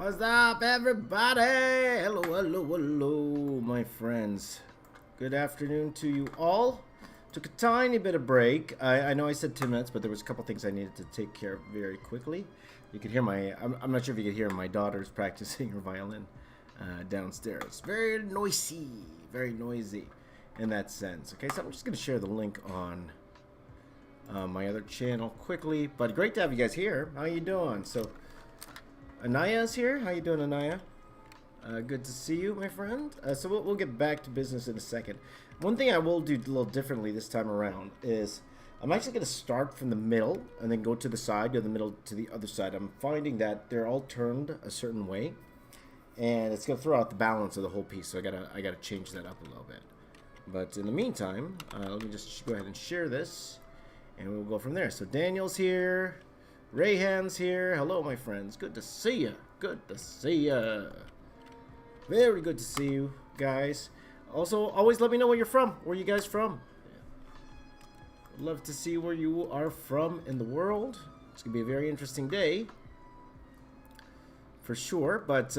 What's up, everybody? Hello, hello, hello, my friends. Good afternoon to you all. Took a tiny bit of break. I know I said 10 minutes, but there was a couple things I needed to take care of very quickly. You could hear I'm not sure if you could hear my daughter's practicing her violin downstairs. Very noisy in that sense. Okay, so I'm just going to share the link on my other channel quickly. But great to have you guys here. How you doing? So Anaya's here. How you doing, Anaya? Good to see you, my friend. So we'll get back to business in a second. One thing I will do a little differently this time around is I'm actually going to start from the middle and then go to the side, go the middle to the other side. I'm finding that they're all turned a certain way, and it's going to throw out the balance of the whole piece. So I gotta change that up a little bit. But in the meantime, let me just go ahead and share this, and we'll go from there. So Daniel's here. Rayhan's here. Hello, my friends. Good to see you. Good to see you. Very good to see you, guys. Also, always let me know where you're from. Where you guys from? Love to see where you are from in the world. It's going to be a very interesting day. For sure. But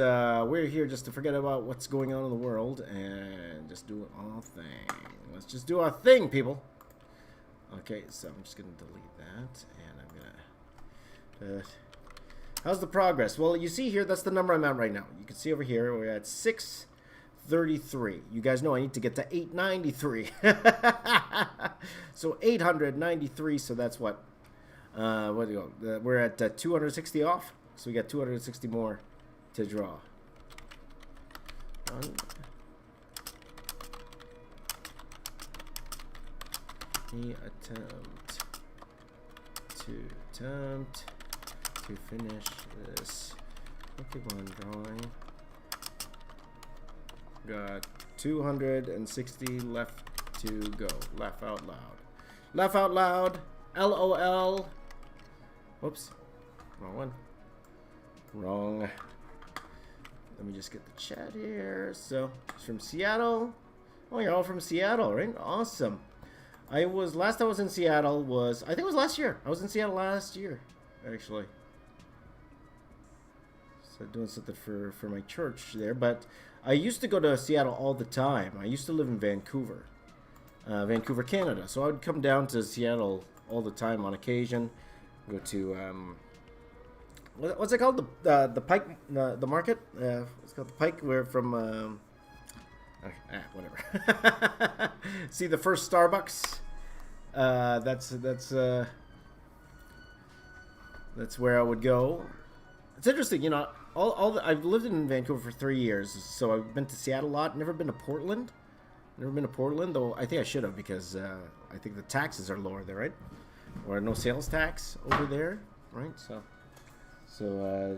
we're here just to forget about what's going on in the world and just do our thing. Let's just do our thing, people. Okay, so I'm just going to delete that. And I'm going to... how's the progress? Well, you see here, that's the number I'm at right now. You can see over here, we're at 633. You guys know I need to get to 893. So 893, so that's what do you go? We're at 260 off, so we got 260 more to draw. Attempt to finish this Pokemon drawing. Got 260 left to go. Laugh out loud. Laugh out loud. LOL. Whoops. Wrong one. Wrong. Let me just get the chat here. So, it's from Seattle. Oh, you're all from Seattle, right? Awesome. Last I was in Seattle was, I think it was last year. I was in Seattle last year, actually. So doing something for my church there. But I used to go to Seattle all the time. I used to live in Vancouver, Canada. So I would come down to Seattle all the time on occasion. Go to, what's it called? The Pike, the market? It's called the Pike. We're from, whatever. See the first Starbucks. That's where I would go. It's interesting, you know. I've lived in Vancouver for 3 years, so I've been to Seattle a lot. Never been to Portland. Never been to Portland, though. I think I should have because I think the taxes are lower there, right? Or no sales tax over there, right? So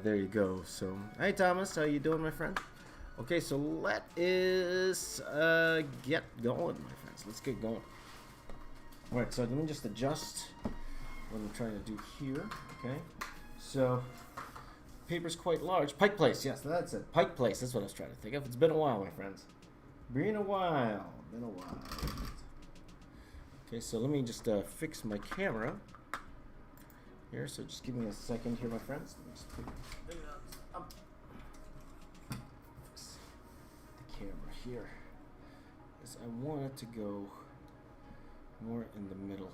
there you go. So, hey Thomas, how you doing, my friend? Okay, so let us get going, my friends. Let's get going. All right, so let me just adjust what I'm trying to do here. Okay, so paper's quite large. Pike Place, yes, that's it. Pike Place, that's what I was trying to think of. It's been a while, my friends. Been a while. Okay, so let me just fix my camera here. So just give me a second here, my friends. Let me just put it up. Camera here, is I want it to go more in the middle.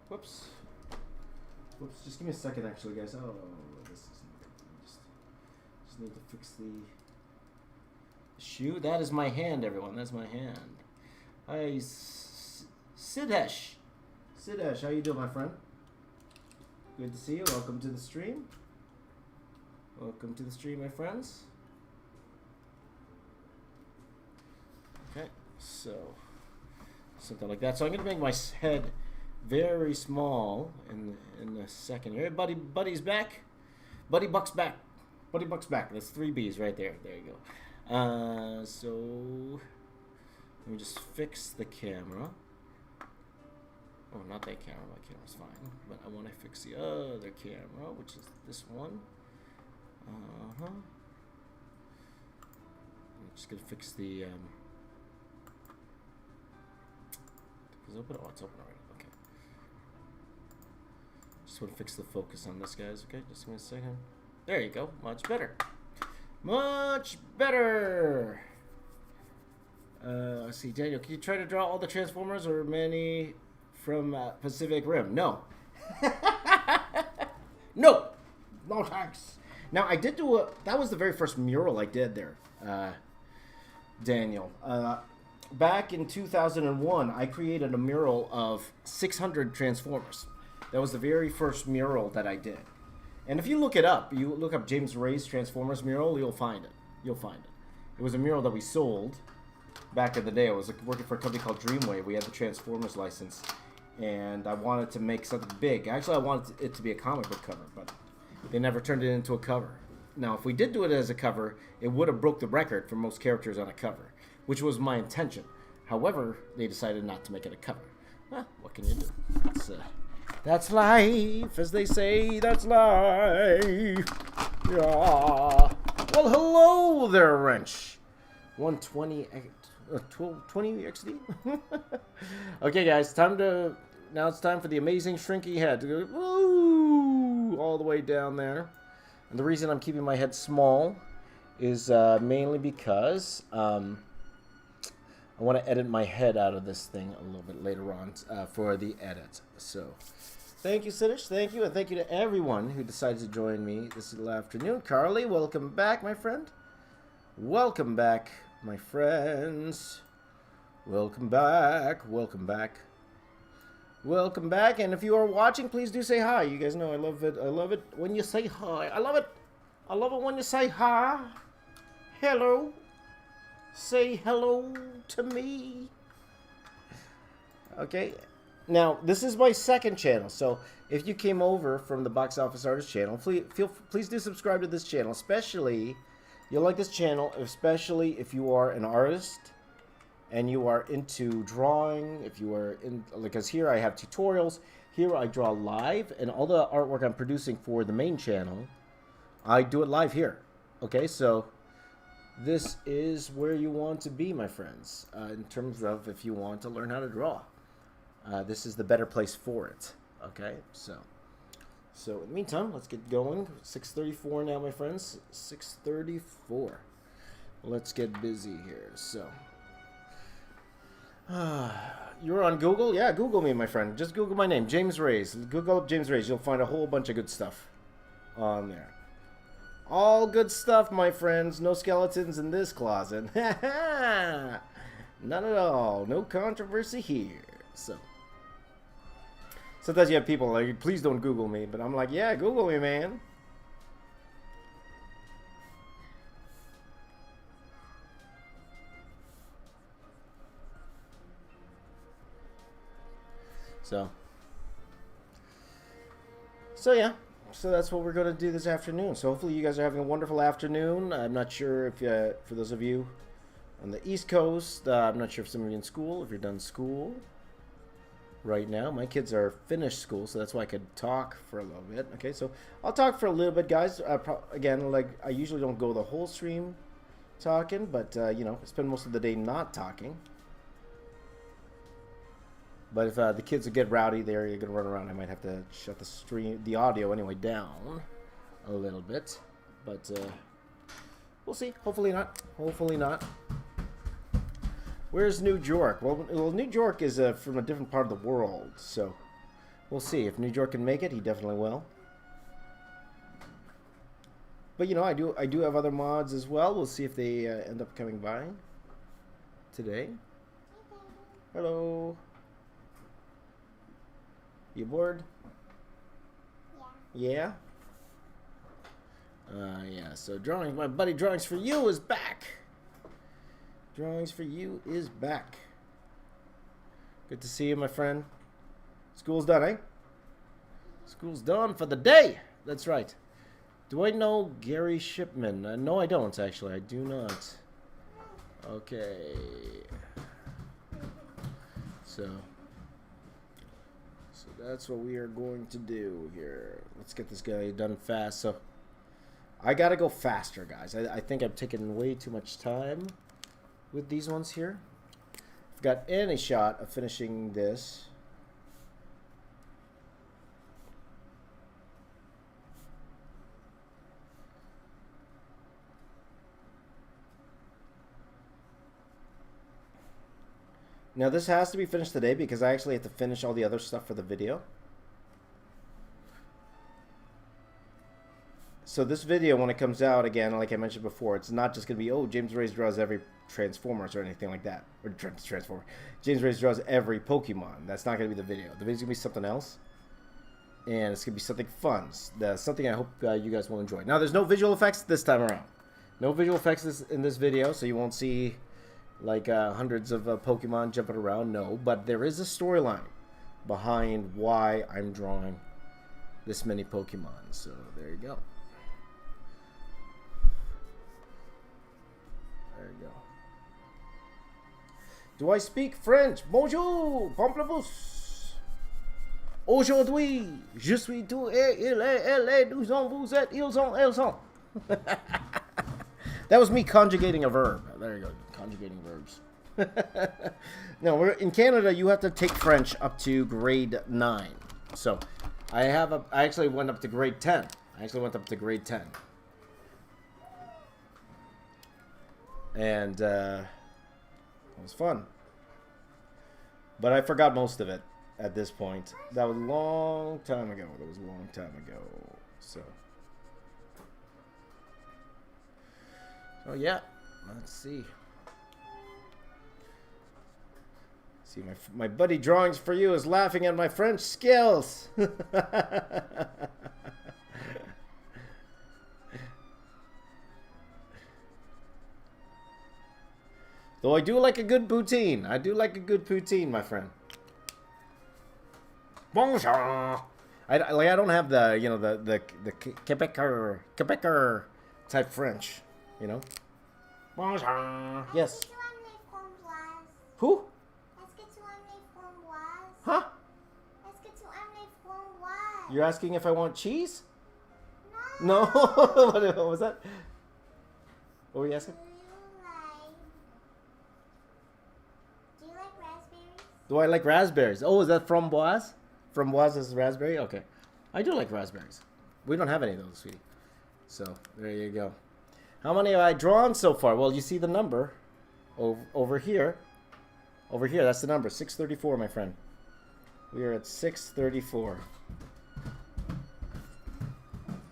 Whoops, just give me a second actually, guys. Oh, this is just need to fix the shoe. That is my hand, everyone. That's my hand. Hi, Sidhesh, how you doing, my friend? Good to see you. Welcome to the stream, my friends. Okay, so something like that. So I'm gonna make my head very small in a second here. Buddy's back. Buddy Buck's back. That's 3 B's right there. There you go. So let me just fix the camera. Oh, not that camera. My camera's fine. But I want to fix the other camera, which is this one. I'm just gonna fix the Is it open? Oh, it's open already. Okay. Just want to fix the focus on this, guys. Okay, just give me a second. There you go. Much better. Much better. Let's see, Daniel, can you try to draw all the Transformers or many from Pacific Rim? No. No. No thanks. Now, I did do that was the very first mural I did there, Daniel. Back in 2001, I created a mural of 600 Transformers. That was the very first mural that I did. And if you look it up, you look up James Ray's Transformers mural, you'll find it. You'll find it. It was a mural that we sold back in the day. I was working for a company called Dreamwave. We had the Transformers license. And I wanted to make something big. Actually, I wanted it to be a comic book cover, but they never turned it into a cover. Now, if we did do it as a cover, it would have broke the record for most characters on a cover, which was my intention. However, they decided not to make it a cover. Well, what can you do? That's life, as they say. That's life. Yeah. Well, hello there, Wrench. 120, 20 XD. Okay, guys, now it's time for the amazing shrinky head to go woo, all the way down there. And the reason I'm keeping my head small is mainly because I want to edit my head out of this thing a little bit later on for the edit. So, thank you, Siddish. Thank you. And thank you to everyone who decided to join me this afternoon. Carly, welcome back, my friend. Welcome back, my friends. Welcome back. Welcome back. Welcome back. And if you are watching, please do say hi. You guys know I love it. I love it when you say hi. I love it. I love it when you say hi. Hello. Say hello to me. Okay. Now, this is my second channel. So, if you came over from the Box Office Artist channel, please do subscribe to this channel. Especially, you'll like this channel, especially if you are an artist and you are into drawing. If you are in, because here I have tutorials. Here I draw live, and all the artwork I'm producing for the main channel, I do it live here. Okay, so this is where you want to be, my friends, in terms of if you want to learn how to draw. This is the better place for it. Okay, so in the meantime, let's get going. 6:34 now, my friends. 6:34. Let's get busy here. So, you're on Google? Yeah, Google me, my friend. Just Google my name, James Rays. Google up James Rays. You'll find a whole bunch of good stuff on there. All good stuff, my friends. No skeletons in this closet. None at all. No controversy here. So, sometimes you have people like, please don't Google me. But I'm like, yeah, Google me, man. So yeah. So that's what we're going to do this afternoon. So hopefully you guys are having a wonderful afternoon. I'm not sure if, for those of you on the East Coast, I'm not sure if some of you in school, if you're done school right now. My kids are finished school, so that's why I could talk for a little bit. Okay, so I'll talk for a little bit, guys. Again, like I usually don't go the whole stream talking, but, you know, I spend most of the day not talking. But if the kids get rowdy there, you're going to run around. I might have to shut the audio anyway, down a little bit. But we'll see. Hopefully not. Hopefully not. Where's New York? Well, New York is from a different part of the world. So we'll see. If New York can make it, he definitely will. But, you know, I do have other mods as well. We'll see if they end up coming by today. Hello. You bored? Yeah. Yeah, so drawing, my buddy Drawings for You is back. Drawings for You is back. Good to see you, my friend. School's done, eh? School's done for the day. That's right. Do I know Gary Shipman? No, I don't, actually. I do not. Okay. So that's what we are going to do here. Let's get this guy done fast. So I gotta go faster, guys. I think I'm taking way too much time with these ones here. If I've got any shot of finishing this, Now this has to be finished today because I actually have to finish all the other stuff for the video. So this video, when it comes out, again, like I mentioned before, it's not just going to be, oh, James Reyes draws every Transformers or anything like that. Or Transformer. James Reyes draws every Pokemon. That's not going to be the video. The video's going to be something else. And it's going to be something fun. Something I hope you guys will enjoy. Now, there's no visual effects this time around. No visual effects in this video, so you won't see like hundreds of Pokemon jumping around. No, but there is a storyline behind why I'm drawing this many Pokemon. So there you go. There you go. Do I speak French? Bonjour, pamplemousse. Aujourd'hui, je suis tout et il est, elle est, nous sommes, vous êtes, ils sont, elles sont. That was me conjugating a verb. There you go, conjugating verbs. No, we're in Canada. You have to take French up to grade 9. So, I actually went up to grade 10. And it was fun. But I forgot most of it at this point. That was a long time ago. So yeah, let's see. See, my buddy Drawings for You is laughing at my French skills. Though I do like a good poutine. My friend. Bonjour. I don't have the, you know, the Quebecer type French, you know. Bonjour. Yes. Who? Huh? You're asking if I want cheese? No. What was that? What were you asking? Do I like raspberries? Oh, is that framboise? Framboise is raspberry? Okay. I do like raspberries. We don't have any of those, sweetie. So, there you go. How many have I drawn so far? Well, you see the number over here. Over here, that's the number. 634, my friend. We are at 634.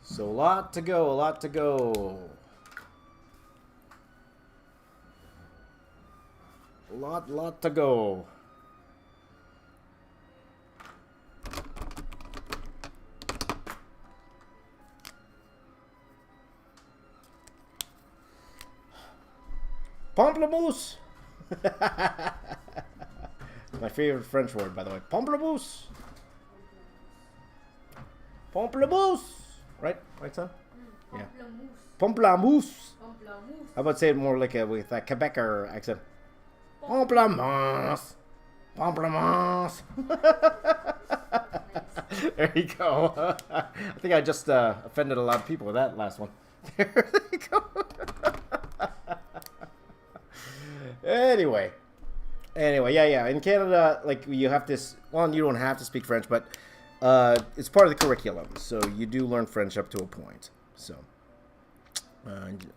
So, a lot to go, A lot to go. Pamplemousse. My favorite French word, by the way. Pamplemousse. Pamplemousse. Right, son? Yeah. Pamplemousse. How about say it more like with a Quebecer accent? Pamplemousse. Pamplemousse. There you go. I think I just offended a lot of people with that last one. There you go. Anyway, yeah. In Canada, like, you have this. Well, you don't have to speak French, but it's part of the curriculum. So you do learn French up to a point. So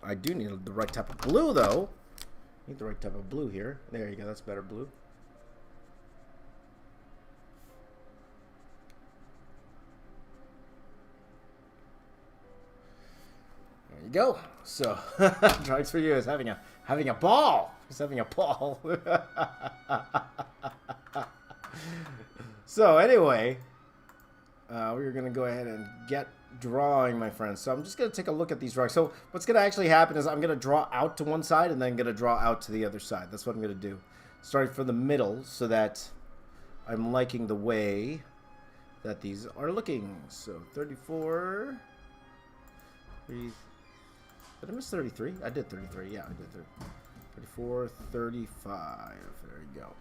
I do need the right type of blue, though. Need the right type of blue here. There you go. That's better blue. There you go. So, Drawings for You is having a ball. He's having a ball. So anyway, we're gonna go ahead and get drawing, my friends. So I'm just gonna take a look at these drawings. So what's gonna actually happen is I'm gonna draw out to one side and then gonna draw out to the other side. That's what I'm gonna do, starting from the middle, so that I'm liking the way that these are looking. So 34. Did I miss 33? I did 33. Yeah, I did 34, 35. There you go.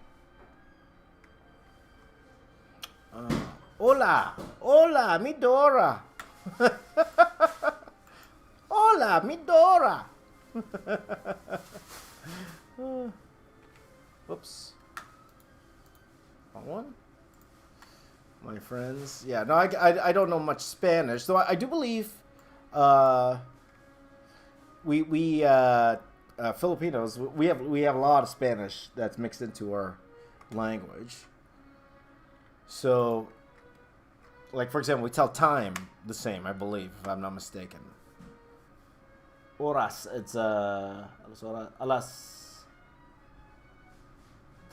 Hola! Hola, mi Dora! Hola, mi Dora! Whoops. Wrong one? My friends. Yeah, no, I don't know much Spanish. So I do believe we Filipinos, we have a lot of Spanish that's mixed into our language. So, like for example, we tell time the same, I believe, if I'm not mistaken. Horas, it's alas.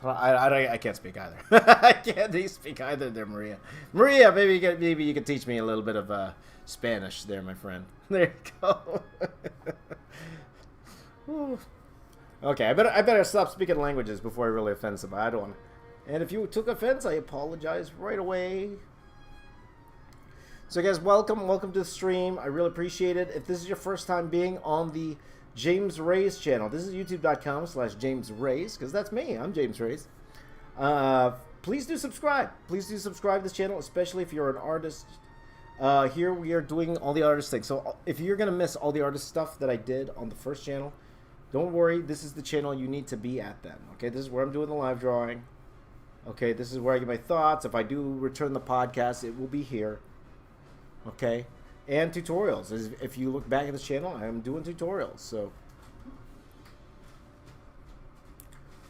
I can't speak either. I can't speak either there, Maria. Maria, maybe you can teach me a little bit of Spanish there, my friend. There you go. Okay, I better stop speaking languages before I really offend somebody. I don't want to. And if you took offense, I apologize right away. So guys, welcome to the stream. I really appreciate it. If this is your first time being on the James Reyes channel, this is youtube.com/James Reyes, because that's me. I'm James Reyes. Please do subscribe. Please do subscribe to this channel, especially if you're an artist. Here we are doing all the artist things. So if you're going to miss all the artist stuff that I did on the first channel, don't worry. This is the channel you need to be at then. Okay, this is where I'm doing the live drawing. Okay, this is where I get my thoughts. If I do return the podcast, it will be here. Okay, and tutorials. If you look back at this channel, I am doing tutorials. So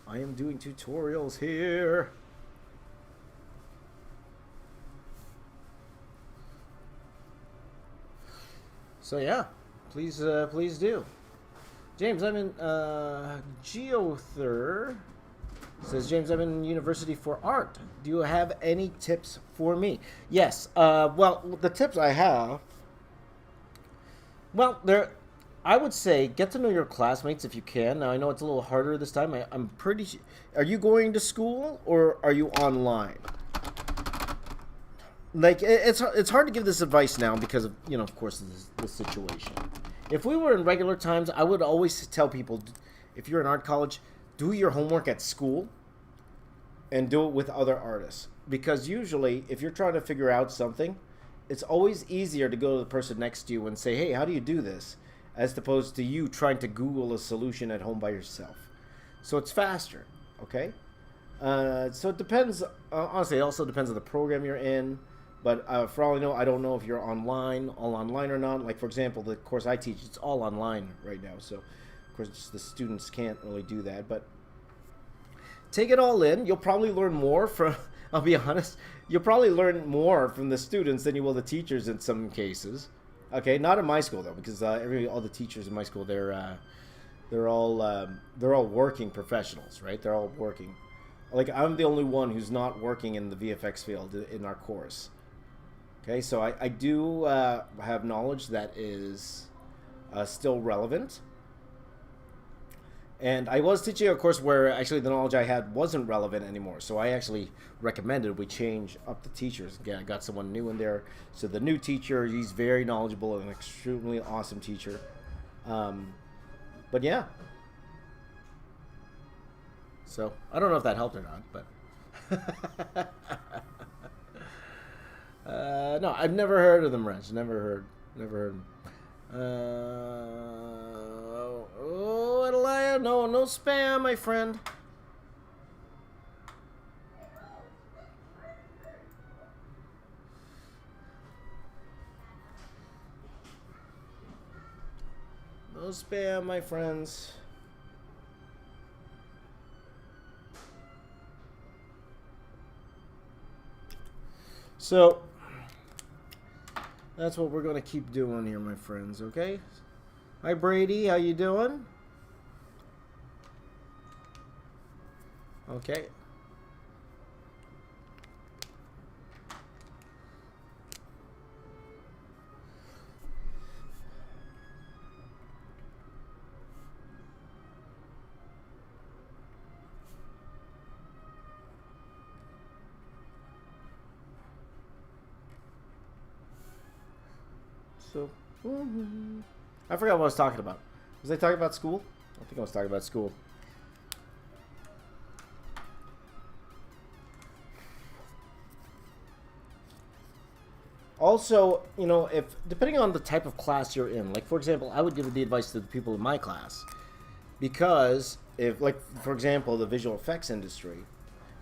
I am doing tutorials here. So yeah, please do. James, I'm in Geother. Says James, I'm in university for art. Do you have any tips for me? Yes. Well, the tips I have. Well, I would say get to know your classmates if you can. Now I know it's a little harder this time. I'm pretty. Are you going to school or are you online? Like it's hard to give this advice now because of of course the situation. If we were in regular times, I would always tell people, if you're in art college, do your homework at school and do it with other artists. Because usually, if you're trying to figure out something, it's always easier to go to the person next to you and say, hey, how do you do this? As opposed to you trying to Google a solution at home by yourself. So it's faster, okay? So it depends, honestly, it also depends on the program you're in. But for all I know, I don't know if you're all online or not. Like, for example, the course I teach, it's all online right now. So, of course, the students can't really do that. But take it all in. You'll probably learn more from, I'll be honest, you'll probably learn more from the students than you will the teachers in some cases. Okay, not in my school, though, because all the teachers in my school, they're all working professionals, right? They're all working. Like, I'm the only one who's not working in the VFX field in our course. Okay, so I do have knowledge that is still relevant. And I was teaching a course where actually the knowledge I had wasn't relevant anymore. So I actually recommended we change up the teachers. Again, I got someone new in there. So the new teacher, he's very knowledgeable and an extremely awesome teacher. But yeah. So I don't know if that helped or not, but... no, I've never heard of them, Wrench. Never heard them. Oh, Adelia, no spam, my friend. No spam, my friends. So that's what we're going to keep doing here, my friends, okay? Hi, Brady. How you doing? Okay. So, I forgot what I was talking about. Was I talking about school? I think I was talking about school. Also, if depending on the type of class you're in, like for example, I would give the advice to the people in my class, because if, like for example, the visual effects industry,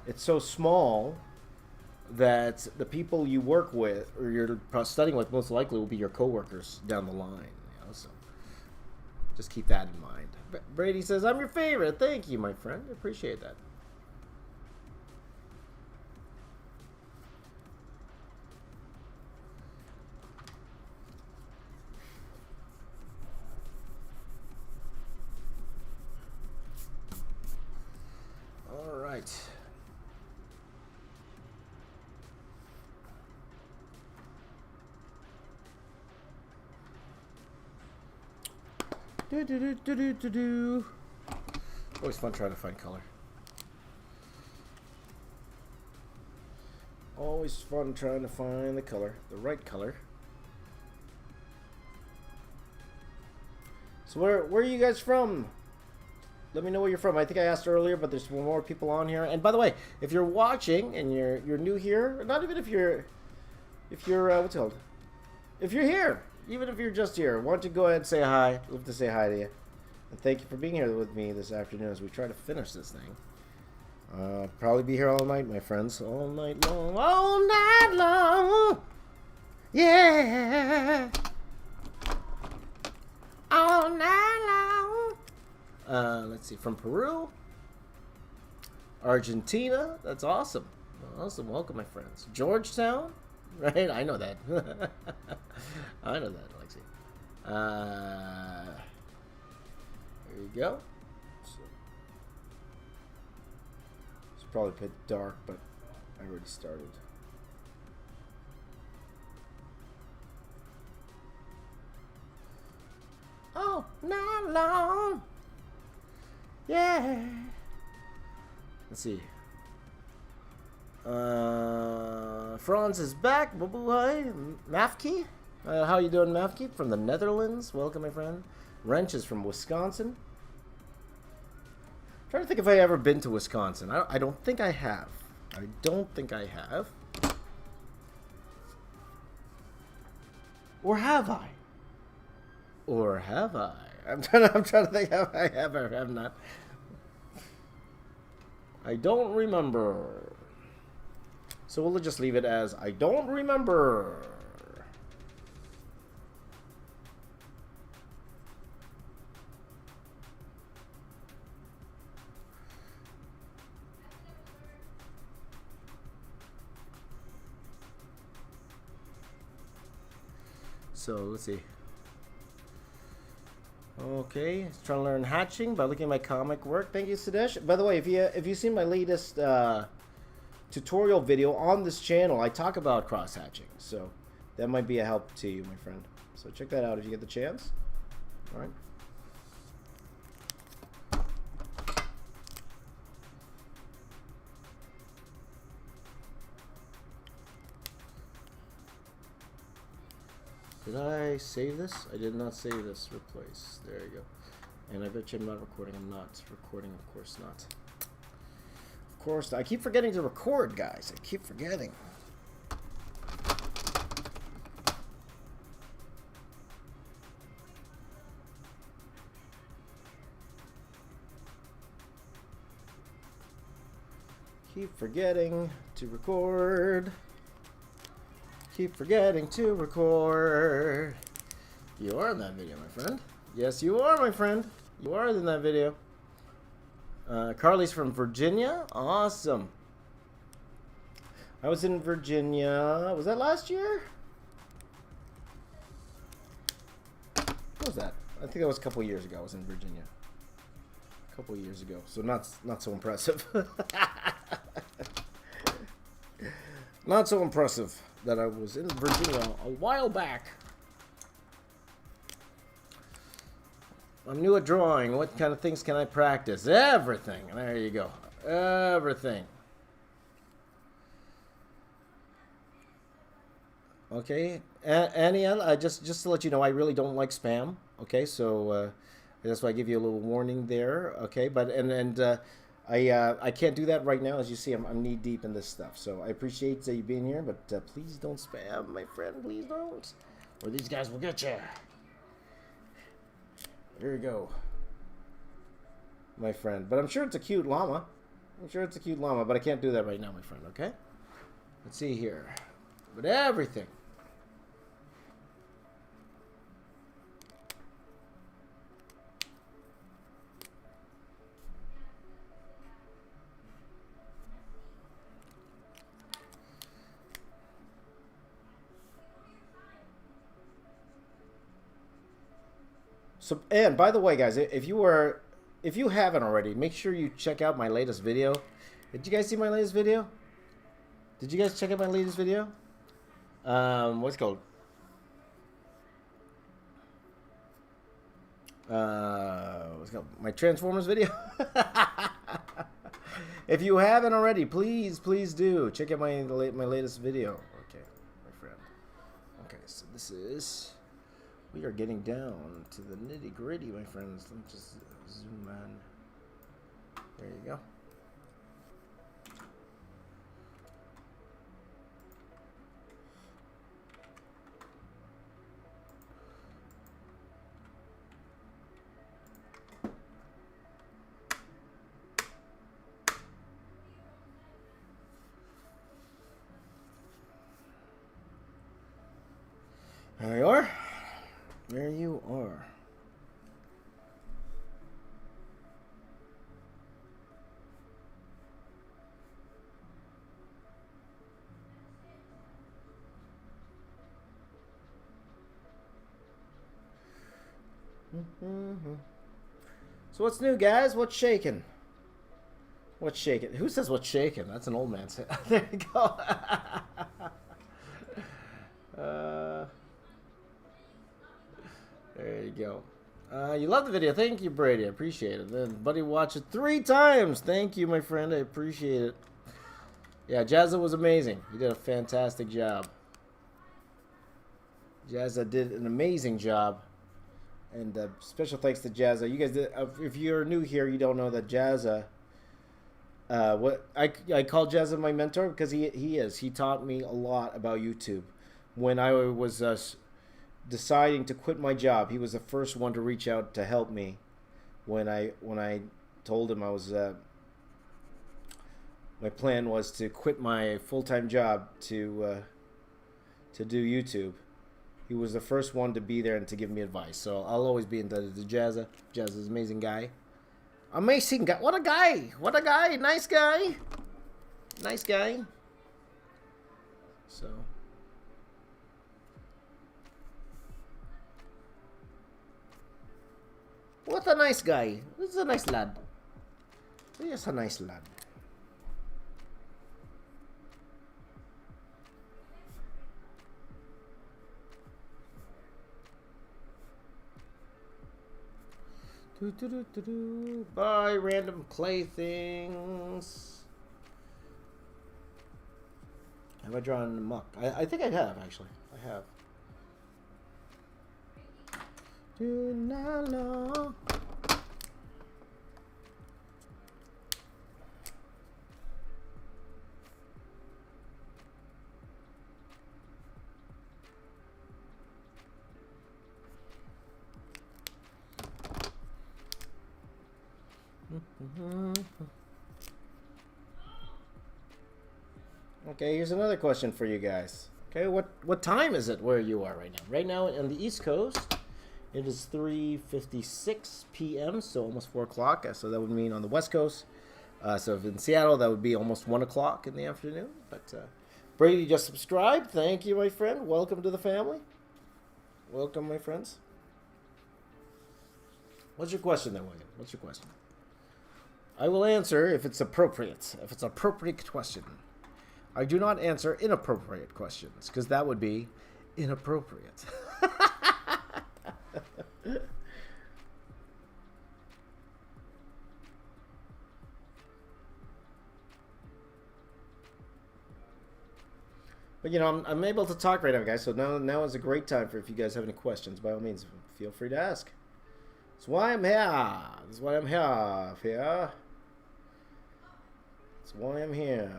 it's so small that the people you work with or you're studying with most likely will be your coworkers down the line. So just keep that in mind. Brady says, "I'm your favorite." Thank you, my friend. I appreciate that. Do do do do do do do. Always fun trying to find color. Always fun trying to find the color, the right color. So where are you guys from? Let me know where you're from. I think I asked earlier, but there's more people on here. And by the way, if you're watching and you're new here, not even if you're what's it called? If you're here, even if you're just here, why don't you go ahead and say hi? I'd love to say hi to you. And thank you for being here with me this afternoon as we try to finish this thing. Probably be here all night, my friends. All night long. All night long. Yeah. All night long. Let's see. From Peru. Argentina. That's awesome. Awesome. Welcome, my friends. Georgetown. Right? I know that. I know that, Alexi. There you go. So, it's probably a bit dark, but I already started. Oh, not long. Yeah. Let's see. Franz is back. Hi. Mafki. How you doing, Mafki? From the Netherlands. Welcome, my friend. Wrench is from Wisconsin. I'm trying to think if I ever been to Wisconsin. I don't think I have. I don't think I have. Or have I? Or have I? I'm trying to think if I have or have not. I don't remember. So we'll just leave it as I don't remember. So let's see. Okay, trying to learn hatching by looking at my comic work. Thank you, Sadesh. By the way, if you've seen my latest tutorial video on this channel, I talk about cross hatching, so that might be a help to you, my friend. So check that out if you get the chance. All right. Did I save this? I did not save this. Replace. There you go. And I bet you I'm not recording. I'm not recording. Of course not. Of course not. I keep forgetting to record, guys. I keep forgetting. Keep forgetting to record. Keep forgetting to record. You are in that video, my friend. Yes, you are, my friend. You are in that video. Carly's from Virginia. Awesome. I was in Virginia. Was that last year? What was that? I think that was a couple years ago. I was in Virginia. A couple years ago. So not so impressive. Not so impressive that I was in Virginia a while back. I'm new at drawing. What kind of things can I practice? Everything. There you go. Everything. Okay. Aniel, just to let you know, I really don't like spam. Okay, so that's why I give you a little warning there. Okay, but I can't do that right now. As you see, I'm knee deep in this stuff. So I appreciate you being here, but please don't spam, my friend. Please don't, or these guys will get you. Here you go, my friend. But I'm sure it's a cute llama. I'm sure it's a cute llama, but I can't do that right now, my friend. Okay. Let's see here. But everything. So, and by the way, guys, if you haven't already, make sure you check out my latest video. Did you guys see my latest video? Did you guys check out my latest video? What's it called? What's it called? My Transformers video. If you haven't already, please do check out my latest video. Okay, my friend. Okay, so this is. We are getting down to the nitty gritty, my friends. Let me just zoom in. There you go. There you are. There you are. So what's new, guys? What's shaking? What's shaking? Who says what's shaking? That's an old man saying. There you go. There you go. You love the video. Thank you, Brady. I appreciate it. Then buddy watched it 3 times. Thank you, my friend. I appreciate it. Yeah, Jazza was amazing. You did a fantastic job. Jazza did an amazing job. And special thanks to Jazza. You guys did, if you're new here, you don't know that Jazza. What I call Jazza my mentor because he is. He taught me a lot about YouTube. When I was deciding to quit my job, he was the first one to reach out to help me. When I told him I was my plan was to quit my full-time job to do YouTube. He was the first one to be there and to give me advice. So I'll always be in touch with Jazza. Jazza's an amazing guy. Amazing guy. What a guy. What a guy. Nice guy. Nice guy. So. What a nice guy. This is a nice lad. He's a nice lad. Buy random playthings. Have I drawn muck? I think I have, actually. I have. Do not know. Okay, here's another question for you guys. Okay, what time is it where you are right now? Right now on the East Coast, it is 3:56 p.m., so almost 4 o'clock. So that would mean on the West Coast. So if in Seattle, that would be almost 1 o'clock in the afternoon. But Brady just subscribed. Thank you, my friend. Welcome to the family. Welcome, my friends. What's your question there, William? What's your question? I will answer if it's appropriate. If it's an appropriate question. I do not answer inappropriate questions, because that would be inappropriate. But, you know, I'm able to talk right now, guys, so now is a great time for if you guys have any questions. By all means, feel free to ask. That's why I'm here. That's why I'm here. That's why I'm here.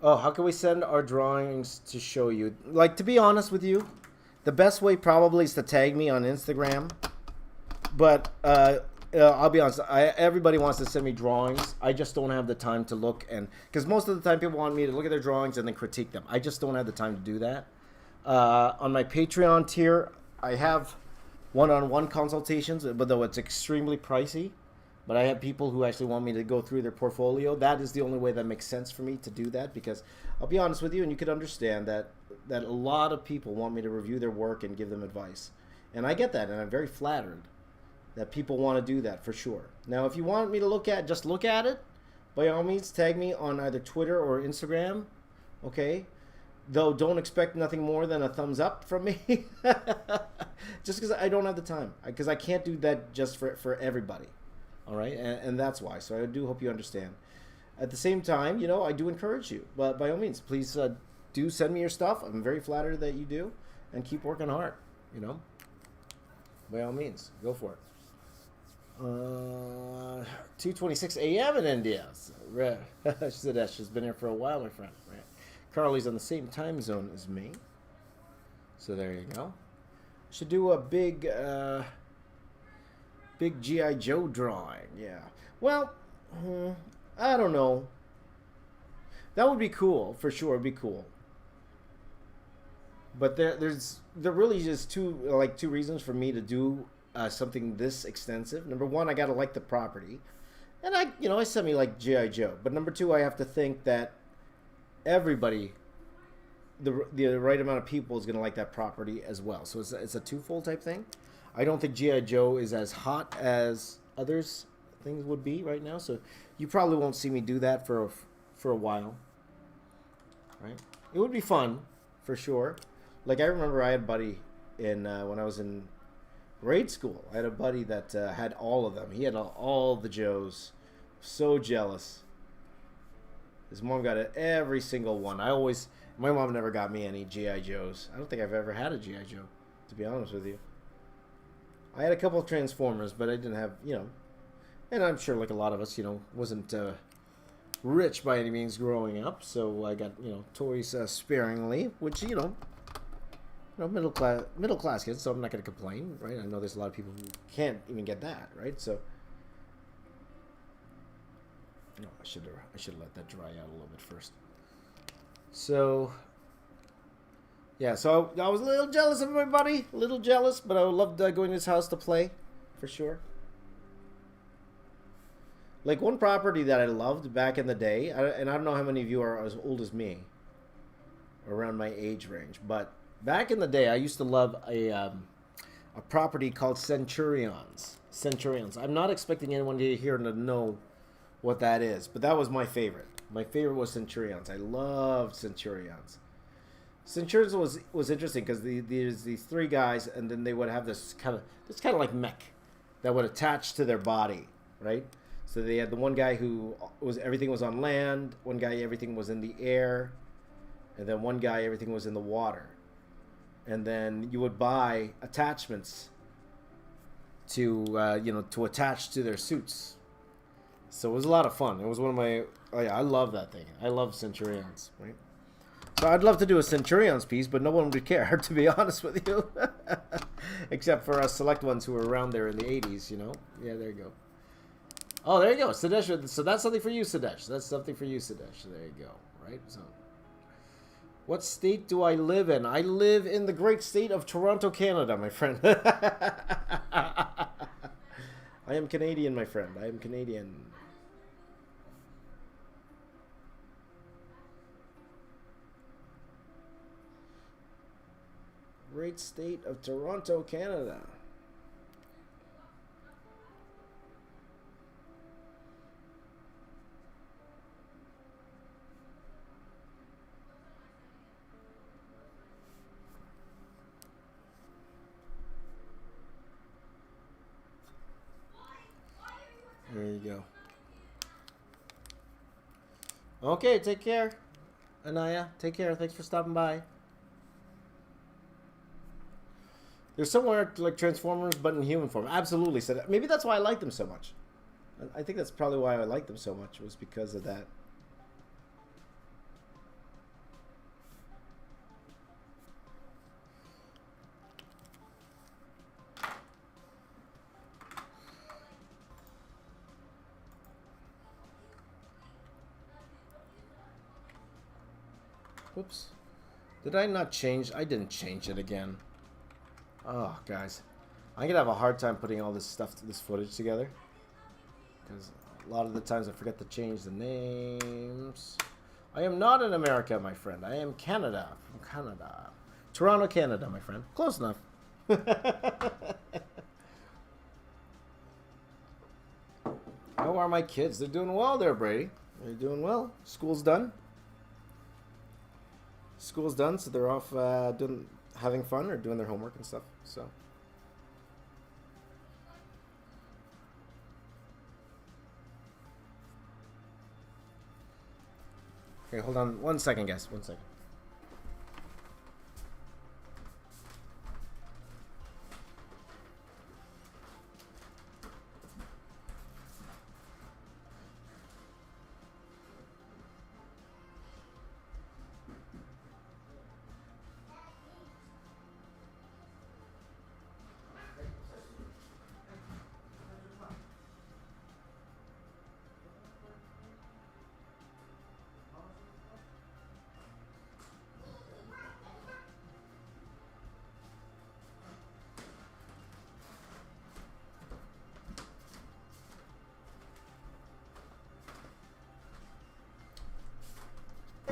Oh, how can we send our drawings to show you? Like, to be honest with you, the best way probably is to tag me on Instagram. But I'll be honest, everybody wants to send me drawings. I just don't have the time to look, and because most of the time people want me to look at their drawings and then critique them. I just don't have the time to do that. On my Patreon tier, I have one-on-one consultations, but though it's extremely pricey. But I have people who actually want me to go through their portfolio. That is the only way that makes sense for me to do that, because I'll be honest with you, and you could understand that a lot of people want me to review their work and give them advice. And I get that, and I'm very flattered that people want to do that for sure. Now, if you want me to just look at it, by all means, tag me on either Twitter or Instagram. Okay? Though don't expect nothing more than a thumbs up from me. Just because I don't have the time. Because I can't do that just for everybody. All right? And that's why. So I do hope you understand. At the same time, you know, I do encourage you. But by all means, please do send me your stuff. I'm very flattered that you do. And keep working hard, you know. By all means, go for it. 2:26 a.m. in India. So, she said that she's been here for a while, my friend. Right. Carly's on the same time zone as me. So there you go. Should do a big G.I. Joe drawing. Yeah. Well, I don't know. That would be cool, for sure. It'd be cool. But there really just two reasons for me to do something this extensive. Number one, I gotta like the property, and I semi like G.I. Joe. But number two, I have to think that everybody, the right amount of people, is gonna like that property as well. So it's a twofold type thing. I don't think G.I. Joe is as hot as others things would be right now. So you probably won't see me do that for a while. Right? It would be fun for sure. Like, I remember I had a buddy when I was in grade school. I had a buddy that had all of them. He had all the Joes. So jealous. His mom got every single one. My mom never got me any G.I. Joes. I don't think I've ever had a G.I. Joe, to be honest with you. I had a couple of Transformers, but I didn't have, and I'm sure like a lot of us, wasn't rich by any means growing up. So I got, toys sparingly, which, middle class kids, so I'm not going to complain, right? I know there's a lot of people who can't even get that, right? So, no, I should have let that dry out a little bit first. So, yeah, so I was a little jealous of my buddy, a little jealous, but I loved going to his house to play, for sure. Like, one property that I loved back in the day, and I don't know how many of you are as old as me, around my age range, but back in the day, I used to love a property called Centurions. Centurions. I'm not expecting anyone here to know what that is, but that was my favorite. My favorite was Centurions. I loved Centurions. Centurions was interesting because there's these three guys, and then they would have this kind of like mech that would attach to their body, right? So they had the one guy who everything was on land, one guy everything was in the air, and then one guy everything was in the water. And then you would buy attachments to attach to their suits. So it was a lot of fun. It was one of my, I love that thing. I love Centurions, right? So I'd love to do a Centurions piece, but no one would care, to be honest with you. Except for us select ones who were around there in the 80s, Yeah, there you go. Oh, there you go. Sadesh. So that's something for you, Sadesh. That's something for you, Sadesh. There you go, right? So, what state do I live in? I live in the great state of Toronto, Canada, my friend. I am Canadian, my friend. I am Canadian. Great state of Toronto, Canada. There you go. Okay, take care. Anaya, take care. Thanks for stopping by. There's somewhere like Transformers, but in human form. Absolutely. So maybe that's why I like them so much. I think that's probably why I like them so much, was because of that. Whoops. Did I not change? I didn't change it again. Oh, guys. I'm going to have a hard time putting all this footage together. Because a lot of the times I forget to change the names. I am not in America, my friend. I am Canada. From Canada. Toronto, Canada, my friend. Close enough. How are my kids? They're doing well there, Brady. Are you doing well? School's done. School's done, so they're off having fun or doing their homework and stuff. So. Okay, hold on 1 second, guys. 1 second.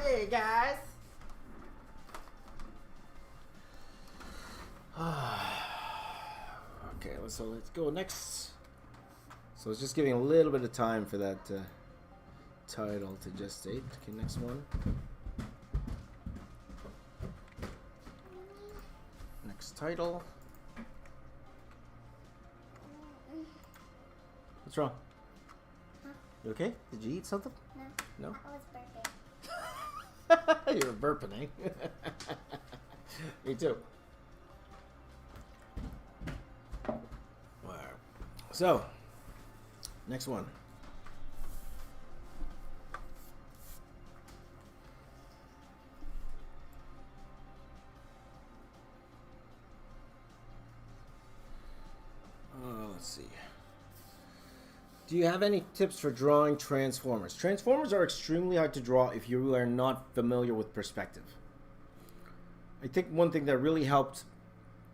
Hey guys. Okay, so let's go next. So it's just giving a little bit of time for that title to gestate. Okay, next one. Next title. What's wrong? Huh? You okay? Did you eat something? No. No? I was burping. You were burping, eh? Me too. Wow. So, next one. Let's see. Do you have any tips for drawing transformers? Transformers are extremely hard to draw if you are not familiar with perspective. I think one thing that really helped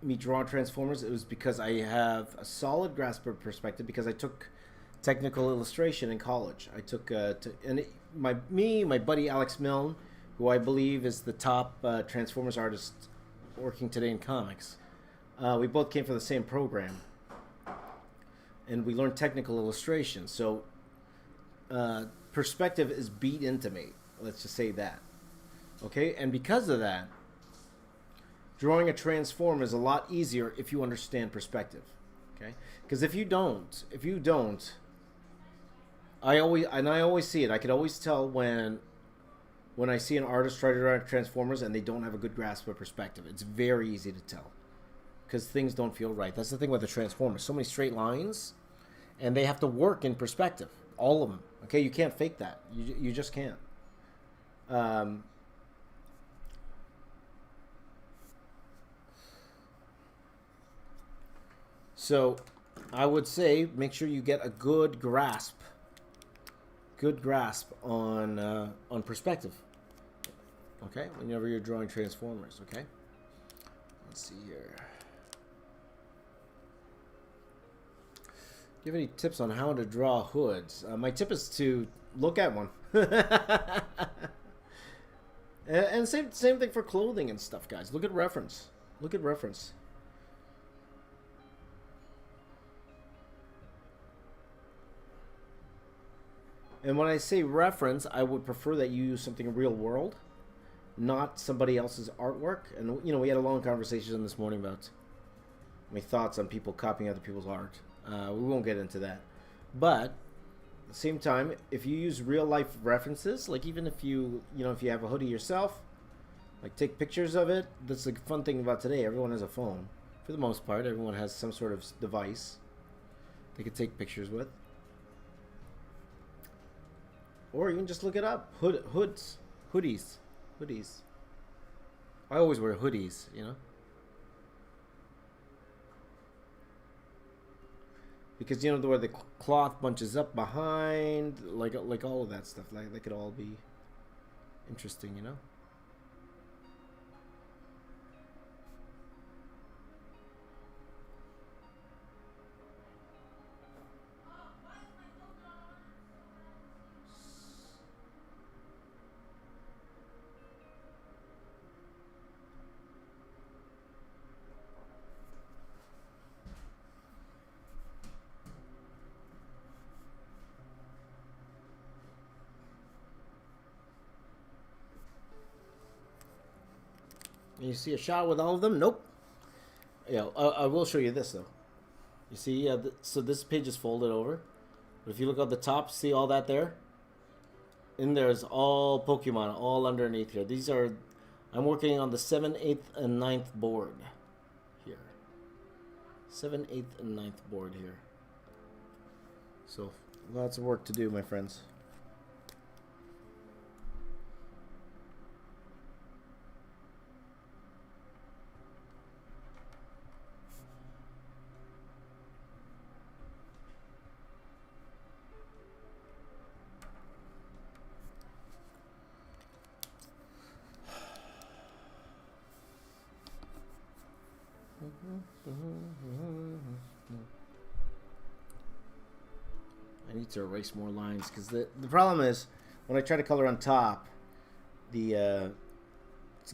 me draw transformers, it was because I have a solid grasp of perspective because I took technical illustration in college. I took my buddy Alex Milne, who I believe is the top Transformers artist working today in comics. We both came from the same program. And we learned technical illustration. So perspective is beat into me. Let's just say that. Okay? And because of that, drawing a transform is a lot easier if you understand perspective. Okay? Because if you don't, I always see it. I could always tell when I see an artist try to draw transformers and they don't have a good grasp of perspective. It's very easy to tell. Because things don't feel right. That's the thing with the Transformers. So many straight lines, and they have to work in perspective. All of them. Okay, you can't fake that. You just can't. So, I would say make sure you get a good grasp on perspective. Okay, whenever you're drawing Transformers. Okay. Let's see here. Do you have any tips on how to draw hoods? My tip is to look at one. And same thing for clothing and stuff, guys. Look at reference. Look at reference. And when I say reference, I would prefer that you use something real world, not somebody else's artwork. And we had a long conversation this morning about my thoughts on people copying other people's art. We won't get into that. But at the same time, if you use real life references, like even if you have a hoodie yourself, like take pictures of it. That's the fun thing about today. Everyone has a phone. For the most part, everyone has some sort of device they could take pictures with. Or you can just look it up. Hoodies. I always wear hoodies, because where the cloth bunches up behind, like all of that stuff, like that could all be interesting, Can you see a shot with all of them? Nope. Yeah, I will show you this though. You see, so this page is folded over. But if you look at the top, see all that there? In there is all Pokemon, all underneath here. These are, I'm working on the 7th, 8th, and 9th board here. 7th, 8th, and 9th board here. So, lots of work to do, my friends. I need to erase more lines because the problem is when I try to color on top, it's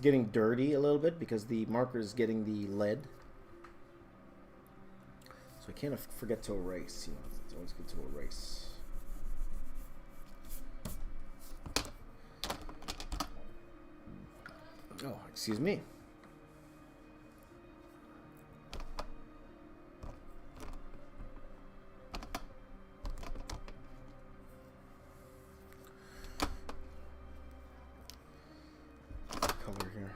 getting dirty a little bit because the marker is getting the lead. So I can't forget to erase. You know, it's always good to erase. Oh, excuse me. Color here.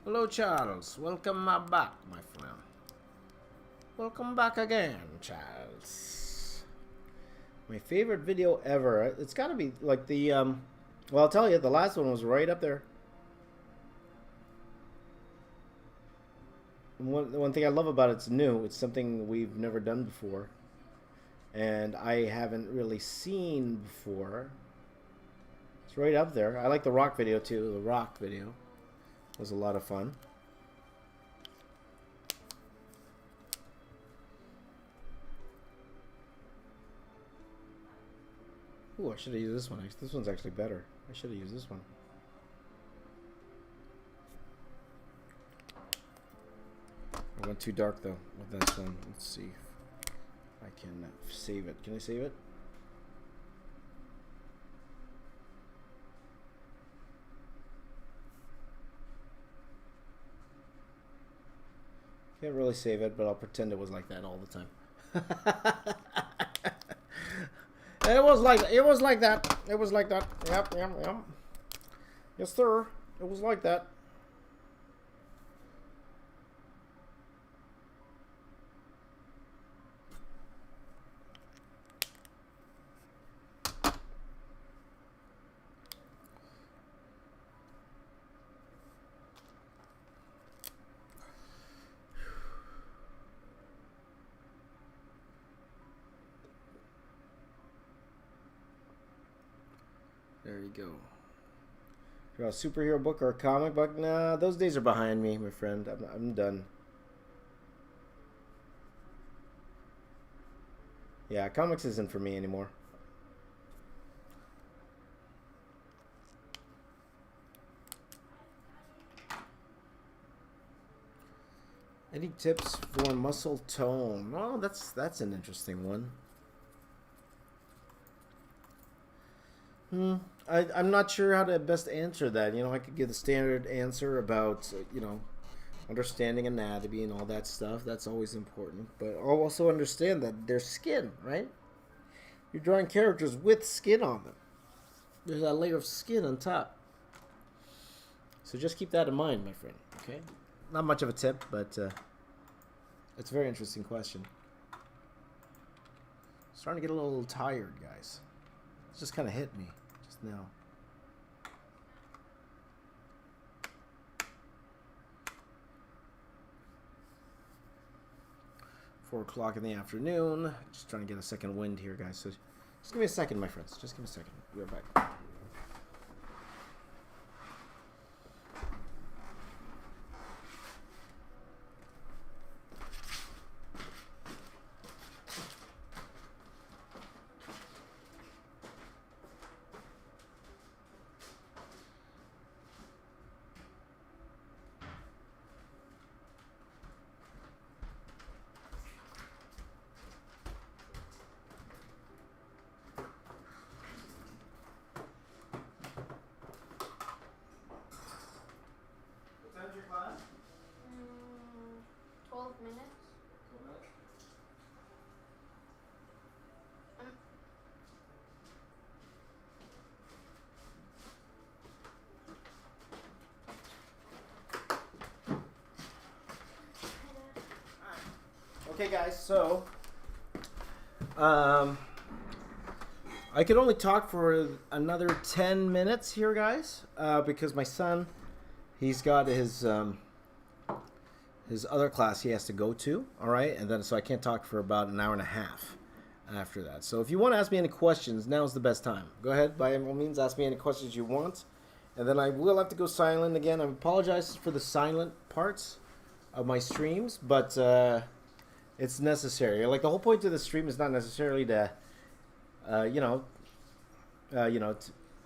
Hello, Charles. Welcome back, my friend. Welcome back again, Charles. My favorite video ever. It's got to be like the, well, I'll tell you, the last one was right up there. One thing I love about it's new. It's something we've never done before. And I haven't really seen before. It's right up there. I like the rock video too. The rock video was a lot of fun. Ooh, I should have used this one. This one's actually better. I should have used this one. I went too dark though with this one. Let's see if I can save it. Can I save it? Can't really save it, but I'll pretend it was like that all the time. It was like that. It was like that. It was like that. Yep. Yes, sir. It was like that. There you go. Draw a superhero book or a comic book? Nah, those days are behind me, my friend. I'm done. Yeah, comics isn't for me anymore. Any tips for muscle tone? Oh, that's an interesting one. I'm not sure how to best answer that. You know, I could give the standard answer about, you know, understanding anatomy and all that stuff. That's always important. But I'll also understand that there's skin, right? You're drawing characters with skin on them. There's that layer of skin on top. So just keep that in mind, my friend, okay? Not much of a tip, but it's a very interesting question. Starting to get a little tired, guys. It just kind of hit me just now. Four o'clock in the afternoon. Just trying to get a second wind here, guys. So just give me a second, my friends. Just give me a second. Be right back. Okay, guys, so I could only talk for another 10 minutes here, guys, because my son, he's got his other class he has to go to, all right? And then so I can't talk for about an hour and a half after that. So if you want to ask me any questions, now's the best time. Go ahead, by all means, ask me any questions you want. And then I will have to go silent again. I apologize for the silent parts of my streams, but it's necessary. Like, the whole point of the stream is not necessarily to,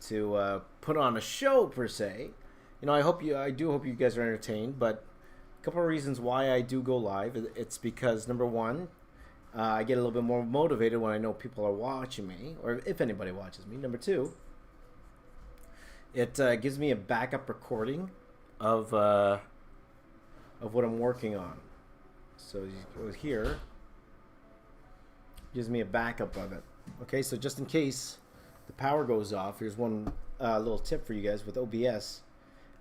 to put on a show per se. You know, I do hope you guys are entertained, but a couple of reasons why I do go live. It's because, number one, I get a little bit more motivated when I know people are watching me, or if anybody watches me. Number two, it gives me a backup recording of what I'm working on. So here gives me a backup of it. Okay, so just in case the power goes off, here's one little tip for you guys with OBS.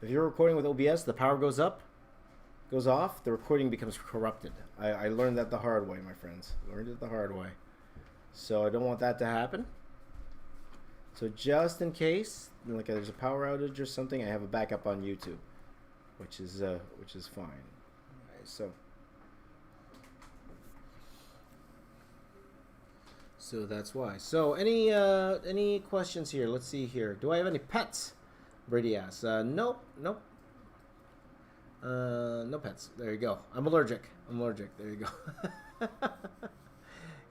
If you're recording with OBS, the power goes off, the recording becomes corrupted. I learned that the hard way, my friends. Learned it the hard way. So I don't want that to happen. So just in case, like, there's a power outage or something, I have a backup on YouTube, which is fine. Right, so that's why. So any questions here? Let's see here. Do I have any pets? Brady asks. Nope. No pets. There you go. I'm allergic. There you go.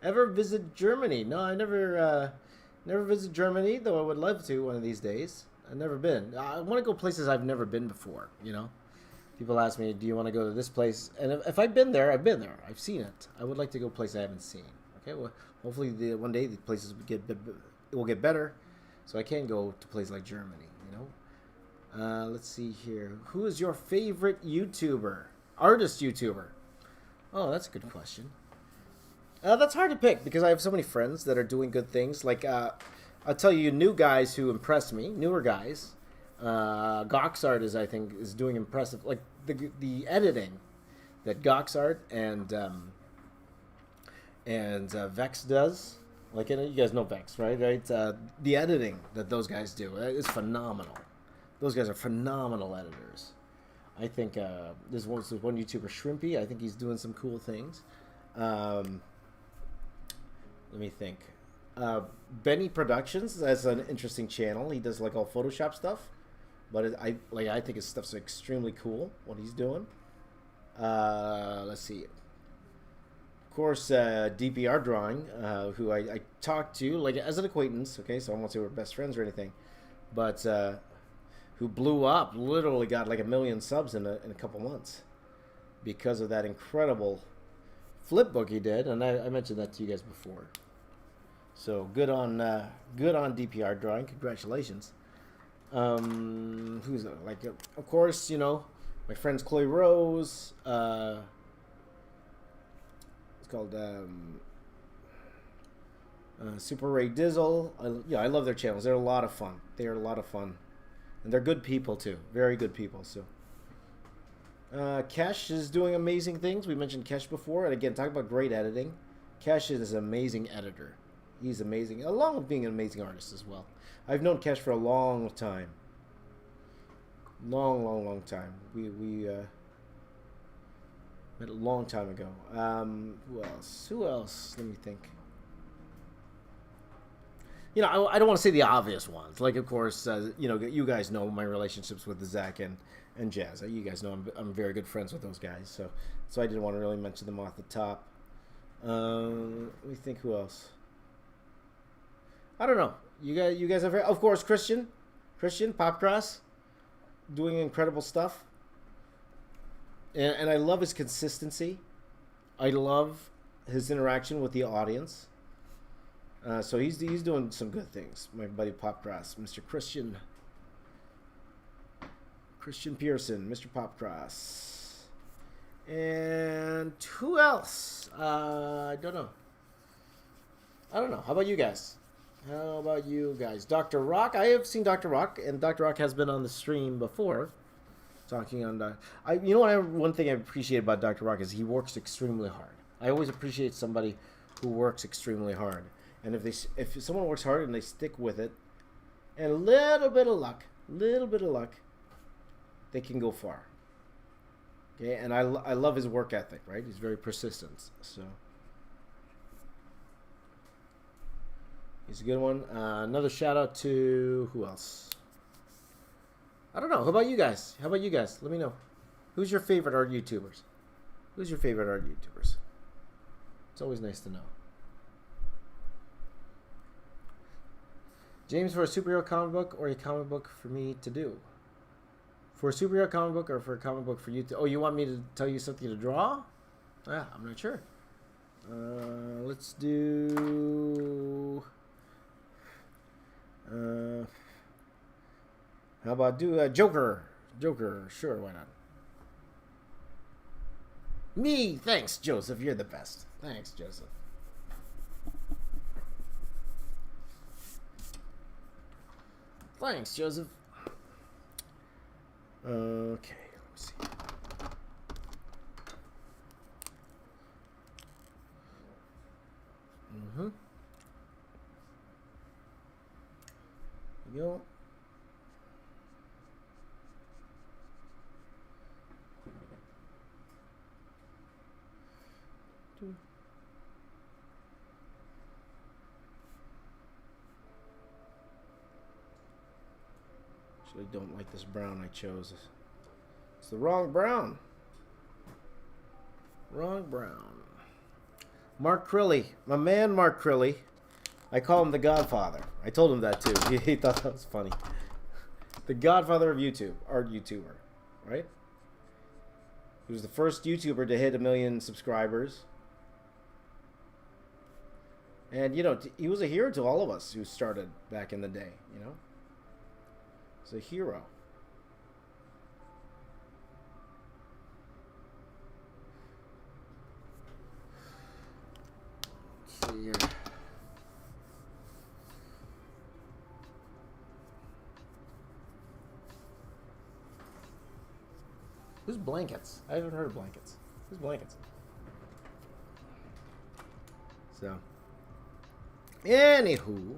Ever visit Germany? No, I never visit Germany, though I would love to one of these days. I've never been. I want to go places I've never been before, you know? People ask me, do you want to go to this place? And if I've been there, I've been there. I've seen it. I would like to go places I haven't seen. Okay, well, hopefully one day the places will get better, so I can go to places like Germany, you know? Let's see here. Who is your favorite YouTuber? Artist YouTuber? Oh, that's a good question. That's hard to pick because I have so many friends that are doing good things. Like, I'll tell you new guys who impress me, newer guys. Goxart is doing impressive. Like, the editing that Goxart and Vex does. Like, you guys know Vex, right? The editing that those guys do is phenomenal. Those guys are phenomenal editors. I think there's one YouTuber, Shrimpy. I think he's doing some cool things. Let me think. Benny Productions has an interesting channel. He does like all Photoshop stuff, but I think his stuff's extremely cool. What he's doing. Let's see. Of course, DPR Drawing, who I talked to like as an acquaintance. Okay, so I won't say we're best friends or anything, but who blew up, literally got like 1 million subs in a couple months because of that incredible flip book he did, and I mentioned that to you guys before. So good on DPR Drawing. Congratulations. Who's like, of course, you know, my friends Chloe Rose. It's called Super Ray Dizzle. I love their channels. They're a lot of fun. And they're good people too. Very good people. So Kesh is doing amazing things. We mentioned Kesh before, and again, talk about great editing. Kesh is an amazing editor. He's amazing, along with being an amazing artist as well. I've known Kesh for a long time. Long time. We met a long time ago. Who else? Let me think. You know, I don't want to say the obvious ones. Like, of course, you know, you guys know my relationships with Zach and Jazz. You guys know I'm very good friends with those guys. So I didn't want to really mention them off the top. Let me think who else. I don't know. You guys have, of course, Christian Popcross, doing incredible stuff. And I love his consistency. I love his interaction with the audience. So he's doing some good things. My buddy Popcross, Mr. Christian Pearson, Mr. Popcross. And who else? I don't know. How about you guys? Dr. Rock. I have seen Dr. Rock, and Dr. Rock has been on the stream before, talking on. One thing I appreciate about Dr. Rock is he works extremely hard. I always appreciate somebody who works extremely hard. And if someone works hard and they stick with it, and a little bit of luck, they can go far. Okay, and I love his work ethic, right? He's very persistent, so he's a good one. Another shout out to who else? I don't know. How about you guys? Let me know. Who's your favorite art YouTubers? It's always nice to know. James, for a superhero comic book or a comic book for me to do? For a superhero comic book or for a comic book for you to... Oh, you want me to tell you something to draw? Yeah, I'm not sure. Let's do... how about do a Joker? Sure, why not? Me! Thanks, Joseph. You're the best. Thanks, Joseph. Thanks, Joseph. Okay, let me see. There you go. Actually, don't like this brown I chose. It's the wrong brown. Mark Crilly, my man Mark Crilly. I call him the Godfather. I told him that too. He thought that was funny. The Godfather of YouTube, art YouTuber, right? He was the first YouTuber to hit 1 million subscribers. And, you know, he was a hero to all of us who started back in the day, you know? He's a hero. Let's see here. Who's Blankets? I haven't heard of Blankets. Who's Blankets? So, anywho,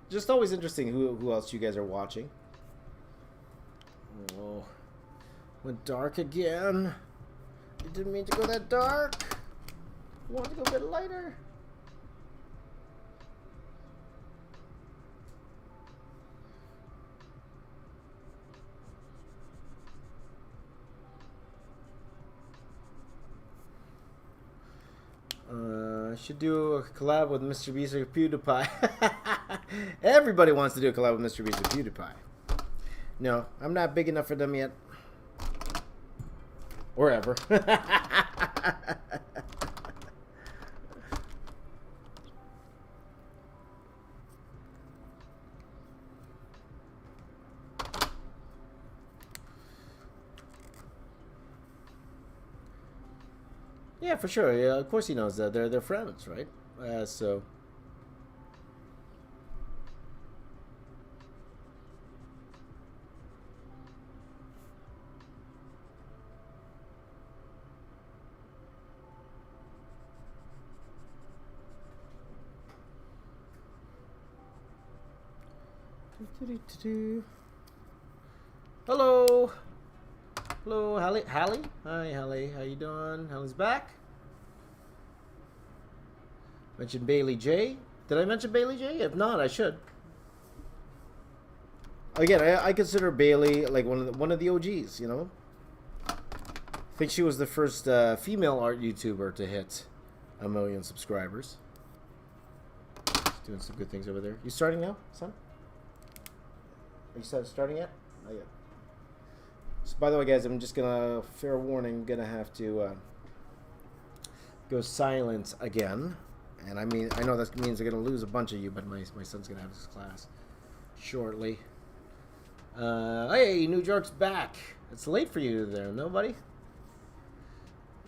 just always interesting who else you guys are watching. Oh, went dark again. You didn't mean to go that dark. You wanted to go a bit lighter. I should do a collab with Mr. Beast or PewDiePie. Everybody wants to do a collab with Mr. Beast or PewDiePie. No, I'm not big enough for them yet. Or ever. Yeah, for sure. Yeah, of course he knows that. They're friends, right? So... Hello! Hello, Hallie. Hallie? Hi, Hallie. How you doing? Hallie's back. Mentioned Bailey J. Did I mention Bailey J? If not, I should. Again, I consider Bailey like one of the OGs. You know, I think she was the first female art YouTuber to hit 1 million subscribers. She's doing some good things over there. You starting now, son? Are you starting yet? Not yet. So, by the way, guys, I'm just gonna, fair warning, gonna have to go silent again. And I mean, I know that means I'm gonna lose a bunch of you, but my son's gonna have his class shortly. Hey, New York's back. It's late for you there, no, buddy?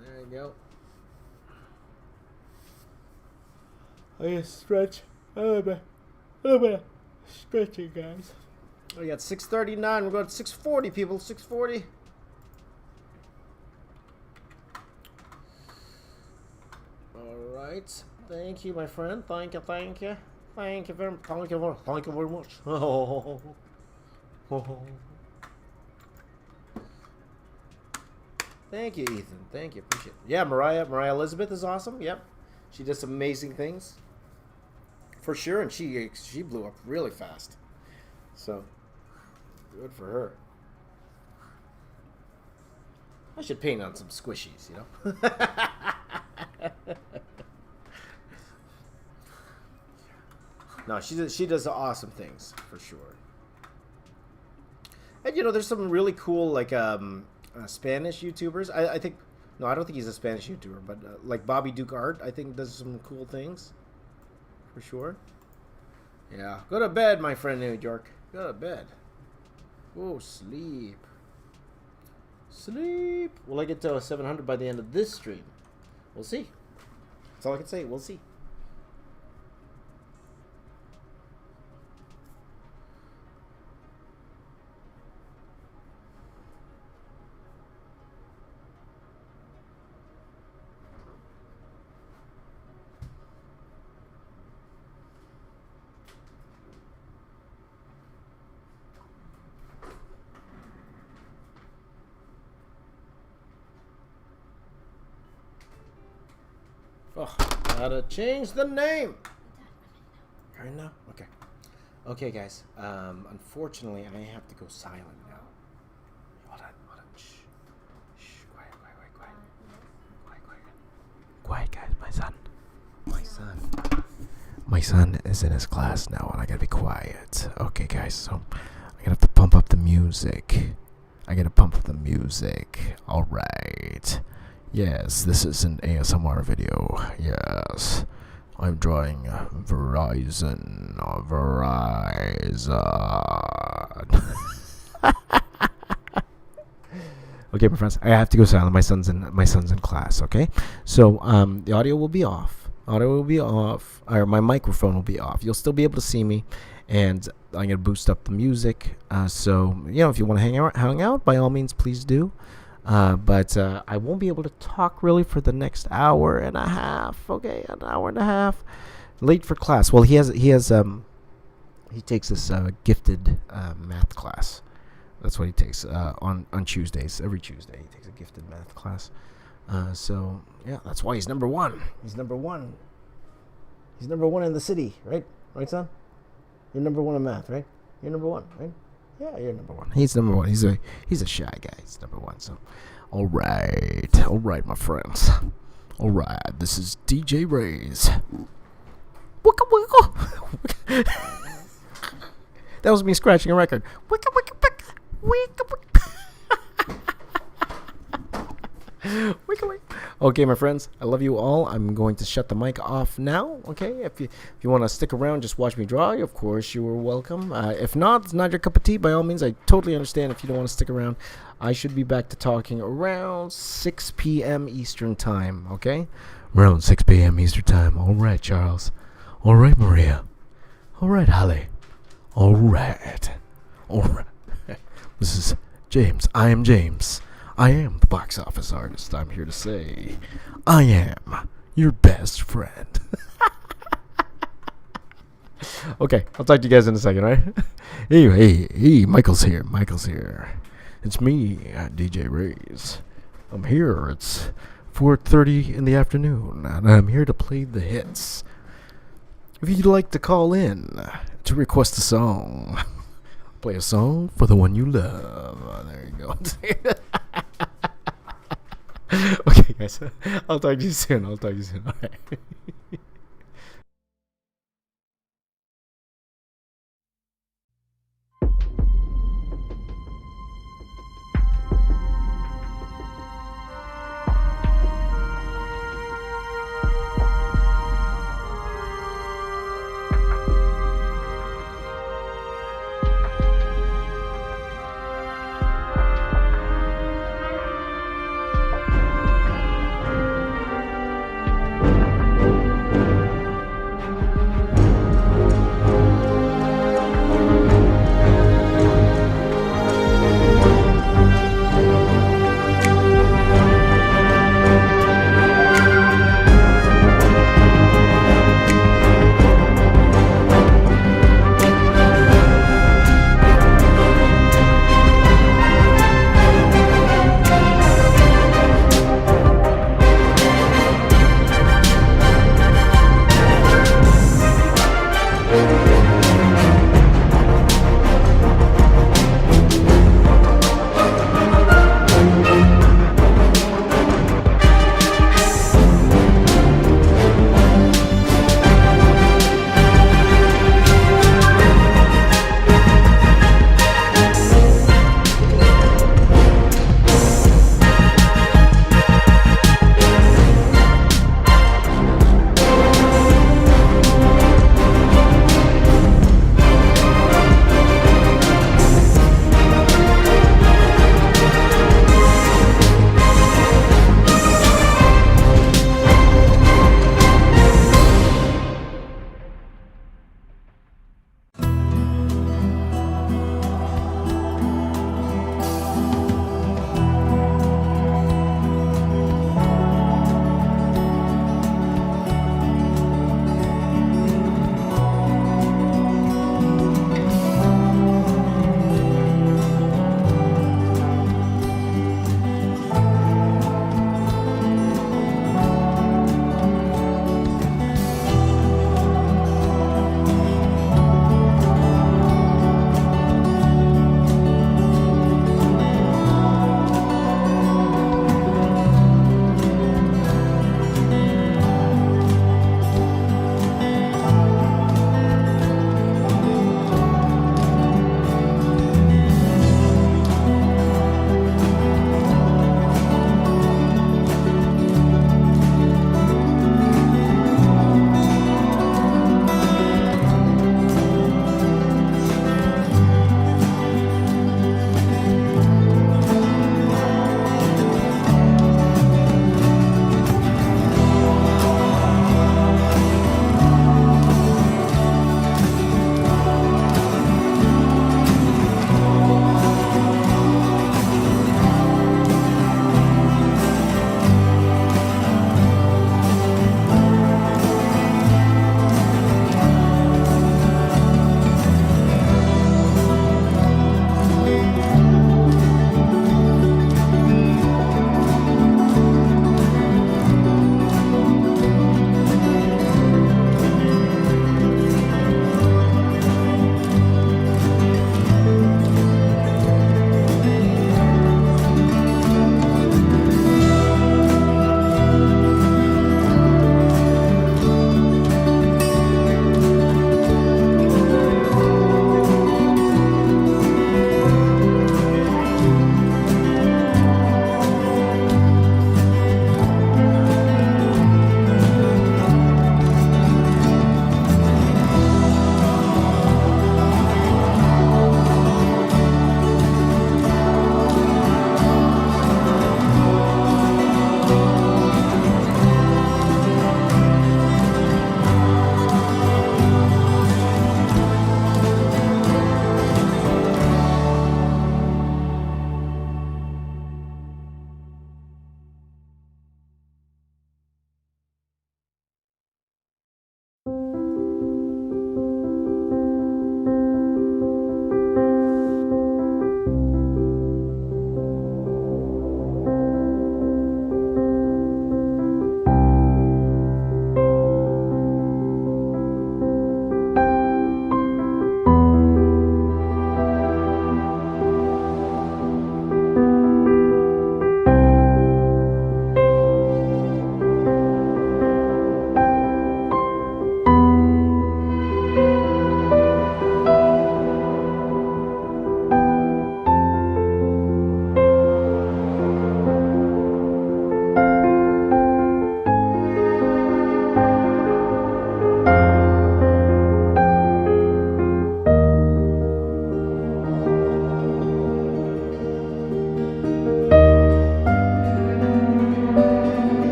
There you go. I gotta stretch a little bit of stretching, guys. We got 6:39. We're going to 6:40, people. 6:40. right. Thank you, my friend. Thank you, thank you. Thank you very much. Thank you very much. Thank you, Ethan. Thank you. Appreciate it. Yeah, Mariah Elizabeth is awesome. Yep. She does amazing things. For sure, and she blew up really fast. So, good for her. I should paint on some squishies, you know? No, she does awesome things, for sure. And, you know, there's some really cool, like, Spanish YouTubers. I think... No, I don't think he's a Spanish YouTuber, but, like, Bobby Duke Art, I think, does some cool things. For sure. Yeah. Go to bed, my friend New York. Go to bed. Oh, sleep. Sleep. Will I get to 700 by the end of this stream? We'll see. That's all I can say. We'll see. Oh, gotta change the name. Right now? Okay. Okay, guys. Unfortunately, I have to go silent now. Hold on. Shh. Shh. Quiet. Quiet, guys. My son is in his class now, and I gotta be quiet. Okay, guys. So I gotta have to pump up the music. All right. Yes, this is an ASMR video. Yes. I'm drawing Verizon. Okay, my friends, I have to go silent. My son's in class, okay? So, the audio will be off. Or my microphone will be off. You'll still be able to see me, and I'm going to boost up the music. So, you know, if you want to hang out, by all means, please do. But I won't be able to talk really for the next hour and a half. Okay, an hour and a half. Late for class. Well, he takes this gifted math class. That's what he takes on Tuesdays. Every Tuesday he takes a gifted math class. So yeah, that's why he's number one. He's number one in the city, right? Right, son? You're number one in math, right? You're number one, right? Yeah, you're number one. He's number one. He's a shy guy. He's number one. So, all right, my friends. All right, this is DJ Ray's. Wicka wicka. That was me scratching a record. Wicka wicka wicka wicka wicka. Wicka wicka. Okay, my friends, I love you all. I'm going to shut the mic off now. Okay, if you want to stick around, just watch me draw. Of course, you are welcome. If not, it's not your cup of tea. By all means, I totally understand if you don't want to stick around. I should be back to talking around 6 p.m. Eastern Time. Okay, around 6 p.m. Eastern Time. All right, Charles. All right, Maria. All right, Holly. All right. This is James. I am James. I am the box office artist. I'm here to say, I am your best friend. Okay, I'll talk to you guys in a second, right? Hey, Michael's here. It's me, DJ Rays. I'm here. It's 4:30 in the afternoon, and I'm here to play the hits. If you'd like to call in to request a song, play a song for the one you love. Oh, there you go. Okay, guys. I'll talk to you soon. All right.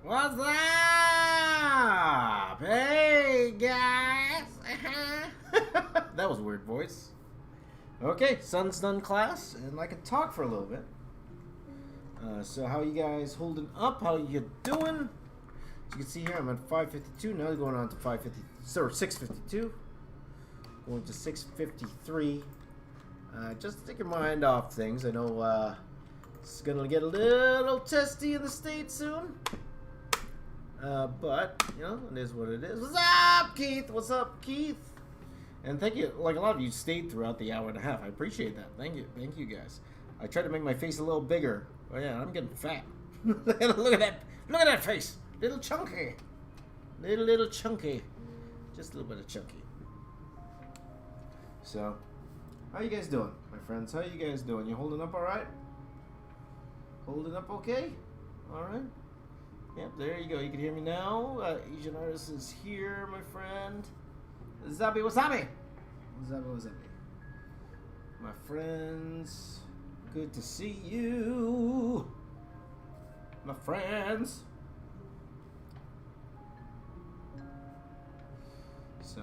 What's up? Hey, guys. That was a weird voice. Okay, son's done class, and I can talk for a little bit. So how you guys holding up? How you doing? As you can see here, I'm at 552. Now going on to 550, or 652. Going to 653. Just to take your mind off things. I know it's gonna get a little testy in the States soon. But, you know, it is what it is. What's up, Keith? What's up, Keith? And thank you. Like, a lot of you stayed throughout the hour and a half. I appreciate that. Thank you. Thank you, guys. I tried to make my face a little bigger. Oh, yeah, I'm getting fat. Look at that. Look at that face. Little chunky. Little chunky. Just a little bit of chunky. So, how you guys doing, my friends? How you guys doing? You holding up all right? Holding up okay? All right. Yep, there you go. You can hear me now. Asian Artist is here, my friend. Zabi Wasabi! Zabi Wasabi. My friends, good to see you. My friends. So.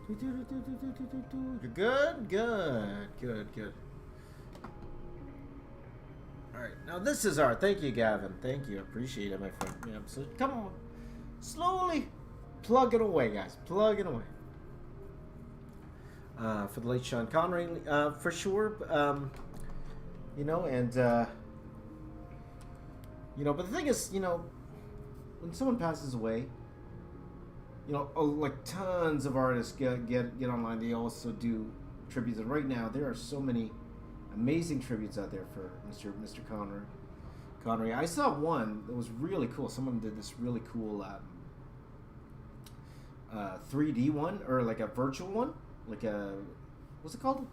You're good? Good. Alright, now this is our... Thank you, Gavin. Thank you. Appreciate it, my friend. Yeah, so come on. Slowly plug it away, guys. Plug it away. For the late Sean Connery, for sure. You know, and... you know, but the thing is, you know, when someone passes away... You know, like tons of artists get online. They also do tributes, and right now there are so many amazing tributes out there for Mr. Connery. I saw one that was really cool. Someone did this really cool 3D one, or like a virtual one, like a what's it called?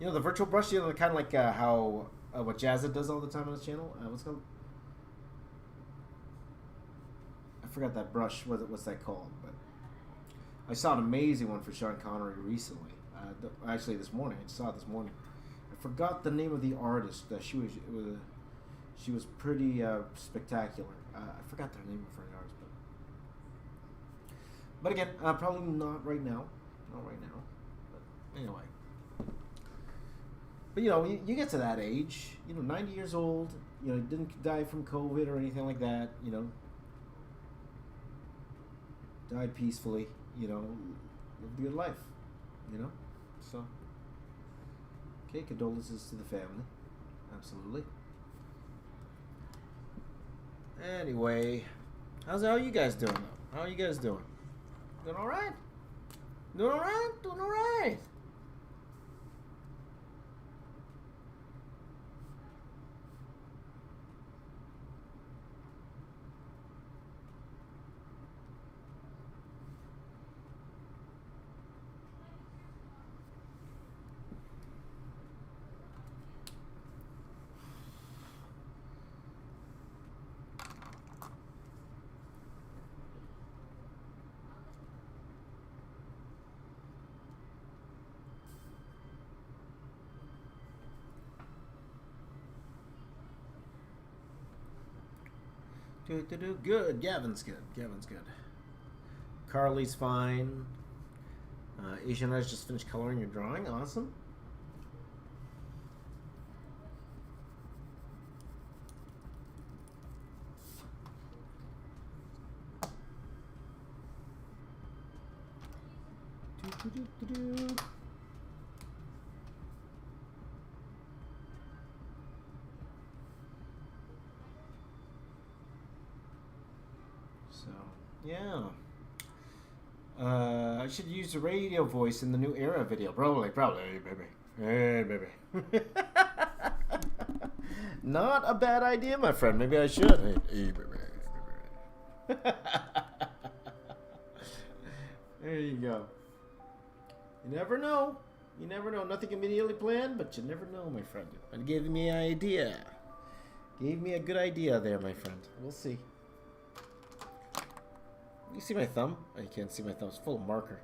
You know, the virtual brush. You know, kind of like how what Jazza does all the time on his channel. What's it called? I forgot that brush. What's that called? But I saw an amazing one for Sean Connery recently. Actually, this morning. I saw it this morning. I forgot the name of the artist. She was pretty spectacular. I forgot the name of her artist, but again, probably not right now. Not right now. But anyway. But you know, you get to that age. You know, 90 years old. You know, didn't die from COVID or anything like that. You know. Died peacefully, you know, lived a good life, you know, so, okay, condolences to the family, absolutely. Anyway, how you guys doing, though? How are you guys doing? Doing alright? Doing alright? Doing alright. Good. Gavin's good. Carly's fine. Asian Eyes just finished coloring your drawing. Awesome. So, yeah. I should use the radio voice in the new era video. Probably. Hey, baby. Not a bad idea, my friend. Maybe I should. Hey, baby. There you go. You never know. You never know. Nothing immediately planned, but you never know, my friend. And gave me an idea. Gave me a good idea there, my friend. We'll see. You see my thumb? Oh, you can't see my thumb. It's full of marker.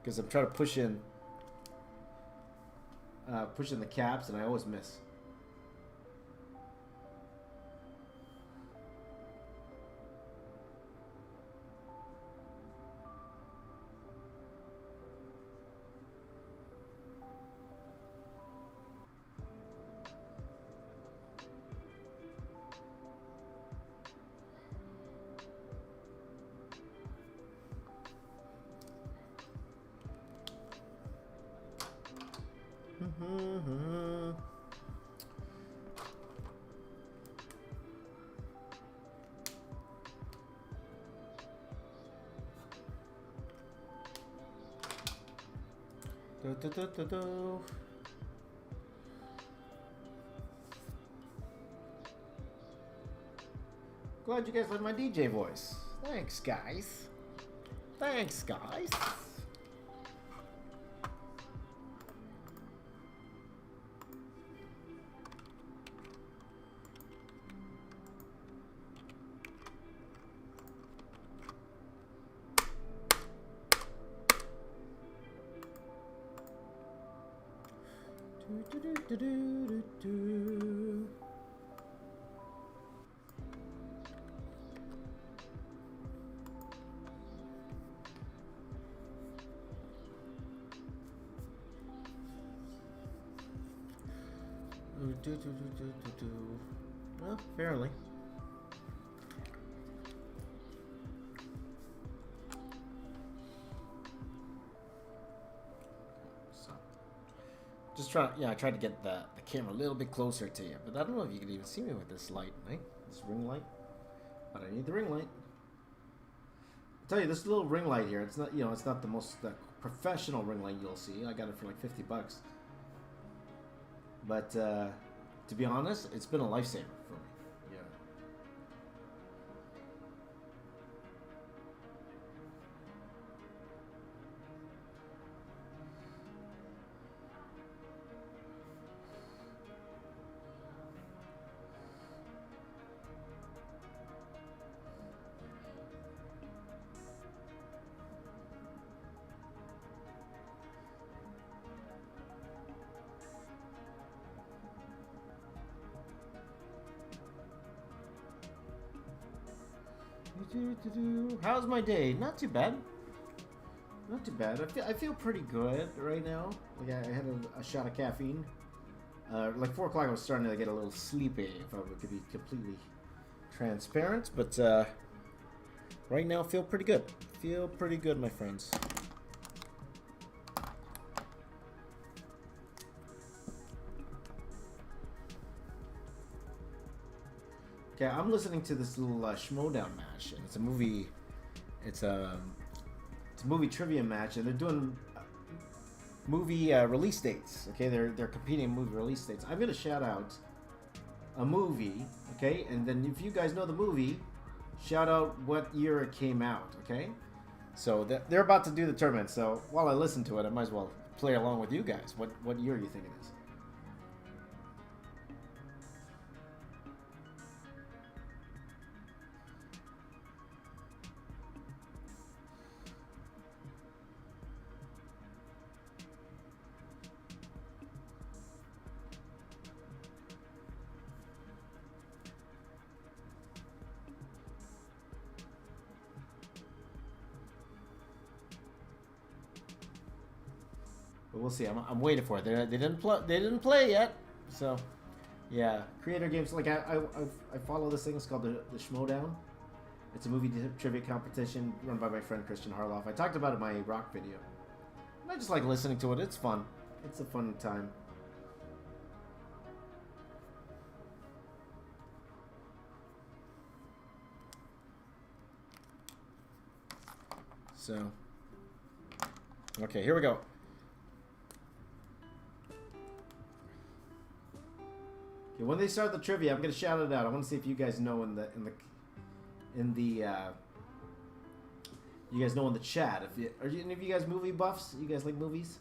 Because I'm trying to push in the caps, and I always miss. Glad you guys like my DJ voice. Thanks, guys. Thanks, guys. Well, fairly. So, just try. Yeah, I tried to get the camera a little bit closer to you, but I don't know if you can even see me with this light, right? This ring light. But I need the ring light. I'll tell you, this little ring light here. It's not, it's not the most professional ring light you'll see. I got it for like $50. But to be honest, it's been a lifesaver for me. Yeah. How's my day? Not too bad. Not too bad. I feel pretty good right now. Like I had a shot of caffeine. Like 4 o'clock, I was starting to get a little sleepy, if I could be completely transparent. But right now, feel pretty good. Feel pretty good, my friends. Okay, I'm listening to this little Schmodown match, and it's a movie. It's a movie trivia match, and they're doing movie release dates. Okay, they're competing in movie release dates. I'm gonna shout out a movie. Okay, and then if you guys know the movie, shout out what year it came out. Okay, so they're about to do the tournament. So while I listen to it, I might as well play along with you guys. What year you think it is? But we'll see. I'm waiting for it. They didn't play yet. So, yeah. Creator Games. Like I follow this thing. It's called the Schmodown. It's a movie trivia competition run by my friend Christian Harloff. I talked about it in my rock video. And I just like listening to it. It's fun. It's a fun time. So, okay, here we go. Okay, when they start the trivia, I'm gonna shout it out. I want to see if you guys know in the you guys know in the chat. Are any of you guys movie buffs? You guys like movies?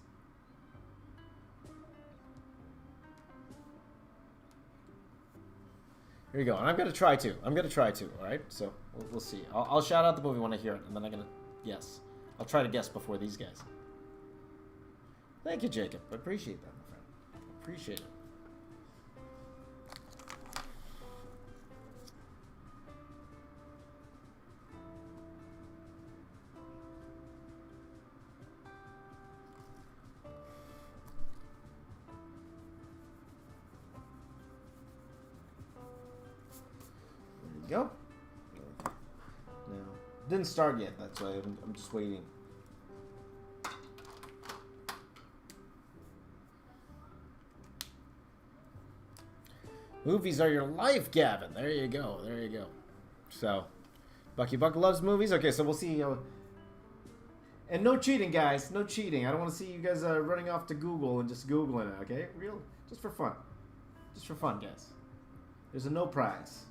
Here you go. And I'm gonna try to. I'm gonna try to. All right. So we'll see. I'll shout out the movie when I hear it, and then I'm gonna guess. I'll try to guess before these guys. Thank you, Jacob. I appreciate that, my friend. Appreciate it. Go. No, didn't start yet. That's why I'm just waiting. Movies are your life, Gavin. There you go. There you go. So, Bucky Buck loves movies. Okay, so we'll see. And no cheating, guys. No cheating. I don't want to see you guys running off to Google and just Googling it. Okay, real, just for fun. Just for fun, guys. There's a no prize.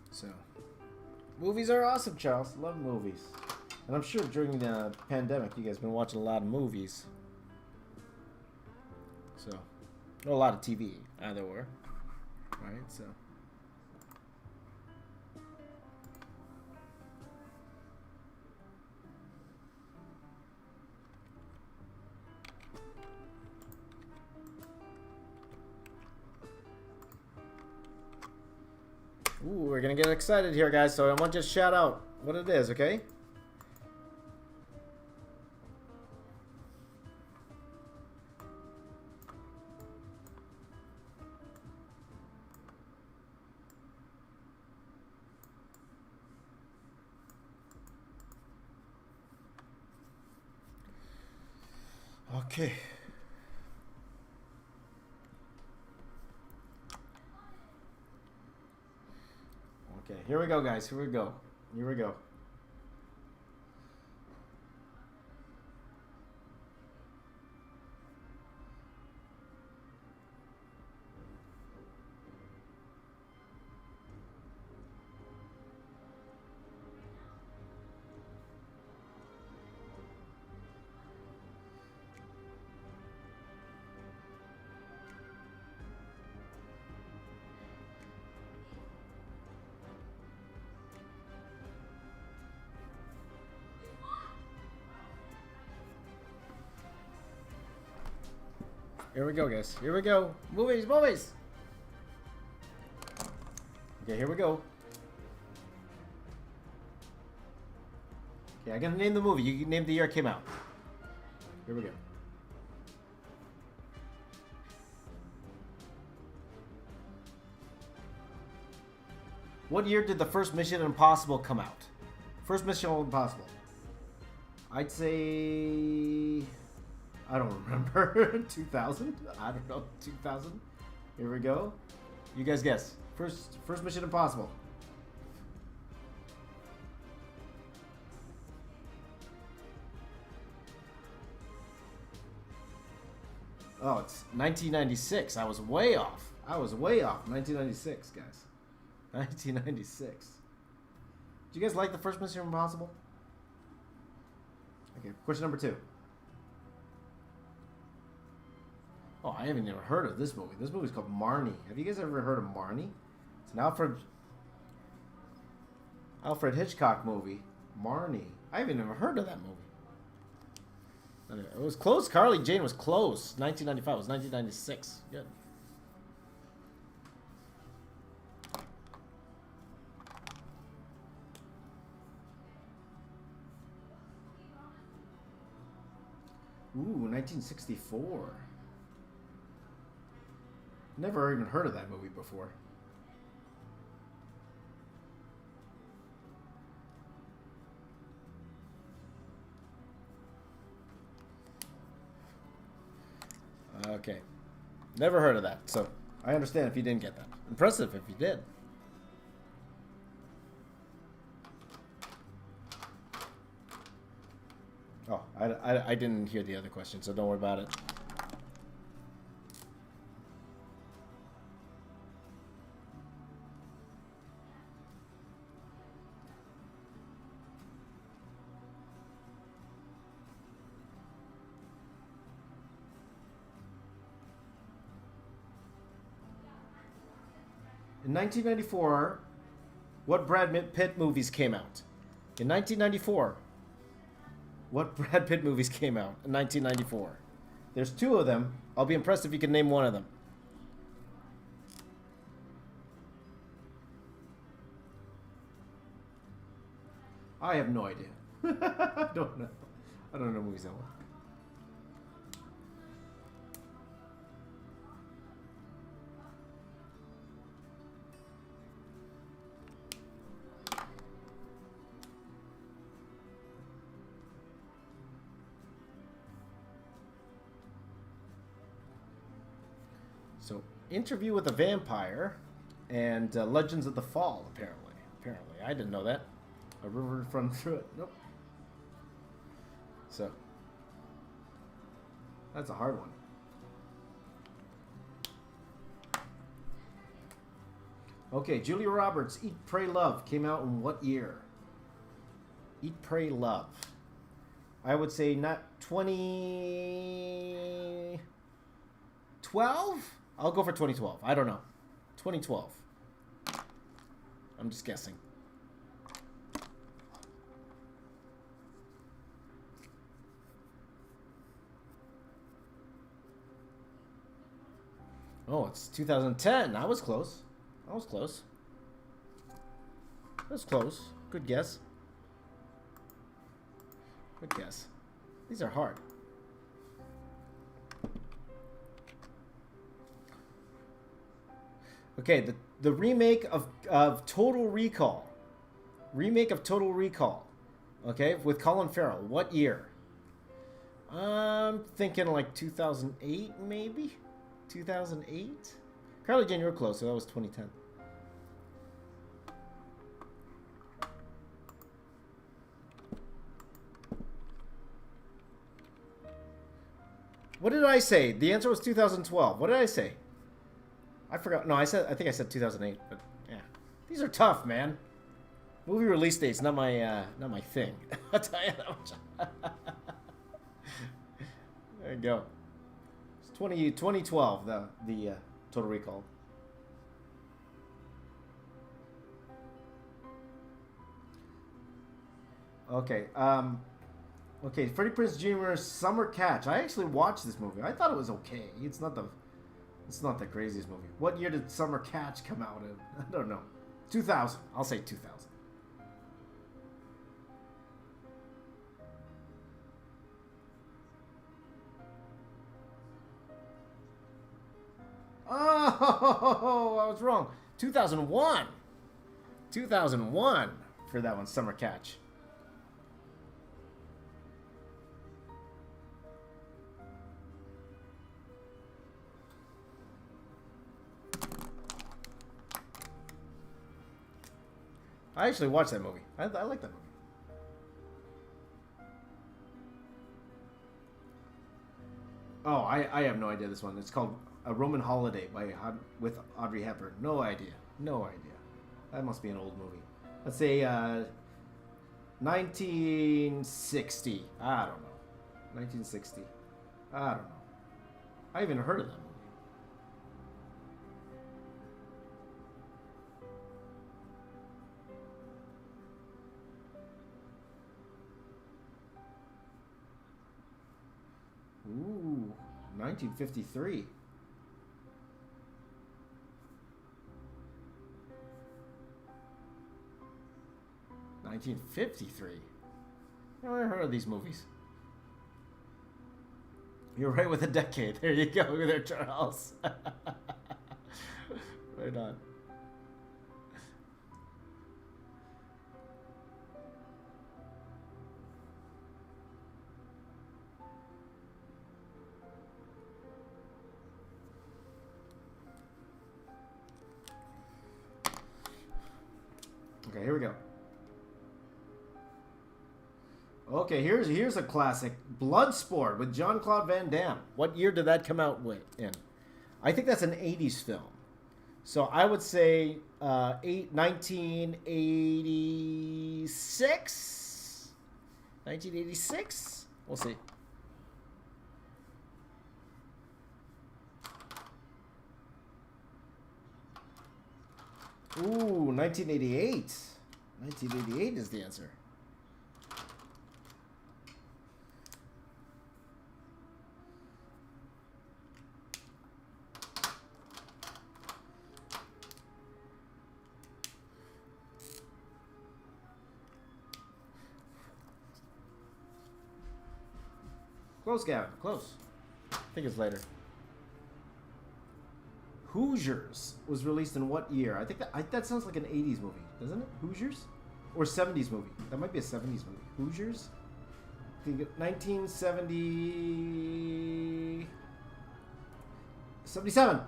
So, movies are awesome, Charles. Love movies. And I'm sure during the pandemic, you guys have been watching a lot of movies. So, or a lot of TV, either or. Right, so. Ooh, we're gonna get excited here, guys, so I want you to shout out what it is, okay? Okay. Okay, here we go, guys. Here we go. Here we go. Here we go, guys. Here we go. Movies, movies. Okay, here we go. Okay, I'm gonna name the movie. You can name the year it came out. Here we go. What year did the first Mission Impossible come out? First Mission Impossible. I'd say... I don't remember. 2000? I don't know. 2000? Here we go. You guys guess. First Mission Impossible. Oh, it's 1996. I was way off. I was way off. 1996, guys. 1996. Do you guys like the first Mission Impossible? Okay, question number 2. Oh, I haven't even heard of this movie. This movie's called Marnie. Have you guys ever heard of Marnie? It's an Alfred Hitchcock movie. Marnie. I haven't even heard of that movie. It was close. Carly Jane was close. 1995. It was 1996. Good. Ooh, 1964. Never even heard of that movie before. Okay. Never heard of that, so I understand if you didn't get that. Impressive if you did. Oh, I didn't hear the other question, so don't worry about it. In 1994, what Brad Pitt movies came out? In 1994, what Brad Pitt movies came out in 1994? There's two of them. I'll be impressed if you can name one of them. I have no idea. I don't know. I don't know movies that well. So, Interview with a Vampire and Legends of the Fall, apparently. Apparently. I didn't know that. A river run through it. Nope. So, that's a hard one. Okay, Julia Roberts, Eat, Pray, Love came out in what year? Eat, Pray, Love. I would say not 2012? I'll go for 2012. I don't know. 2012. I'm just guessing. Oh, it's 2010. I was close. I was close. That was close. Good guess. Good guess. These are hard. Okay, the remake of Total Recall. Remake of Total Recall. Okay, with Colin Farrell. What year? I'm thinking like 2008, maybe? 2008? Carly Jane, you were close, so that was 2010. What did I say? The answer was 2012. What did I say? I forgot. No, I think I said 2008, but yeah. These are tough, man. Movie release date's not my thing. I'll tell you that much. There you go. It's 2012, the Total Recall. Okay, okay, Freddie Prinze Jr.'s Summer Catch. I actually watched this movie. I thought it was okay. It's not the craziest movie. What year did Summer Catch come out in? I don't know. 2000. I'll say 2000. Oh, I was wrong. 2001. 2001 for that one, Summer Catch. I actually watched that movie. I like that movie. Oh, I have no idea this one. It's called A Roman Holiday with Audrey Hepburn. No idea. No idea. That must be an old movie. Let's say 1960. I don't know. 1960. I don't know. I even heard of that movie. Ooh, 1953. Never heard of these movies. You're right with a decade. There you go, there, Charles. Right on. Okay, here's a classic. Bloodsport with Jean-Claude Van Damme. What year did that come out in? I think that's an 80s film. So I would say 1986? 1986? We'll see. Ooh, 1988. 1988 is the answer. Close, Gavin. Close. I think it's later. Hoosiers was released in what year? I think that sounds like an 80s movie, doesn't it? Hoosiers? Or 70s movie. That might be a 70s movie. Hoosiers? I think 1970... 77.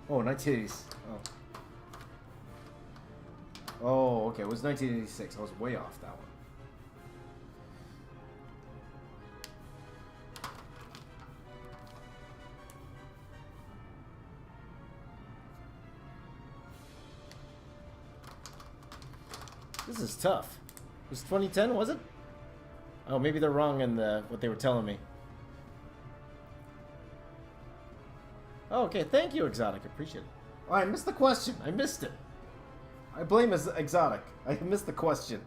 Oh, 1980s. Oh. Oh, okay. It was 1986. I was way off that one. This is tough. It was 2010, was it? Oh, maybe they're wrong in what they were telling me. Oh, okay. Thank you, Exotic. Appreciate it. Oh, I missed the question. I missed it. I blame Exotic. I missed the question.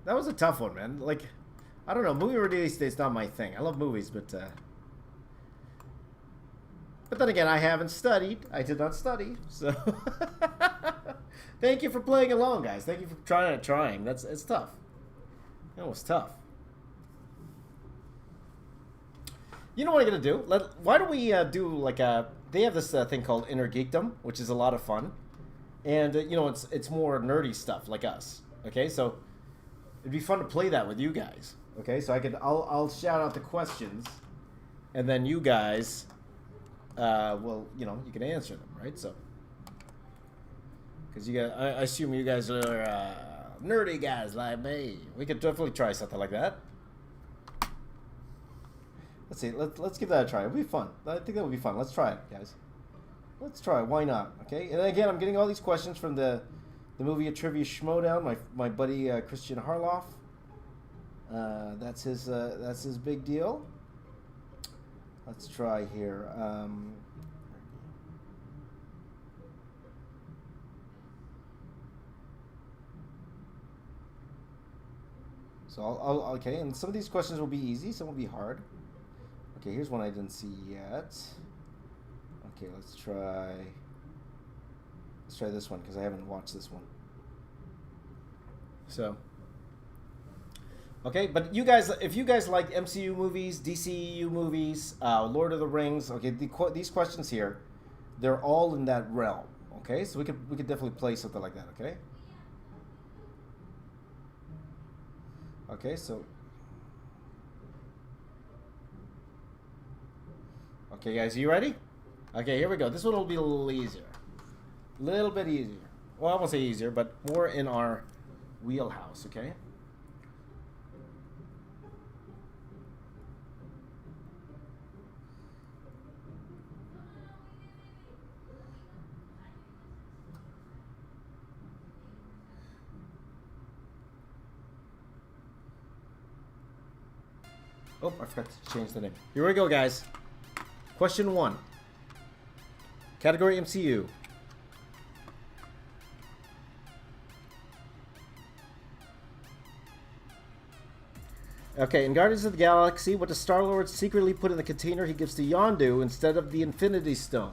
That was a tough one, man. Like, I don't know. Movie release day is not my thing. I love movies, but then again, I haven't studied. I did not study, so thank you for playing along, guys. Thank you for trying. It's tough. It was tough. You know what I'm gonna do? Why don't we do like a? They have this thing called Inner Geekdom, which is a lot of fun, and you know it's more nerdy stuff like us. Okay, so. It'd be fun to play that with you guys. Okay, so I'll shout out the questions, and then you guys, well, you know, you can answer them, right? So, because I assume you guys are nerdy guys like me. We could definitely try something like that. Let's see. Let's give that a try. It'll be fun. I think that would be fun. Let's try it, guys. Let's try it. Why not? Okay. And again, I'm getting all these questions from the movie A Trivia Schmodown, my buddy Christian Harloff. That's his big deal. Let's try here. So okay, and some of these questions will be easy, some will be hard. Okay, here's one I didn't see yet. Okay, let's try this one because I haven't watched this one. So, okay, but you guys, if you guys like MCU movies, DCEU movies, Lord of the Rings, okay, these questions here, they're all in that realm. Okay, so we could definitely play something like that. Okay. Okay, so. Okay, guys, are you ready? Okay, here we go. This one will be a little easier. Little bit easier. Well, I won't say easier, but more in our wheelhouse, okay? Oh, I forgot to change the name. Here we go, guys. Question 1. Category MCU. Okay, in Guardians of the Galaxy, what does Star-Lord secretly put in the container he gives to Yondu instead of the Infinity Stone?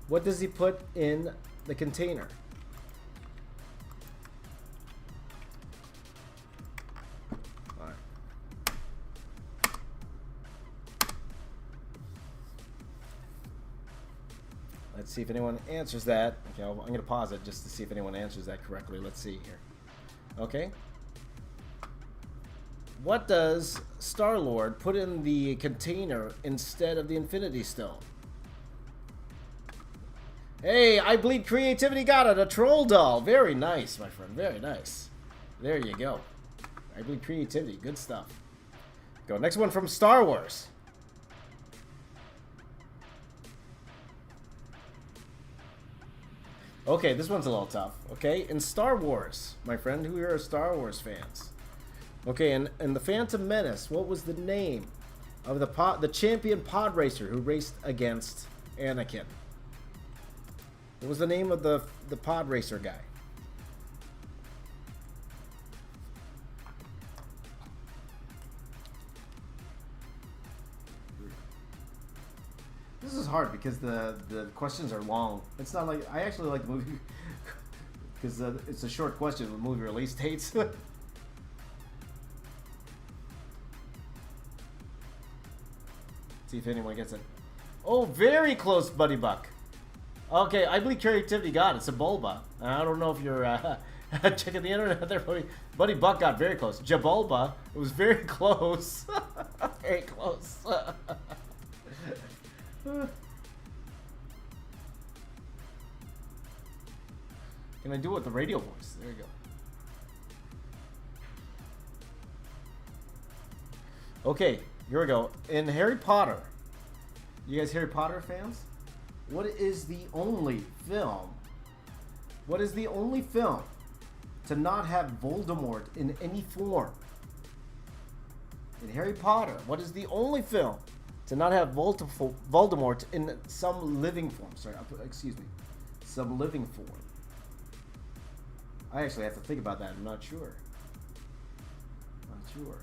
What does he put in the container? All right. Let's see if anyone answers that. Okay, I'm going to pause it just to see if anyone answers that correctly. Let's see here. Okay. What does Star-Lord put in the container instead of the Infinity Stone? Hey, I believe creativity got it. A troll doll. Very nice, my friend. Very nice. There you go. I believe creativity. Good stuff. Go. Next one from Star Wars. Okay, this one's a little tough. Okay, in Star Wars, my friend, who are Star Wars fans? Okay, and the Phantom Menace, what was the name of the champion pod racer who raced against Anakin? What was the name of the pod racer guy? This is hard because the questions are long. It's not like I actually like the movie because it's a short question with movie release dates. See if anyone gets it. Oh, very close, Buddy Buck. Okay, I believe creativity got it. It's a Bulba. I don't know if you're checking the internet there, buddy. Buddy Buck got very close. Jabulba. It was very close. Very close. Can I do it with the radio voice? There you go. Okay, here we go. In Harry Potter, you guys Harry Potter fans? What is the only film? What is the only film to not have Voldemort in any form? In Harry Potter, what is the only film to not have Voldemort in some living form? Sorry, excuse me. Some living form. I actually have to think about that. I'm not sure. Not sure.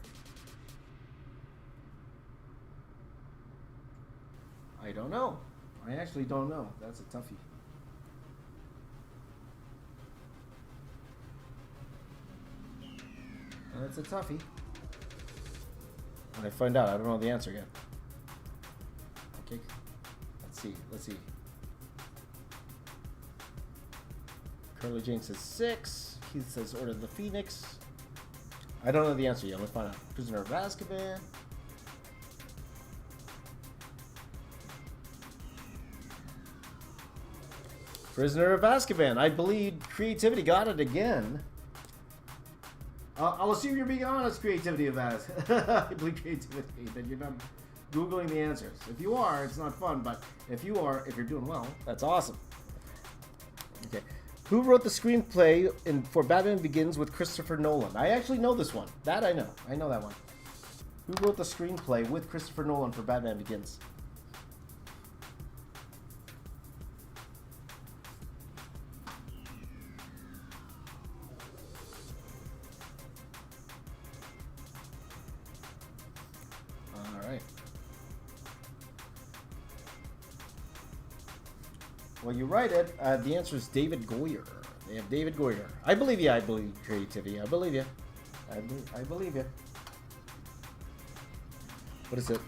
I don't know. I actually don't know. That's a toughie. That's a toughie. When I find out, I don't know the answer yet. Okay. Let's see. Let's see. Curly Jane says 6. Keith says Order of the Phoenix. I don't know the answer yet. Let's find out. Prisoner of Azkaban. Prisoner of Azkaban. I believe creativity got it again. I'll assume you're being honest, creativity of Azkaban. I believe creativity, that you're not Googling the answers. If you are, it's not fun, but if you are, if you're doing well, that's awesome. Okay. Who wrote the screenplay for Batman Begins with Christopher Nolan? I actually know this one. That I know. I know that one. Who wrote the screenplay with Christopher Nolan for Batman Begins? Well, you write it. The answer is David Goyer. They have David Goyer. I believe you. I believe creativity. I believe you. I believe you. What is it?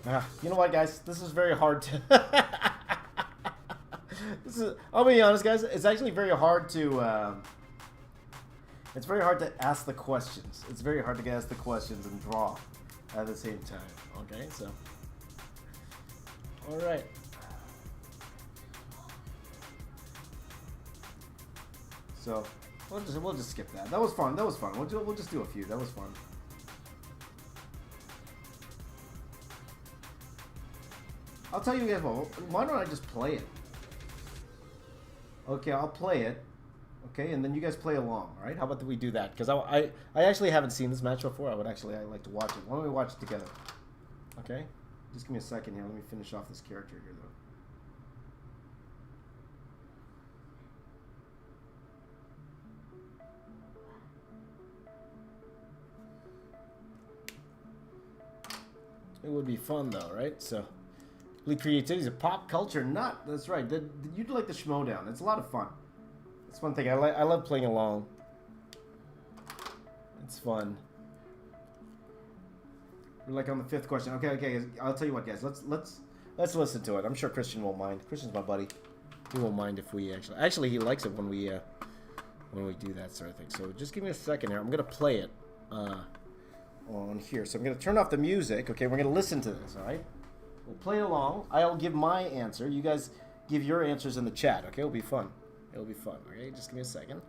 You know what, guys? This is very hard to... I'll be honest, guys. It's actually very hard to... it's very hard to ask the questions. It's very hard to ask the questions and draw at the same time. Okay, so... All right. So we'll just skip that. That was fun. That was fun. We'll just do a few. That was fun. I'll tell you guys what. Why don't I just play it? Okay, I'll play it. Okay, and then you guys play along. All right? How about we do that? Because I actually haven't seen this match before. I'd like to watch it. Why don't we watch it together? Okay. Just give me a second here. Let me finish off this character here, though. It would be fun though, right? So Creativity is a pop culture nut. That's right. You'd like the Schmodown. It's a lot of fun. It's one thing. I love playing along. It's fun. We're like on the 5th question. Okay. I'll tell you what, guys. Let's listen to it. I'm sure Christian won't mind. Christian's my buddy. He won't mind if we actually he likes it when we do that sort of thing. So just give me a second here. I'm gonna play it on here. So I'm gonna turn off the music. Okay, we're gonna listen to this. All right. We'll play along. I'll give my answer. You guys give your answers in the chat. Okay, it'll be fun. It'll be fun. Okay, just give me a second.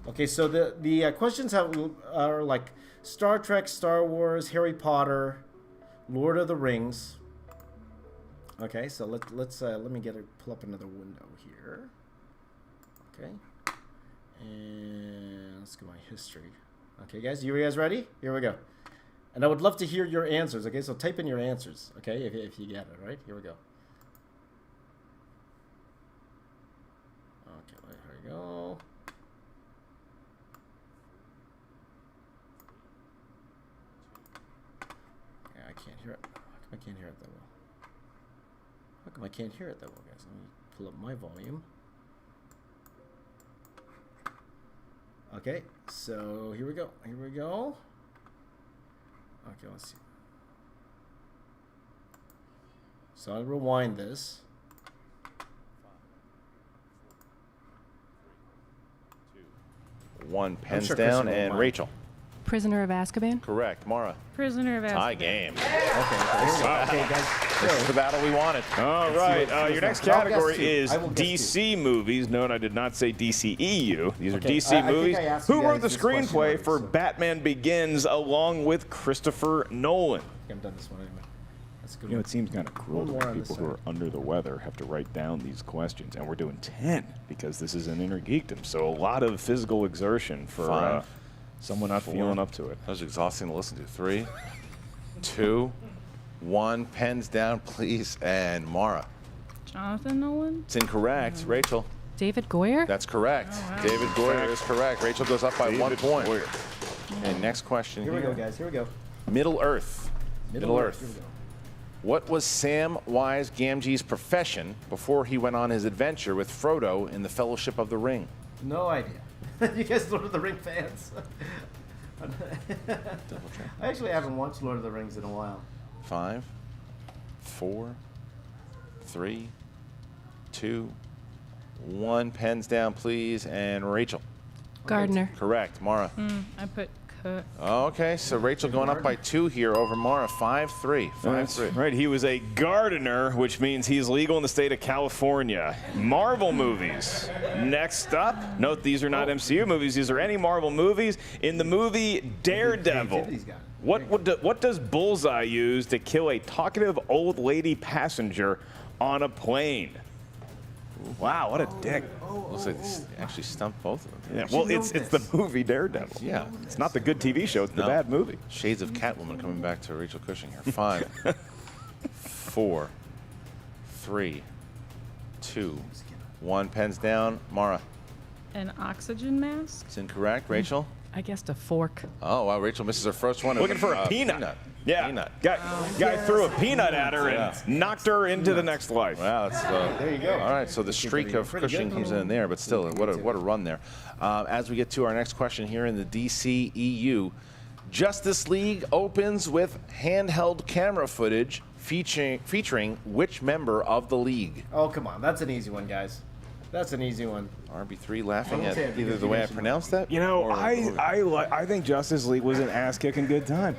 Okay, so the questions are like Star Trek, Star Wars, Harry Potter, Lord of the Rings. Okay, so let me pull up another window here. Okay, and let's go my history. Okay, guys, you guys ready? Here we go. And I would love to hear your answers. Okay, so type in your answers. Okay, if you get it, right? Here we go. Okay, here we go. Yeah, I can't hear it. How come I can't hear it that well? How come I can't hear it that well, guys? Let me pull up my volume. Okay, so here we go. Here we go. Okay, let's see. So I'll rewind this. 1, pens down, and Rachel. Prisoner of Azkaban? Correct. Mara. Prisoner of Azkaban. Tie game. Okay, guys. This is the battle we wanted. All right. Your next category is I will guess DC movies. No, I did not say DCEU. These are Okay, DC I think movies. I asked Who you wrote guys the this question screenplay already, for so- Batman Begins along with Christopher Nolan? I've done this one anyway. That's a good. You know, one. it seems kind of cruel One more that on this people who are side. under the weather have to write down these questions, and we're doing 10 because this is an inner geekdom. So a lot of physical exertion for 5, someone not 4. feeling up to it. That was exhausting to listen to. 3, 2, 1, pens down, please, and Mara. Jonathan Nolan? It's incorrect. Rachel. David Goyer? That's correct. Oh, wow. David Goyer is correct. Rachel goes up by 1 David point. Goyer. And next question Here we go, guys. Here we go. Middle Earth. Middle Earth. Here we go. What was Samwise Gamgee's profession before he went on his adventure with Frodo in the Fellowship of the Ring? No idea. You guys Lord of the Ring fans? I actually haven't watched Lord of the Rings in a while. 5, 4, 3, 2, 1. Pens down, please, and Rachel. Gardner. Correct. Mara. I put Cook. Okay, so Rachel going up by 2 here over Mara. 5-3. That's 5-3. right. He was a gardener, which means he's legal in the state of California. Marvel movies. Next up, note these are not MCU movies. These are any Marvel movies. In the movie Daredevil, Creativity's got it. what does Bullseye use to kill a talkative old lady passenger on a plane? Wow, what a dick. Looks like they actually stumped both of them. Yeah, well, it's the movie Daredevil. Yeah. It's not the good TV show, it's the No. bad movie. Shades of Catwoman coming back to Rachel Cushing here. 5, 4, 3, 2, 1. Pens down. Mara. An oxygen mask? It's incorrect. Rachel? I guessed a fork. Oh, wow. Rachel misses her first one. Looking for a peanut. Yeah. Peanut. Guy threw a peanut at her and knocked her into the next life. Wow, that's There you go. All right, so the streak of Pretty Cushing good. comes in there, but still, what a run there. As we get to our next question here in the DCEU, Justice League opens with handheld camera footage featuring which member of the league? Oh, come on. That's an easy one, guys. That's an easy one. RB3 laughing I won't at say it either because the you way I mentioned pronounced that. You know, or- I think Justice League was an ass-kicking good time.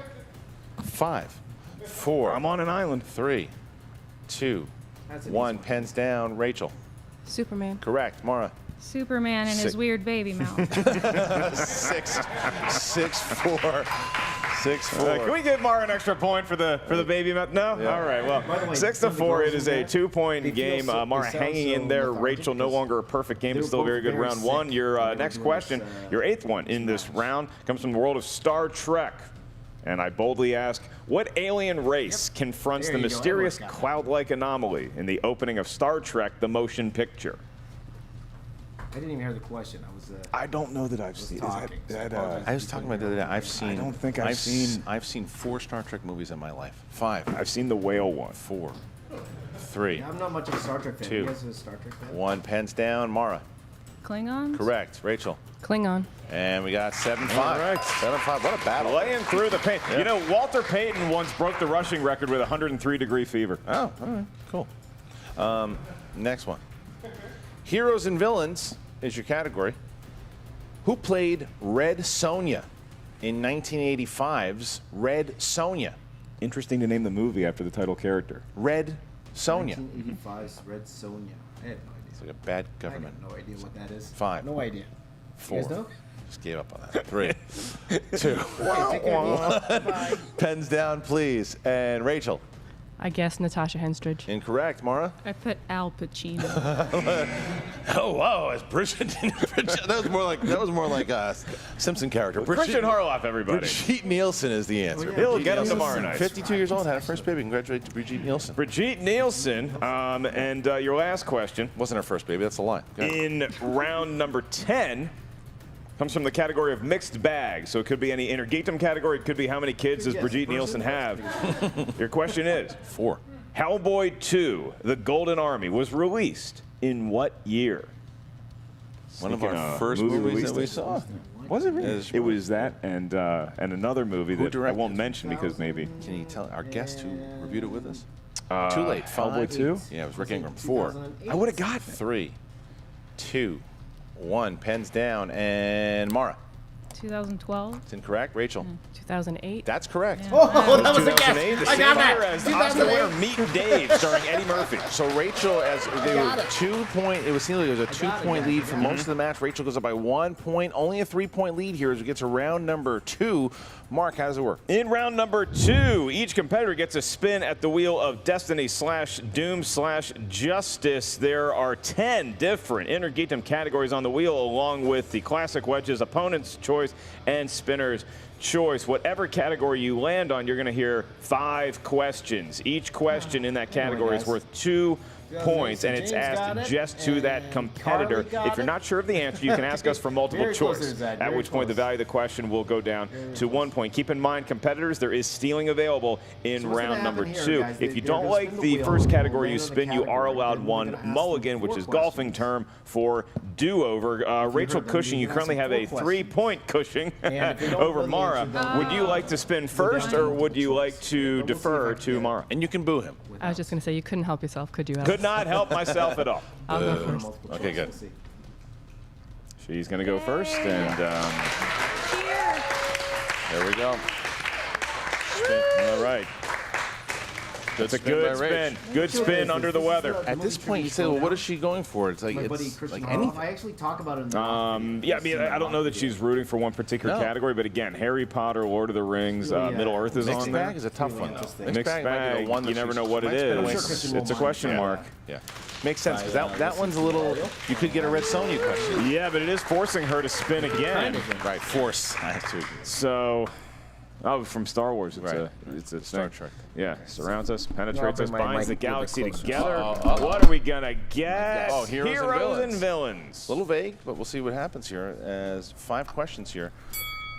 5, 4. I'm on an island. 3, 2, That's an 1. easy Pens down. Rachel. Superman. Correct. Mara. Superman and his Sick. weird baby mouth. 6, 4. 6, 4. Can we give Mara an extra point for the baby mouth? No? Yeah. All right, well, By the way, 6 some to of the 4. girls It is in a there, 2-point they feel game. so- Mara they sound hanging so in there. lethargic Rachel, no because longer a perfect game, they but were still a very both good very round sick one. Your when they were next doing question, this, your 8th one in this round, comes from the world of Star Trek. And I boldly ask, what alien race confronts There the you go. mysterious Everyone's got that. cloud-like anomaly in the opening of Star Trek, the motion picture? I didn't even hear the question. I was. I don't know that I've seen. talking, so I Is that, apologize. I was talking about the other day. I've seen. don't think I've seen- I've seen 4 Star Trek movies in my life. 5. I've seen the whale one. 4. 3. I'm not much of a Star Trek fan. 2. You guys are a Star Trek fan? 1. Pens down. Mara. Klingons? Correct. Rachel. Klingon. And we got 7-5. Correct. 7-5. What a battle. Laying through the pain. You know, Walter Payton once broke the rushing record with 103-degree fever. Oh, all right. Cool. Next one. Heroes and villains is your category. Who played Red Sonja in 1985's Red Sonja? Interesting to name the movie after the title character. Red Sonja. 1985's Red Sonja. I have no idea. It's like a bad I government. have no idea what that is. 5. No idea. 4. You guys know? Just gave up on that. 3. 2. Okay, take care. Bye. Pens down, please. And Rachel. I guess Natasha Henstridge. Incorrect. Mara. I put Al Pacino. Oh wow, it's Bridget. that was more like a Simpson character. Christian Harloff, everybody. Brigitte Nielsen is the answer. He'll get him Nielsen, tomorrow night. 52 years old, had her first baby. Congratulations to Brigitte Nielsen. Brigitte Nielsen, and your last question. Wasn't her first baby, that's a lie. Go ahead. In round number 10 comes from the category of mixed bag. So it could be any intergeekdom category. It could be how many kids does Yes, Brigitte person, Nielsen yes, have. Your question is, 4. Hellboy 2, The Golden Army, was released in what year? One of Speaking our of first movie movies that we releases. saw. Was it really? Yes, It was that and another movie Who that I directed won't it? mention because maybe. Can you tell our guest who reviewed it with us? Too late. Hellboy 5. 2? Yeah, it was Rick Ingram. 4. 2008. I would have gotten it. 3, 2, 1. Pens down. And Mara. 2012? It's incorrect. Rachel. 2008. That's correct. Oh, that was a 2008, guess. the I same got year that. as Oscar winner Meet Dave, starring Eddie Murphy. So Rachel, as they were got it. 2 point, it was seemed like it was a 2-point lead for most of Mm-hmm. the match. Rachel goes up by 1 point, only a 3-point lead here as we get to round number 2. Mark, how does it work? In round number 2, each competitor gets a spin at the wheel of destiny / doom / justice. There are 10 different intergeekdom categories on the wheel, along with the classic wedges, opponent's choice, and spinner's choice. Whatever category you land on, you're going to hear 5 questions. Each question in that category is guys. worth 2 points, and it's James got asked it, just to that and competitor. Carly got If you're it. not sure of the answer, you can ask us for multiple Very close, choice, Zach, at very which point the close. value of the question will go down to 1 point. Keep in mind, competitors, there is stealing available in So what's gonna round number happen here, 2. guys? If They're you don't gonna like spin the the wheel, first category you land on the spin, you are category, allowed then we're 1 gonna ask them mulligan, 4 which is golfing questions. term for do-over. Rachel them, Cushing, you you can ask currently them have 4 a questions. 3-point Cushing And if you don't over know the Mara. answer, then Would you like to spin first, or would you like to defer to Mara? And you can boo him. I was just going to say, you couldn't help yourself, could you, Alex? Could not help myself at all. I'll go first. Multiple Okay, choice, good. we'll see. She's going to go first, and There we go. all right. That's a spin good by Rach. spin. Good spin under the weather. At this point, you say, well, what is she going for? It's like, My buddy it's Christian like Harloff, anything. I actually talk about it in the Yeah, I mean, I don't know that she's rooting for one particular No. category, but again, Harry Potter, Lord of the Rings, Really, Middle Earth is Mixed on there. bag is a tough Really one, though. interesting. Mixed might be the bag, one you that never she's- know what it might spin away is. from. Christian It's a won't question mind. mark. Yeah. Makes sense, because that one's a little, you could get a Red Sonja question. Yeah, but it is forcing her to spin again. Right, force. I have to. So, from Star Wars, Right. it's a Star thing. Trek. Yeah, surrounds us, penetrates us, bring my binds the mic a little bit galaxy closer. together. Uh-oh. What are we gonna get? Oh, heroes and villains. A little vague, but we'll see what happens here. As 5 questions here.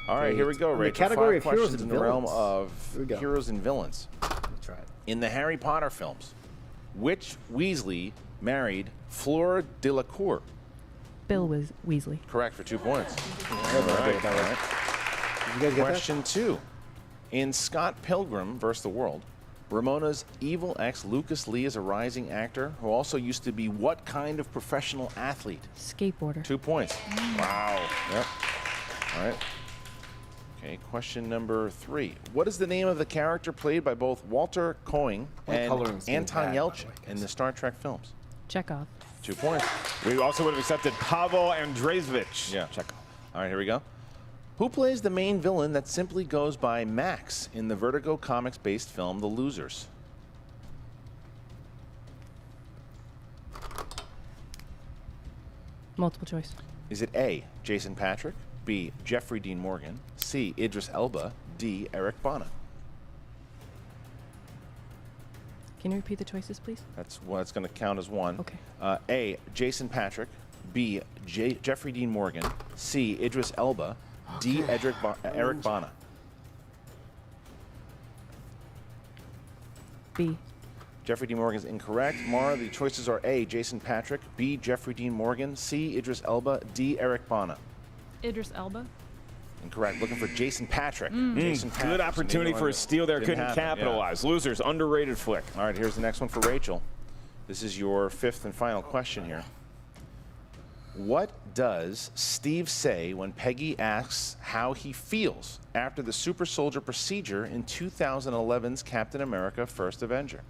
All right, here we go, In the Rachel. category 5 of heroes questions and in the realm villains. of Here we go. heroes and villains. Let me try it. In the Harry Potter films, which Weasley married Fleur Delacour? Bill was Weasley. Correct for 2 points. All right. All right. Did you guys get Question 2. In Scott Pilgrim vs. the World, Ramona's evil ex Lucas Lee is a rising actor who also used to be what kind of professional athlete? Skateboarder. 2 points. Wow. Yep. All right. Okay, question number 3. What is the name of the character played by both Walter Koenig My and coloring's getting Anton bad, by the Yelchin way, in the Star Trek films? Chekhov. 2 points. We also would have accepted Pavel Andreevich. Yeah. Check. All right, here we go. Who plays the main villain that simply goes by Max in the Vertigo Comics-based film The Losers? Multiple choice. Is it A, Jason Patrick, B, Jeffrey Dean Morgan, C, Idris Elba, D, Eric Bana? Can you repeat the choices, please? That's what's going to count as 1. Okay. A, Jason Patrick, B. Jeffrey Dean Morgan, C. Idris Elba, D. Eric Bana. B. Jeffrey Dean Morgan is incorrect. Mara, the choices are A. Jason Patric, B. Jeffrey Dean Morgan, C. Idris Elba, D. Eric Bana. Idris Elba. Incorrect. Looking for Jason Patrick. Jason Patrick. Good opportunity for a steal there. Didn't Couldn't happen, yeah. capitalize. Losers, underrated flick. All right, here's the next one for Rachel. This is your fifth and final question here. What does Steve say when Peggy asks how he feels after the super soldier procedure in 2011's Captain America: First Avenger?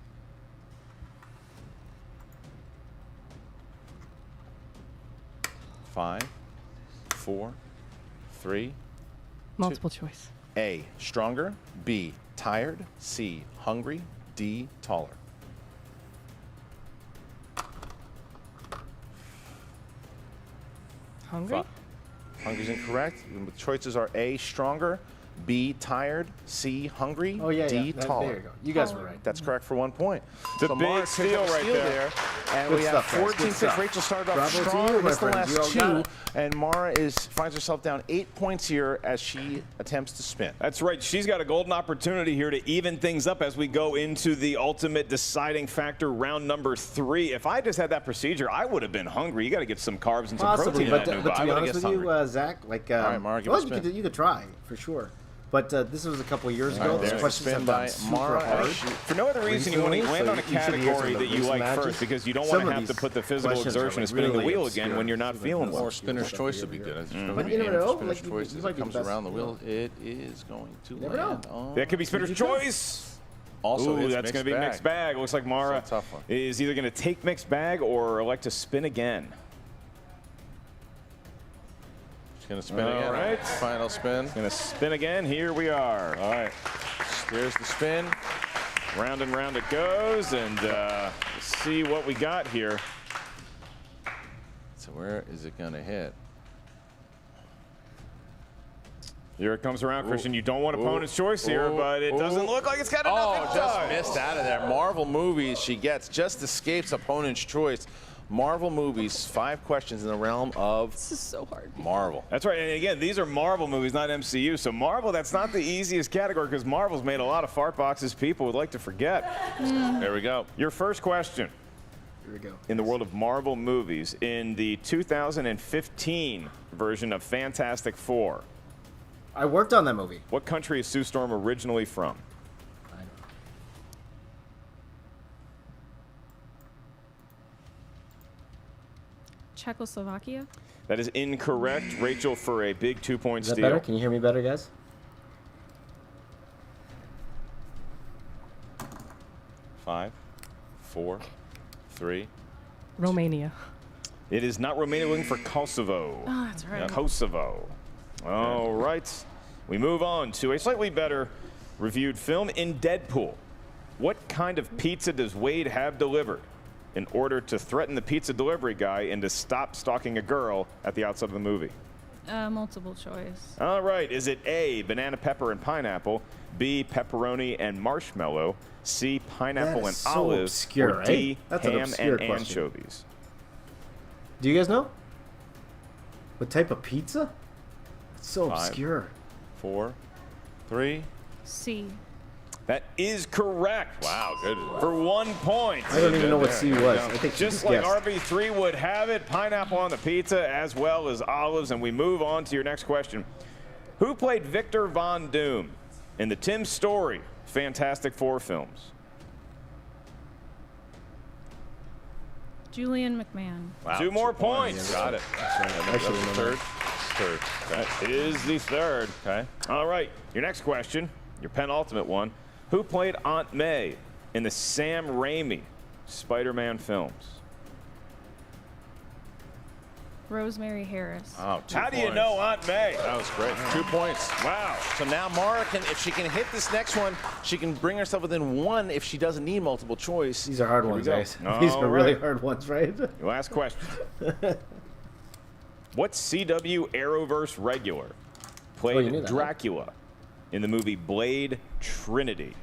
Five, four, three. Multiple choice. A, stronger. B, tired. C, hungry. D, taller. Hungry? Hungry's incorrect. The choices are A, stronger. B, tired. C, hungry. Oh, yeah, D, yeah. taller. There you go. You guys were right. That's correct for 1 point. It's a So big Mara picked steal up a right steal there. And Good we have stuff, guys. Good 14 stuff. Rachel started off Bravo to strong, you, my missed the friends. last You all got two, it. and Mara finds herself down 8 points here as she attempts to spin. That's right. She's got a golden opportunity here to even things up as we go into the ultimate deciding factor, round number 3. If I just had that procedure, I would have been hungry. You got to get some carbs and some Possibly, protein in but, that new but to body. be I would've honest with guessed you, hungry. Zach, like, All right, Mara, give well, it a spin. you could try for sure. But this was a couple of years All ago. right, Those there's a questions spin have by been super Mara. hard. For no other reason, you want to Recently, land on a so you should hear some category of that the you recent like matches. first because you don't Some want to of have to these put the physical questions are, exertion like, of spinning the really wheel again when you're not obscure. feeling well. Or spinner's Stuff choice you would be ever good. hear. It's just But a you never game of know, Spinner's like, you choice as might it be comes best- around the wheel. It is going to never land know. on. That could be spinner's choice. Also, Ooh, it's that's going to be bag. mixed bag. Looks like Mara It's a tough one. is either going to take mixed bag or elect to spin again. She's going to spin All again. right. Final spin. Going to spin again. Here we are. All right. Here's the spin. Round and round it goes, and let's see what we got here. So where is it going to hit? Here it comes around, Christian. You don't want Ooh. opponent's choice here, Ooh. but it doesn't Ooh. look like it's got enough. Oh, It just does. missed out of there. Marvel movies, she gets, just escapes opponent's choice. Marvel movies, 5 questions in the realm of This is so hard. Marvel. That's right. And again, these are Marvel movies, not MCU. So Marvel, that's not the easiest category because Marvel's made a lot of fart boxes people would like to forget. There we go. Your first question. Here we go. In the world of Marvel movies, in the 2015 version of Fantastic Four, I worked on that movie. what country is Sue Storm originally from? Czechoslovakia. That is incorrect. Rachel for a big 2-point Is that steal. better? Can you hear me better, guys? 5, 4, 3. Romania. It is not Romania. Looking for Kosovo. Oh, that's right. Kosovo. All right. We move on to a slightly better reviewed film in Deadpool. What kind of pizza does Wade have delivered in order to threaten the pizza delivery guy and to stop stalking a girl at the outset of the movie? Multiple choice. All right. Is it A, banana, pepper, and pineapple, B, pepperoni and marshmallow, C, pineapple That and is so olive, obscure, or D, eh? That's an ham obscure and question. anchovies? Do you guys know? What type of pizza? It's so 5. obscure. 4, 3. C. That is correct. Wow, good. For 1 point. I don't even know what there. C Here we was. go. I think she Just like guessed. RB3 would have it, pineapple on the pizza as well as olives. And we move on to your next question. Who played Victor Von Doom in the Tim Story Fantastic Four films? Julian McMahon. Wow, 2 more points. Got it. That's the third. Third. That is the third. Okay. All right, your next question, your penultimate one. Who played Aunt May in the Sam Raimi Spider-Man films? Rosemary Harris. Oh, 2 How do you points. know Aunt May? That was great. 2 points. Wow. So now Mara can, if she can hit this next one, she can bring herself within 1 if she doesn't need multiple choice. These are hard Here we ones, go. guys. All These are really right. hard ones, right? Your last question. What CW Arrowverse regular you played knew that. Dracula in the movie Blade Trinity?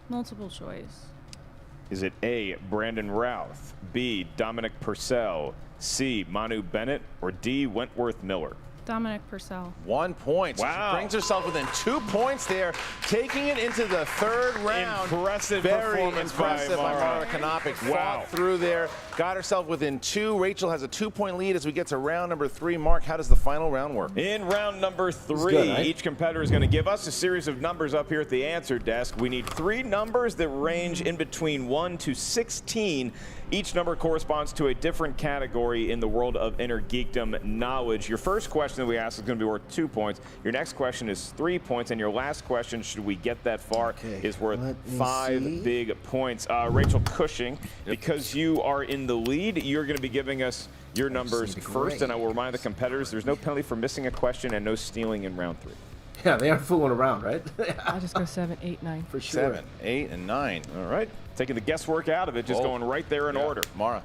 Multiple choice. Is it A, Brandon Routh, B, Dominic Purcell, C, Manu Bennett, or D, Wentworth Miller? Dominic Purcell. 1 point. So Wow. she brings herself within 2 points there, taking it into the third round. Impressive Very performance by impressive by Mara. Mara Kanopic. Wow. Fought through there, got herself within 2. Rachel has a 2-point lead as we get to round number 3. Mark, how does the final round work? In round number 3, good, right? each competitor is going to give us a series of numbers up here at the answer desk. We need 3 numbers that range in between 1 to 16. Each number corresponds to a different category in the world of inner geekdom knowledge. Your first question that we ask is going to be worth 2 points. Your next question is 3 points. And your last question, should we get that far, is worth let me 5 see. big points. Rachel Cushing, because you are in the lead, you're going to be giving us your numbers need to be first. great. And I will remind the competitors there's no penalty for missing a question and no stealing in round 3. Yeah, they aren't fooling around, right? I'll just go 7, 8, 9. For sure. 7, 8, and 9. All right. Taking the guesswork out of it, just Oh. going right there in Yeah. order. Mara.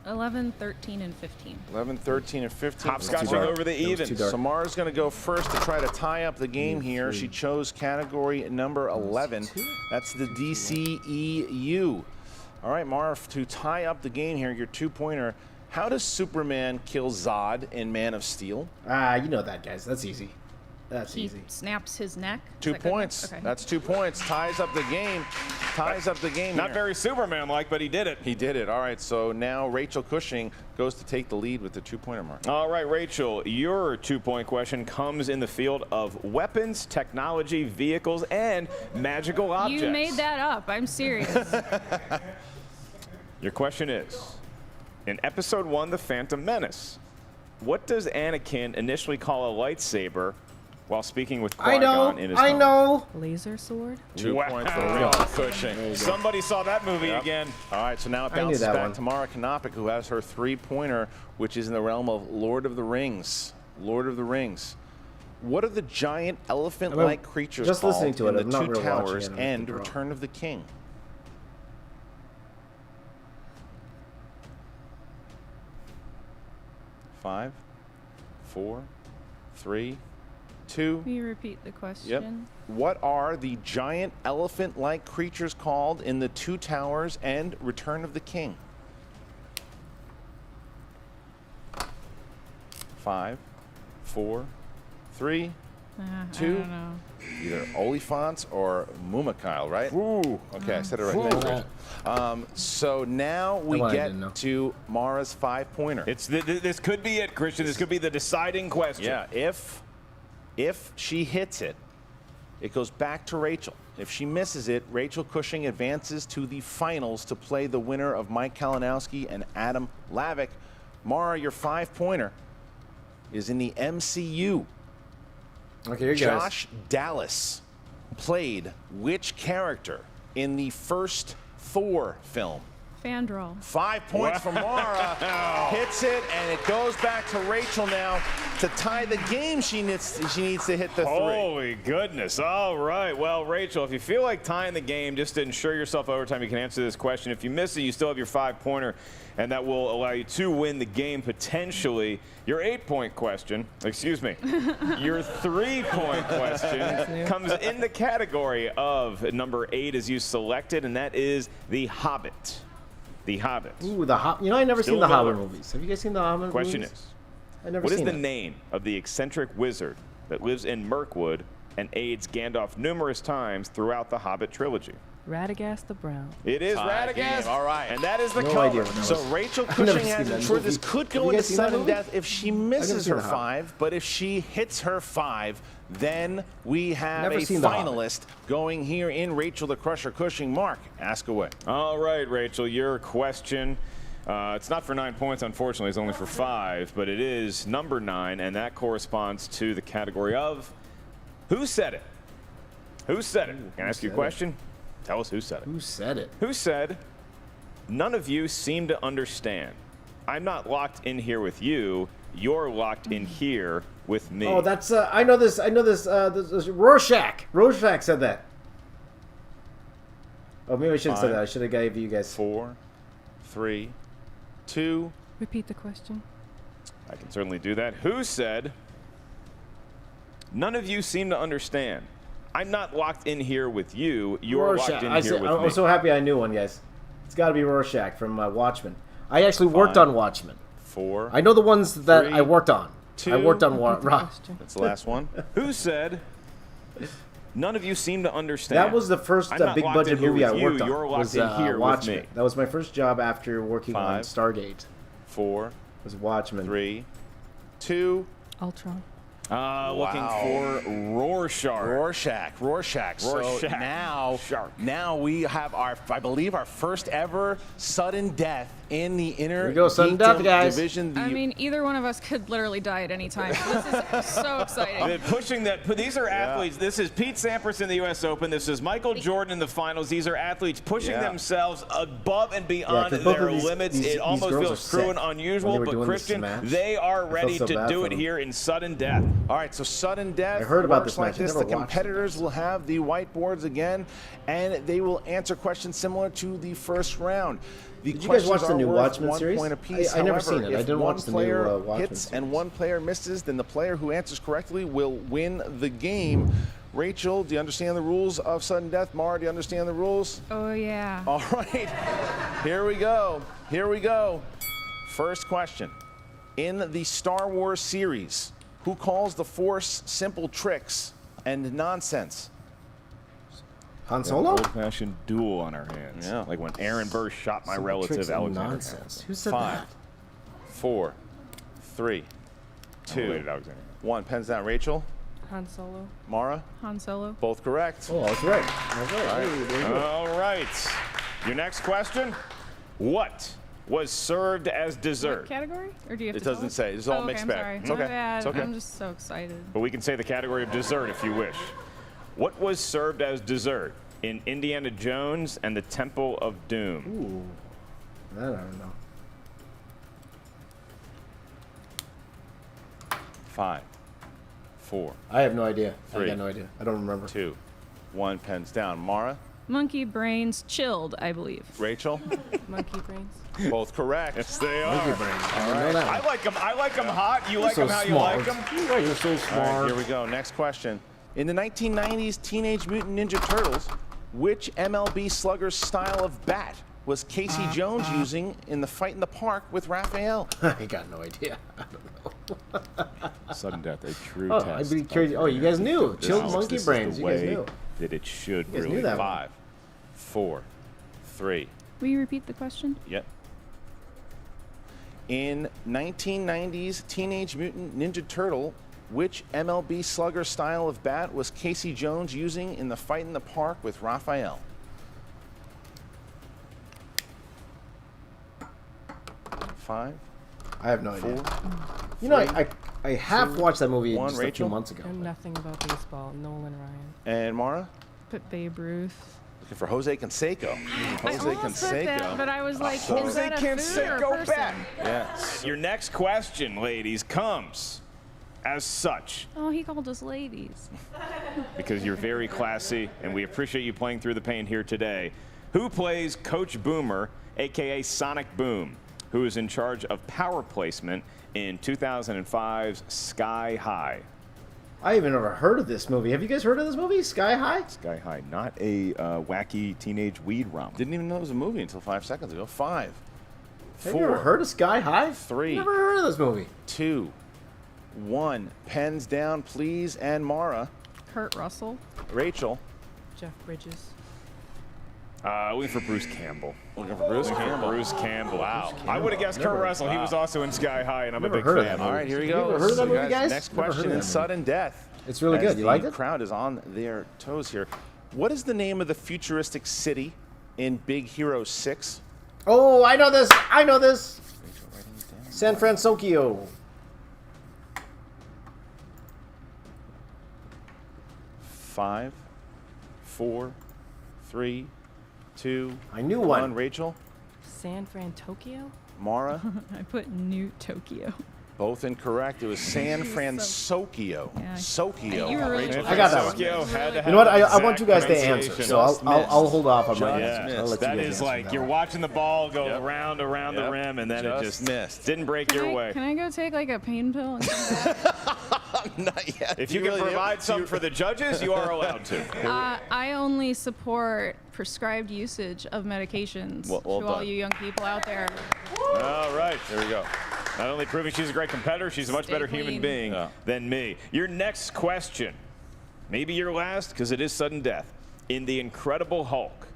11, 13, and 15. 11, 13, and 15. Hopscotching dark. over the That was even. too dark. So Mara's going to go first to try to tie up the game here. She chose category number 11. That's the DCEU. All right, Mara, to tie up the game here, your 2-pointer. How does Superman kill Zod in Man of Steel? You know that, guys. That's easy. That's He easy. snaps his neck. Is 2 that good? points. Okay. That's 2 points. Ties up the game. Ties up the game Not here. very Superman-like, but he did it. He did it. All right, so now Rachel Cushing goes to take the lead with the 2-pointer mark. All right, Rachel, your 2-point question comes in the field of weapons, technology, vehicles, and magical objects. You made that up. I'm serious. Your question is, in Episode 1, The Phantom Menace, what does Anakin initially call a lightsaber while speaking with I Qui-Gon know. in his I home? know. Laser sword? 2 Wow. points for Rachel Cushing. Somebody saw that movie Yep. again. All right, so now it I knew bounces that back one. to Mara Kanopic, who has her 3-pointer, which is in the realm of Lord of the Rings. Lord of the Rings. What are the giant elephant-like creatures just called listening to in it, the I'm not Two really watching Towers it, I'm and looking Return of the King? Five, 4, 3, 2. Can you repeat the question? Yep. What are the giant elephant-like creatures called in the Two Towers and Return of the King? 5, 4, 3, I 2. don't know. Either Oliphants or Mumakyle, right? Ooh. Okay, I said it right. So now we That one I get didn't know. to Mara's 5-pointer. This could be it, Christian. This could be the deciding question. Yeah, if she hits it, it goes back to Rachel. If she misses it, Rachel Cushing advances to the finals to play the winner of Mike Kalinowski and Adam Lavick. Mara, your 5-pointer is in the MCU. Okay, here you guys. Josh Dallas played which character in the first Thor film? Fandral. 5 points for Mara. Hits it, and it goes back to Rachel now to tie the game. She needs to hit the 3. Holy goodness. All right. Well, Rachel, if you feel like tying the game, just to ensure yourself overtime, you can answer this question. If you miss it, you still have your 5-pointer, and that will allow you to win the game potentially. Your 8-point question, excuse me, your 3-point question comes in the category of number 8 as you selected, and that is The Hobbit. The Hobbit. Ooh, the Hobbit. You know, I've never Still seen the Hobbit Miller. movies. Have you guys seen the Hobbit Question movies? is, I've never what is seen the it. name of the eccentric wizard that lives in Mirkwood and aids Gandalf numerous times throughout the Hobbit trilogy? Radagast the Brown. It is Tie Radagast. game, all right. And that is the No cover. idea what that So was. Rachel I've never Cushing seen has that sure movie. this could Have go you into guys seen that sudden movie? death if she misses seen her The Hobbit. 5, but if she hits her 5, then we have Never a seen The Hobbit. finalist going here in Rachel the Crusher Cushing. Mark, ask away. All right, Rachel, your question. It's not for 9 points, unfortunately. It's only for 5, but it is number 9, and that corresponds to the category of Who Said It? Who said it? Can I ask you a said it? question? Tell us who said it. Who said it? Who said, none of you seem to understand. I'm not locked in here with you. You're locked in here with me. Oh, that's I know this. This Rorschach. Rorschach said that. Oh, maybe I shouldn't have said 5, that. I should have gave you guys. 4, 3, 2. Repeat the question. I can certainly do that. Who said, none of you seem to understand. I'm not locked in here with you. You're locked in here with me. I'm so happy I knew one, guys. It's got to be Rorschach from Watchmen. I actually worked on Watchmen. 4. I know the ones that 3, I worked on. 2. I worked on Repeat the Rock. question. That's the last one. Who said? None of you seem to understand. That was the first I'm not big locked budget in here movie I with worked you. on. You're locked was in here Watchmen. with me. That was my first job after working on 5, Stargate. 4, Was Watchmen. 3, 2. Ultron. Looking for Rorschach. Rorschach. So Rorschach. now we have I believe our first ever sudden death in the inner Here we go, sudden death, geekdom guys. division. I mean, either one of us could literally die at any time. This is so exciting. Pushing that. These are athletes. This is Pete Sampras in the U.S. Open. This is Michael Jordan in the finals. These are athletes pushing themselves above and beyond 'cause both their of these- limits. these It almost girls feels are cruel sick and when unusual, they were but doing this Christian, match. they are ready so to bad do for it them. here in sudden death. All right, so sudden death. I heard about works this like match. I this. never The watched competitors will have the whiteboards again, and they will answer questions similar to the first round. The Did you guys watch questions the are new worth Watchmen 1 series? point apiece. I never However, seen it. I if didn't one watch the new, player Watchmen hits series. and one player misses, then the player who answers correctly will win the game. Rachel, do you understand the rules of sudden death? Mara, do you understand the rules? Oh, yeah. All right, here we go. Here we go. First question. In the Star Wars series, who calls the Force simple tricks and nonsense? Han Solo? Old-fashioned duel on our hands. Yeah. Like when Aaron Burr shot my Simple relative tricks and Alexander. nonsense. Who said 5, that? 4, 3, 2, Related Alexander. 1. Pens down. Rachel, Han Solo. Mara, Han Solo. both correct. Oh, that's right. That's right. Hey, there you go. All right. Your next question. What was served as dessert? What category? Or do you have It to tell doesn't us? say. It's all okay, mixed I'm bag. sorry. It's My okay. bad. It's okay. I'm just so excited. But we can say the category of dessert if you wish. What was served as dessert in Indiana Jones and the Temple of Doom? Ooh. That I don't know. 5, 4, I have no idea. I 3, got no idea. I don't remember. 2, 1. Pens down. Mara, Monkey brains chilled, I believe. Rachel, Monkey brains. both correct. Yes, they Monkey are. brain. I didn't know that. I like them. I like them hot. You like so them how smart. you like them. You're right, you're so All right, smart. here we go. Next question. In the 1990s Teenage Mutant Ninja Turtles, which MLB slugger's style of bat was Casey Jones using in the fight in the park with Raphael? I got no idea. I don't know. Sudden death, a true Oh, test. I'd be curious. Oh, you guys knew. Chilled Alex, monkey this is brains. the You guys way knew. that it should You guys really knew that be. one. 5, 4, 3. Will you repeat the question? Yep. In 1990s Teenage Mutant Ninja Turtle, which MLB slugger style of bat was Casey Jones using in the fight in the park with Raphael? 5, I have no 4, idea. You know, I have watched that movie 1. just a few Rachel? months ago. I know nothing about baseball. Nolan Ryan. and Mara? Put Babe Ruth. Looking for Jose Canseco. I Jose almost put that, but I was like, is Jose that a food or a Canseco person? bat. Yes. Your next question, ladies, comes as such Oh, he called us ladies. because you're very classy and we appreciate you playing through the pain here today. Who plays Coach Boomer, aka Sonic Boom, who is in charge of power placement in 2005's Sky High? I even never heard of this movie. Have you guys heard of this movie, Sky High? Sky High, not a wacky teenage weed romp. Didn't even know it was a movie until 5 seconds ago. 5, Have you ever 4, heard of Sky High? 3, Never heard of this movie. 2, 1. Pens down, please. And Mara, Kurt Russell. Rachel. Jeff Bridges. Looking for Bruce Campbell. Looking for Bruce Campbell. Bruce Campbell. Wow. I would have guessed Never- Kurt Russell. He was also in Sky High, and I'm Never a big heard of fan. that All right, here we You go. ever heard of that So, movie, guys? Next Never heard question of in that sudden death. It's really As good. You like the it? crowd is on their toes here. What is the name of the futuristic city in Big Hero 6? Oh, I know this. I know this. San Francisco. 5, 4, 3, 2, I knew 1. one. Rachel, San Fran, Tokyo? Mara, I put New Tokyo. both incorrect. It was San Francisco. Yeah. Sokio. You were really Rachel. I got that one. Tokyo had to You know what? have I want you guys to exact answer, pronunciation. so I'll missed. hold off on my Just answer. missed. I'll let you That guys is answer like that you're one. watching the ball go Yep. around the Yep. rim, and then it Just just missed. didn't break your way. Can I go take like a pain pill? And come back? Not yet. If you can provide some for the judges, you are allowed to. I only support prescribed usage of medications Well to all done. you young people out there. All right, there we go. Not only proving she's a great competitor, she's a much Stay better clean. human being than me. Your next question, maybe your last, because it is sudden death. In The Incredible Hulk,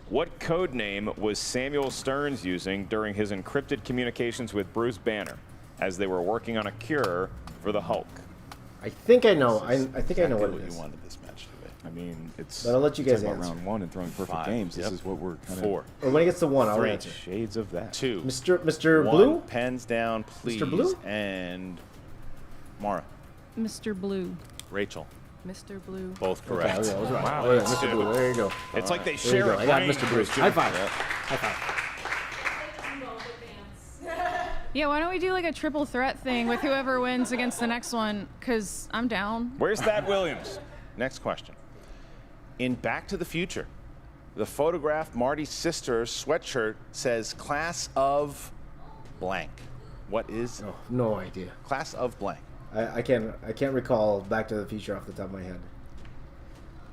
what code name was Samuel Stearns using during his encrypted communications with Bruce Banner as they were working on a cure for the Hulk? I think I know. I think I know what it you is. wanted this match to be. I mean, it's. But I'll let you guys talk about answer. round one and throwing perfect 5. games. Yep. This is what we're kind 4. Or when it gets to 1, I'll 3. answer. Shades of that. 2. Mr. 1. Blue? Pens down, please. Mr. Blue? And Mara. Mr. Blue. Rachel. Mr. Blue. Both correct. Okay, I was right. Wow, Oh, yeah, that's Mr. two. Blue. There you go. It's like they There you share go. a I got brain, Mr. Blue. Christian. High five. Yep. High five. Yeah, why don't we do like a triple threat thing with whoever wins against the next one? Because I'm down. Where's Thad Williams? Next question. In Back to the Future, the photograph Marty's sister's sweatshirt says class of blank. What is Oh, no idea. class of blank? I can't recall Back to the Future off the top of my head.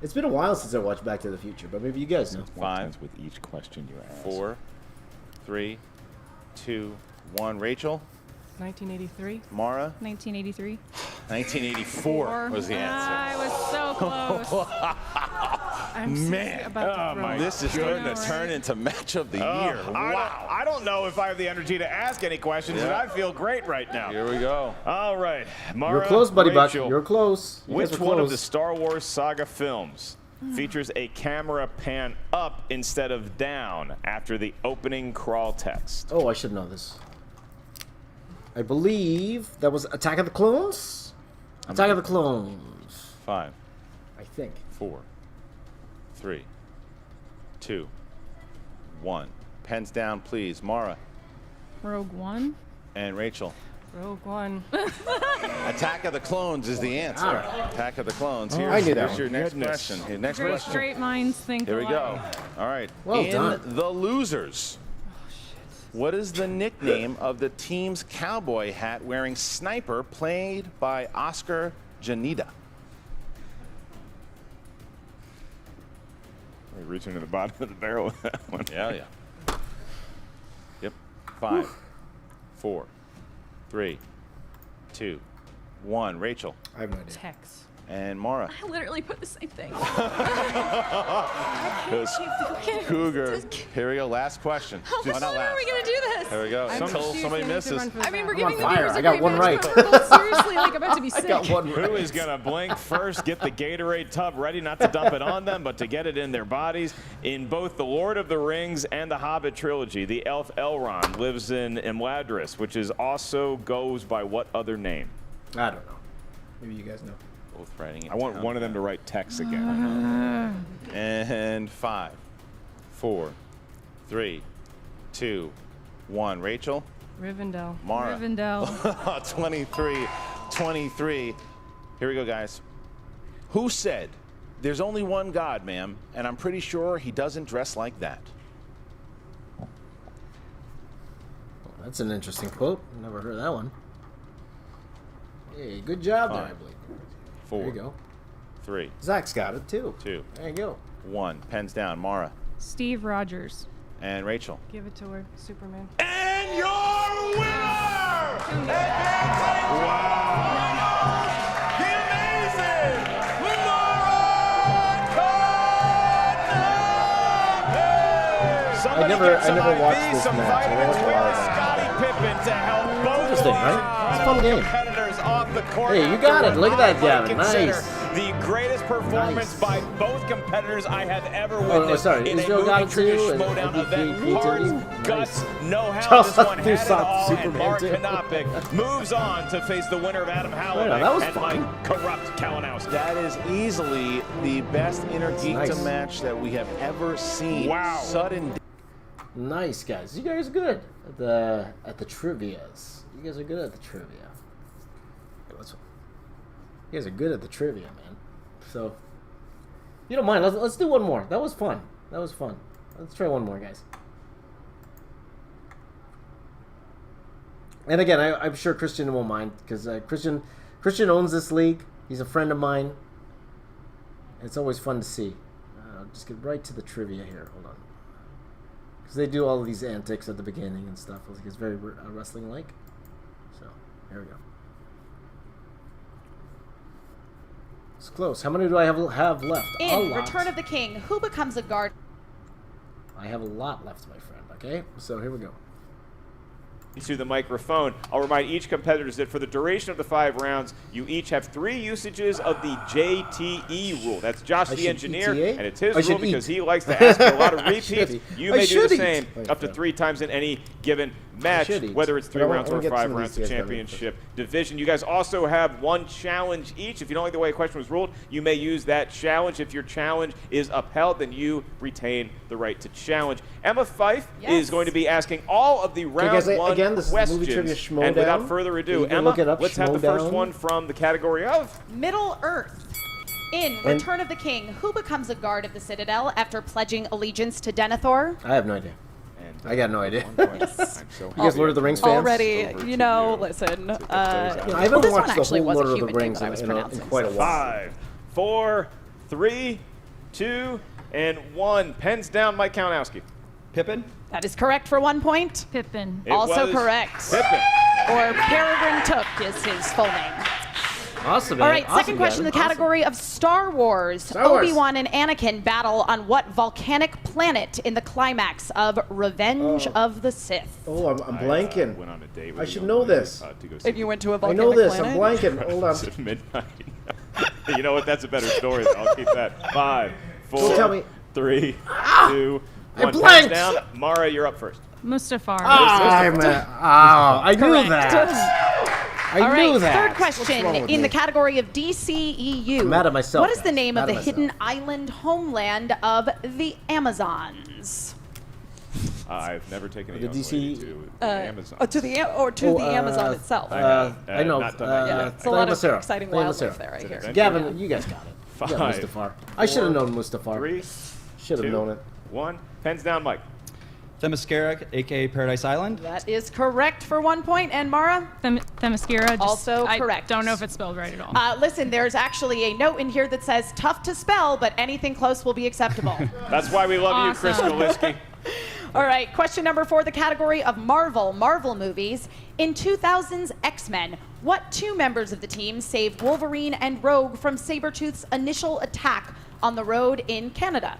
It's been a while since I watched Back to the Future, but maybe you guys know. 5, With each question you ask. 4, 3, 2, 1. Rachel, 1983. Mara, 1983. 1984 was the answer. I was so close. I'm seriously Man. about to throw up. This is starting to Right. turn into match of the year. Wow. I don't know if I have the energy to ask any questions, and Yeah. I feel great right now. Here we go. All right, Mara, You're close, buddy Buck. Rachel, You're close. You guys Which were one of close. the Star Wars saga films features a camera pan up instead of down after the opening crawl text? Oh, I should know this. I believe that was Attack of the Clones? Attack of the Clones. 5, I think. 4, 3, 2, 1. Pens down, please. Mara Rogue One. and Rachel. Rogue One. Attack of the Clones is the answer. All right. Attack of the Clones. I knew that Here's your one. next Goodness. question. Here, next Great, question. great minds think Here we go. alike. All right. Well In done. The Losers, what is the nickname of the team's cowboy hat wearing sniper played by Oscar Janeda? We're reaching to the bottom of the barrel with that one. Yeah. Yep. 5, 4, 3, 2, 1. Rachel I have no idea. Tex. and Mara. I literally put the same thing. Cougar. Here we go. Last question. How Not long are last. we gonna do this? Here we go. I'm Until seriously somebody need to misses. run for the I mean, we're bathroom. giving the fire. viewers I a got great one match, right. but we're both seriously like about to be I sick. got one Who right. is going to blink first, get the Gatorade tub ready, not to dump it on them, but to get it in their bodies? In both the Lord of the Rings and the Hobbit trilogy, the elf Elrond lives in Imladris, which is also goes by what other name? I don't know. Maybe you guys know. Both writing it I want down. one of them to write text again. And 5, 4, 3, 2, 1. Rachel, Rivendell. Mara. Rivendell. 23. Here we go, guys. Who said, "There's only one God, ma'am, and I'm pretty sure he doesn't dress like that"? That's an interesting quote. Never heard that one. Hey, good job there, I 5, believe. 4, There you go. 3, Zach's got it too. 2, There you go. 1. Pens down. Mara Steve Rogers. and Rachel. Give it to her. Superman. And your winner! Advancing! Wow! The amazing I never watched this match. I watched a lot of that. Scottie Pippen to help both Interesting, right? It's a fun game. competitors off the court. Hey, you got it. Look at that, I Gavin. consider Nice. The greatest performance Nice. by both competitors I have ever Oh, witnessed sorry. in a Israel got movie it too, tradition and showdown he event. took Hearts, it. guts, Nice. know-how. Charles This one threw had it soft all, and Superman Mark too. Knopic moves on to face the winner of Adam Halliday that was and fun. Mike Corrupt Kalinowski. That is easily the best Intergeekdom nice. match that we have ever seen. Wow. Sudden. Nice, guys. You guys are good at the trivias. You guys are good at the trivia. Hey, you guys are good at the trivia, man. So, you don't mind? Let's do one more. That was fun. Let's try one more, guys. And again, I'm sure Christian won't mind because Christian Christian owns this league. He's a friend of mine. It's always fun to see. I'll just get right to the trivia here. Hold on. Because they do all of these antics at the beginning and stuff. It's very wrestling-like. So, here we go. It's close. How many do I have left? A In lot. Return of the King, who becomes a guard? I have a lot left, my friend. Okay? So, here we go. To the microphone. I'll remind each competitor that for the duration of the 5 rounds, you each have 3 usages of the JTE rule. That's Josh the engineer, ETA? and it's his I rule should because eat. he likes to ask for a lot of repeats. eat. You I may do the should same eat. up to 3 times in any given match, should eat. whether it's 3 But I wanna- rounds I wanna or get 5 some of rounds these of guys done championship division. You guys also have 1 challenge each. If you don't like the way a question was ruled, you may use that challenge. If your challenge is upheld, then you retain the right to challenge. Emma Fife Yes. is going to be asking all of the round guys, 1 again, this is questions. Movie Trivia Schmodown. And without further ado, You can Emma, look it up, let's have the first Schmodown. one from the category of Middle Earth. In Return of the King, who becomes a guard of the Citadel after pledging allegiance to Denethor? I have no idea. I got no idea. I'm so You guys Lord of the Rings fans? Already, Over you to know, you. listen. You know, I Well, haven't this one watched the actually whole was a Lord of the human name Rings that I was in pronouncing. quite a while. 5, 4, 3, 2, and 1. Pens down, Mike Kalinowski. Pippin? That is correct for 1 point. Pippin. It Also was correct. Pippin. Or Peregrine Took is his full name. Awesome, man. All right, Awesome, second question in the Gavin. category of Star Wars. Star Wars. Obi-Wan and Anakin battle on what volcanic planet in the climax of Revenge of the Sith? Oh, I'm blanking. Went on a date with I a should young know lady, this. to go see If you went to a I volcanic know this. planet. I'm blanking. Hold on. at midnight. You know what? That's a better story. I'll keep that. 5, Don't tell 4, me. 3, 2, I 1. Pens blanked. down. Mara, you're up first. Mustafar. I knew Correct. that. I All right, knew that. third What's question wrong with in me? the category of DCEU. I'm mad at myself, What is the guys. name Mad of the at hidden myself. island homeland of the Amazons? I've never taken a The young DC lady to the Amazon. To the Amazon itself. I know. not done that yeah, yet. it's a lot of Themyscira. exciting Themyscira. wildlife there, I hear. Gavin, you guys got it. You got 5, Mustafar. I should have known Mustafar. 3, Should have 2, known it. 1. Pens down, Mike. Themyscira, aka Paradise Island. That is correct for 1 point. And Mara? Themyscira. Just, Also I correct. don't know if it's spelled right at all. Listen, there's actually a note in here that says tough to spell, but anything close will be acceptable. That's why we love you, Chris Awesome. Galiski. All right, question number 4, the category of Marvel movies. In 2000's X-Men, what 2 members of the team saved Wolverine and Rogue from Sabretooth's initial attack on the road in Canada?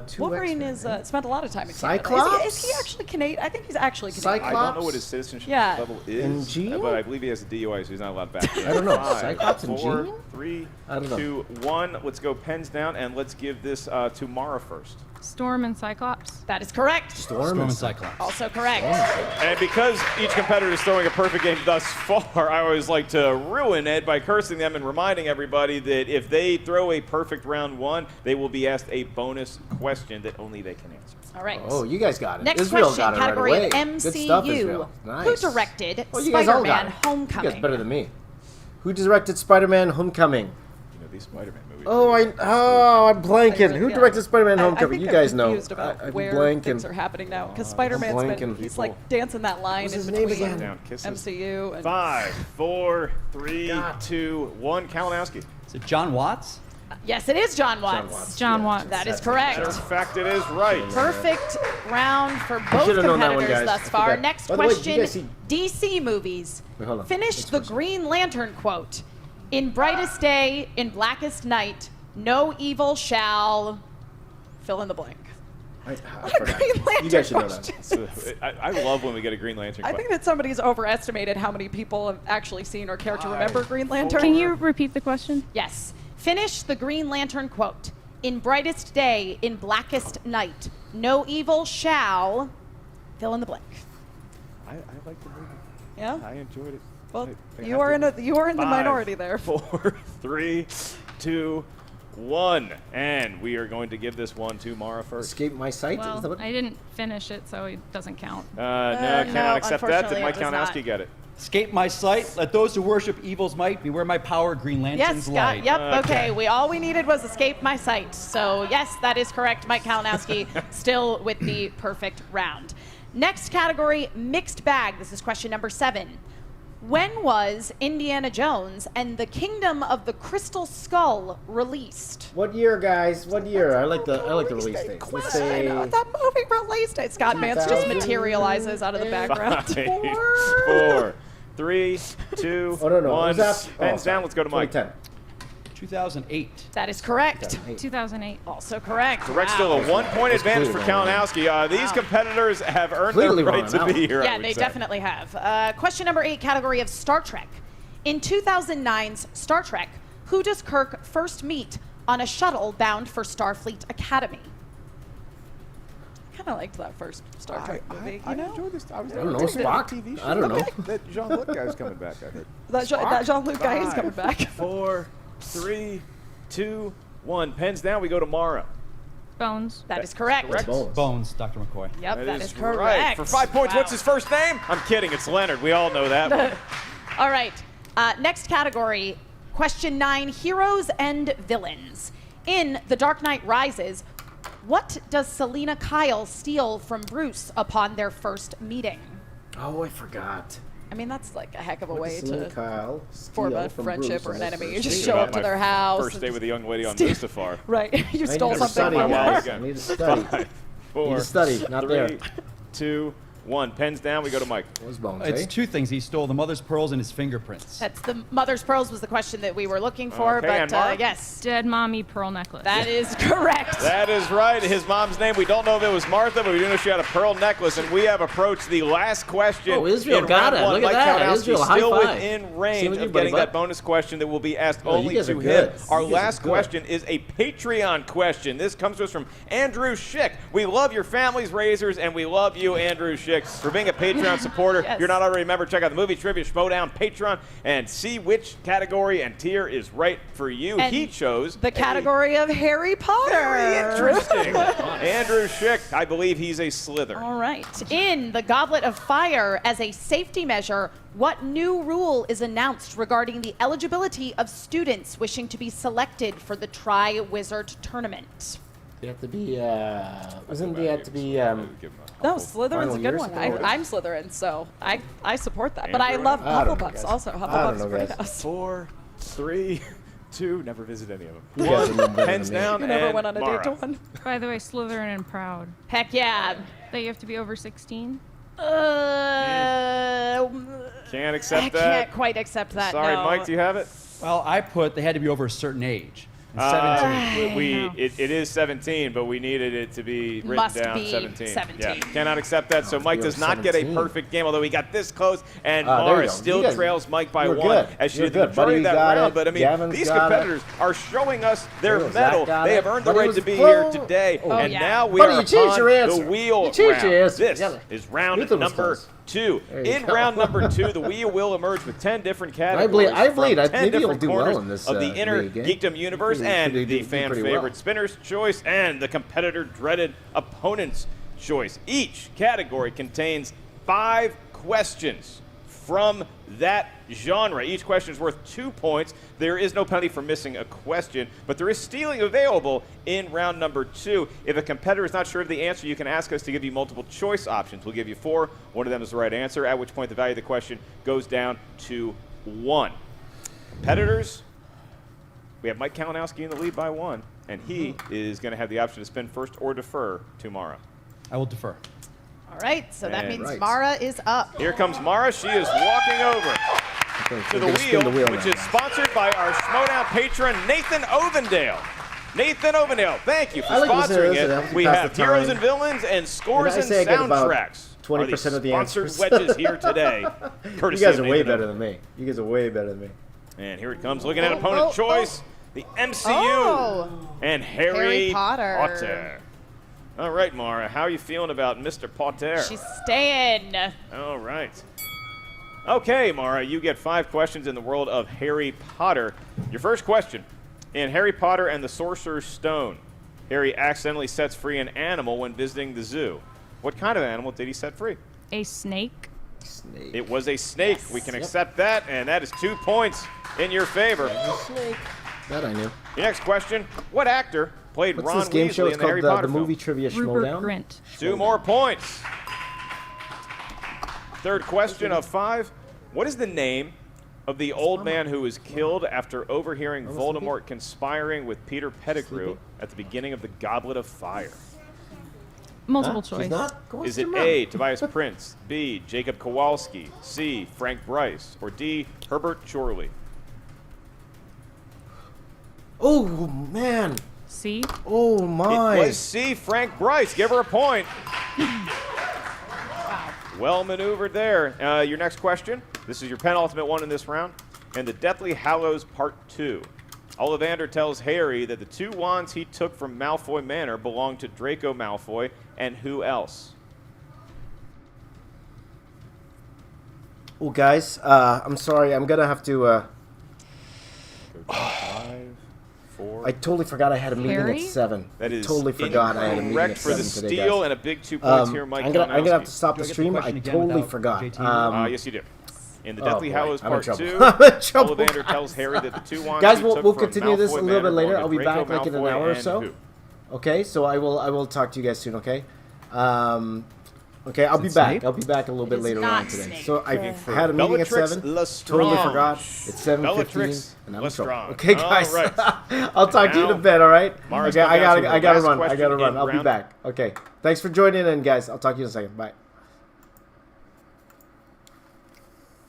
Two Wolverine X-Men. is spent a lot of time in Cyclops? Canada. Is he actually Canadian? I think he's actually Canadian. I don't know what his citizenship Yeah. level In is, Gene? but I believe he has a DUI, so he's not allowed back in. I don't know. 5, Cyclops and 4, Gene? 3, I don't know. 2, 1. Let's go pens down, and let's give this to Mara first. Storm and Cyclops. That is correct. Storm and Cyclops. Also correct. And because each competitor is throwing a perfect game thus far, I always like to ruin it by cursing them and reminding everybody that if they throw a perfect round 1, they will be asked a bonus question that only they can answer. All right. Oh, you guys got it. Next Israel question, got it category right of away. MCU. Good stuff, Israel. Nice. Who directed Oh, you guys all got Spider-Man it. Homecoming? You guys better than me. Who directed Spider-Man Homecoming? You know, these Spider-Man movies. I'm blanking. Who Yeah. directed Spider-Man I Homecoming? think You I'm guys know. confused about I'm where blanking. things are happening now because Spider-Man's blanking. he's like dancing that line What's in his name between again? Down kisses. MCU and 5, 4, 3, God. 2, 1. Kalinowski. Is it John Watts? Yes, it is John Watts. Watts. John Watts. That is In correct. fact, it is right. Perfect round for both should've known that one, competitors guys. thus I far. forgot. Next By the way, did you question, guys see- DC movies. Wait, hold on. Finish Next the question. Green Lantern quote. In brightest day, in blackest night, no evil shall fill in the blank. I What a forgot. Green You guys should know Lantern that. So, I love when we get a Green Lantern. I think that somebody's overestimated how many people have actually seen or care to remember Green Lantern. Can you repeat the question? Yes. Finish the Green Lantern quote. In brightest day, in blackest night, no evil shall fill in the blank. I like the movie. Yeah. I enjoyed it. Well, They you have are to- in the 5, minority there. 4, 3, 2, 1. And we are going to give this one to Mara first. Escape my sight? Is that Well, what? I didn't finish it, so it doesn't count. No, no, cannot accept that. Did unfortunately, Mike it does not. Kalinowski get it? Escape my sight. Let those who worship evil's might beware my power. Green Lantern's Yes, light. yep, Okay. okay. All we needed was escape my sight. So yes, that is correct. Mike Kalinowski still with the perfect round. Next category, mixed bag. This is question number 7. When was Indiana Jones and the Kingdom of the Crystal Skull released? What year, guys? What year? I like the release date. Let's say That movie released it. Scott Mance just 2000. materializes out of the background. 5, 4, 3, 2, Oh, no. 1. Was that- Pens down. Let's go to Mike. 2010. 2008. That is correct. 2008. Also correct. Correct. Wow. Still a 1-point advantage for clearly wrong. Kalinowski. These competitors have earned Clearly the wrong right on to that be one. here. I Yeah, would they say. definitely have. Question number 8, category of Star Trek. In 2009's Star Trek, who does Kirk first meet on a shuttle bound for Starfleet Academy? I kind of liked that first Star Trek movie. I You know? enjoyed this. I I don't know. Spock? I don't know. That Jean-Luc guy's coming back, I heard. That Jean-Luc guy is 5, coming back. 4, 3, 2, 1. Pens down. We go to Mara. Bones. That is correct. correct. Bones. Bones, Dr. McCoy. Yep, that is correct. right. For 5 points, Wow. what's his first name? I'm kidding. It's Leonard. We all know that one. All right. Next category, question 9, heroes and villains. In The Dark Knight Rises, what does Selena Kyle steal from Bruce upon their first meeting? Oh, I forgot. I mean, that's like a heck of a What way does Selena to Kyle form steal a from friendship Bruce or on an their enemy. You first just date? show About up to my their house. First and day just- with a young lady on Steal- Mustafar. Right. You I need stole to something study, from guys. her. I need to study. 5, 4, Need to study, not 3, there. 2, 1. Pens down. We go to Mike. What was Bones, It's eh? 2 things. He stole the mother's pearls and his fingerprints. That's the mother's pearls was the question that we were looking for, Okay, but and Mark? yes, Dead mommy pearl necklace. that is correct. That is right. His mom's name, we don't know if it was Martha, but we do know she had a pearl necklace, and we have approached the last question. Oh, Israel in got round it. one. Look at Mike that. Kalinowski Israel, high still five. within Same range with you, of buddy, getting that bud. bonus question that will be asked Oh, you only guys to are him. good. Our You guys are last good. question is a Patreon question. This comes to us from Andrew Schick. We love your family's razors, and we love you, Andrew Schick, for being a Patreon supporter. Yes. If you're not already a member, check out the Movie Trivia Schmodown Patreon and see which category and tier is right for you. And He chose The category of Harry Potter. Very interesting. Andrew Schick, I believe he's a Slytherin. All right. In the Goblet of Fire, as a safety measure, what new rule is announced regarding the eligibility of students wishing to be selected for the Tri-Wizard Tournament? You have to be, doesn't he have to be, No, Slytherin's Final a good years one. ago. I'm Slytherin, so I support that. But I Andrew? love I don't know, Hufflepuffs guys. also. I don't Hufflepuff's know, a great guys. house. 4, 3, 2. Never visit any of them. you guys are no better Pens than me. down You never and went on a Mara. date to one. By the way, Slytherin and proud. Heck yeah. That you have to be over 16. Can't accept I that. can't quite accept that. Sorry, no. Mike, do you have it? Well, I put they had to be over a certain age. And 17. It is 17, but we needed it to be written Must down be 17. 17. Yeah, cannot accept that. So Mike you're does not get a 17. perfect game, although he got this close, and There you Mara go. still You guys- trails Mike by you're 1 good. as she You're did the good. majority of Buddy that got round. it. But I mean, Gavin's these got it. competitors are showing us their Zach mettle. got They it. have earned the Buddy right was to be close. here today, Oh, and yeah. now we Buddy, are you changed your on answer. the wheel You changed your round. answer. This Yeah. is round Ethan was number close. 2. There you In go. round number 2, the wheel will emerge with 10 different I categories. believe. from 10 Maybe you'll different do well corners in this of the inner league, eh? geekdom universe Pretty- and pretty- the do fan pretty favorite well. spinner's choice and the competitor dreaded opponent's choice. Each category contains 5 questions from that genre. Each question is worth 2 points. There is no penalty for missing a question, but there is stealing available in round number 2. If a competitor is not sure of the answer, you can ask us to give you multiple choice options. We'll give you 4. One of them is the right answer, at which point the value of the question goes down to 1. Competitors, we have Mike Kalinowski in the lead by 1, and he is going to have the option to spin first or defer to Mara. I will defer. All right, so that And means right. Mara is up. Here comes Mara. She is walking over to the wheel, which is sponsored by our Schmodown patron, Nathan Ovendale. Nathan Ovendale, thank you for I like listening to sponsoring this. It it. helps We pass have the Heroes time. and Villains and Scores I and say I get about Soundtracks. 20% of the sponsored answers. wedges here today. You courtesy guys of are way Nathan better Ovendale. than me. You guys are way better than me. And here it comes, looking at opponent choice, the MCU, and Harry Potter. All right, Mara, how are you feeling about Mr. Potter? She's staying. All right. Okay, Mara, you get 5 questions in the world of Harry Potter. Your first question. In Harry Potter and the Sorcerer's Stone, Harry accidentally sets free an animal when visiting the zoo. What kind of animal did he set free? A snake. Snake. It was a snake. Yes. We can accept that, and that is 2 points in your favor. Snake. That I knew. Your next question. What actor played What's Ron this game show? Weasley It's in the Harry called Potter the film? Movie Trivia Rupert Schmodown. Grint. 2 more points. Third question of 5. What is the name of the old man who was killed after overhearing Voldemort conspiring with Peter Pettigrew at the beginning of the Goblet of Fire? Multiple She's choice. not? Go Is ask it your mom. A, Tobias Prince, B, Jacob Kowalski, C, Frank Bryce, or D, Herbert Chorley? Oh, man. C. Oh, my. It was C, Frank Bryce. Give her a point. Well maneuvered there. Your next question. This is your penultimate one in this round. And the Deathly Hallows Part 2. Ollivander tells Harry that the 2 wands he took from Malfoy Manor belonged to Draco Malfoy and who else? Oh, guys, I'm sorry. I'm going to have to... 5, 4. I totally forgot I had a meeting Harry? at 7. That is totally forgot I had a meeting correct at for 7 the today, steal guys. and a big 2 points here, Mike. I'm gonna have to stop Do the I get the stream. I question again totally without forgot. JT? Yes, you do. In the Oh, Deathly boy, Hallows I'm in Part trouble. 2, I'm in trouble, Ollivander guys. tells Harry that the 2 wands Guys, he we'll took from continue this a Malfoy little bit Manor later. belonged I'll to be Draco back like in an Malfoy hour or and so. who? Okay, so I will talk to you guys soon. Okay. Okay, I'll be it back. Snape? I'll be back a little bit is later not on today. Snape. So I had a meeting at Bellatrix 7. Lestrange. Totally forgot. It's 7:15, Bellatrix and I'm in trouble. Lestrange. Okay, guys. All right. I'll talk to you in a Now, bit. All right. Mara's Okay, come down to her I gotta last run. I question gotta run. in I'll be round- back. Okay. Thanks for joining in, guys. I'll talk to you in a second. Bye.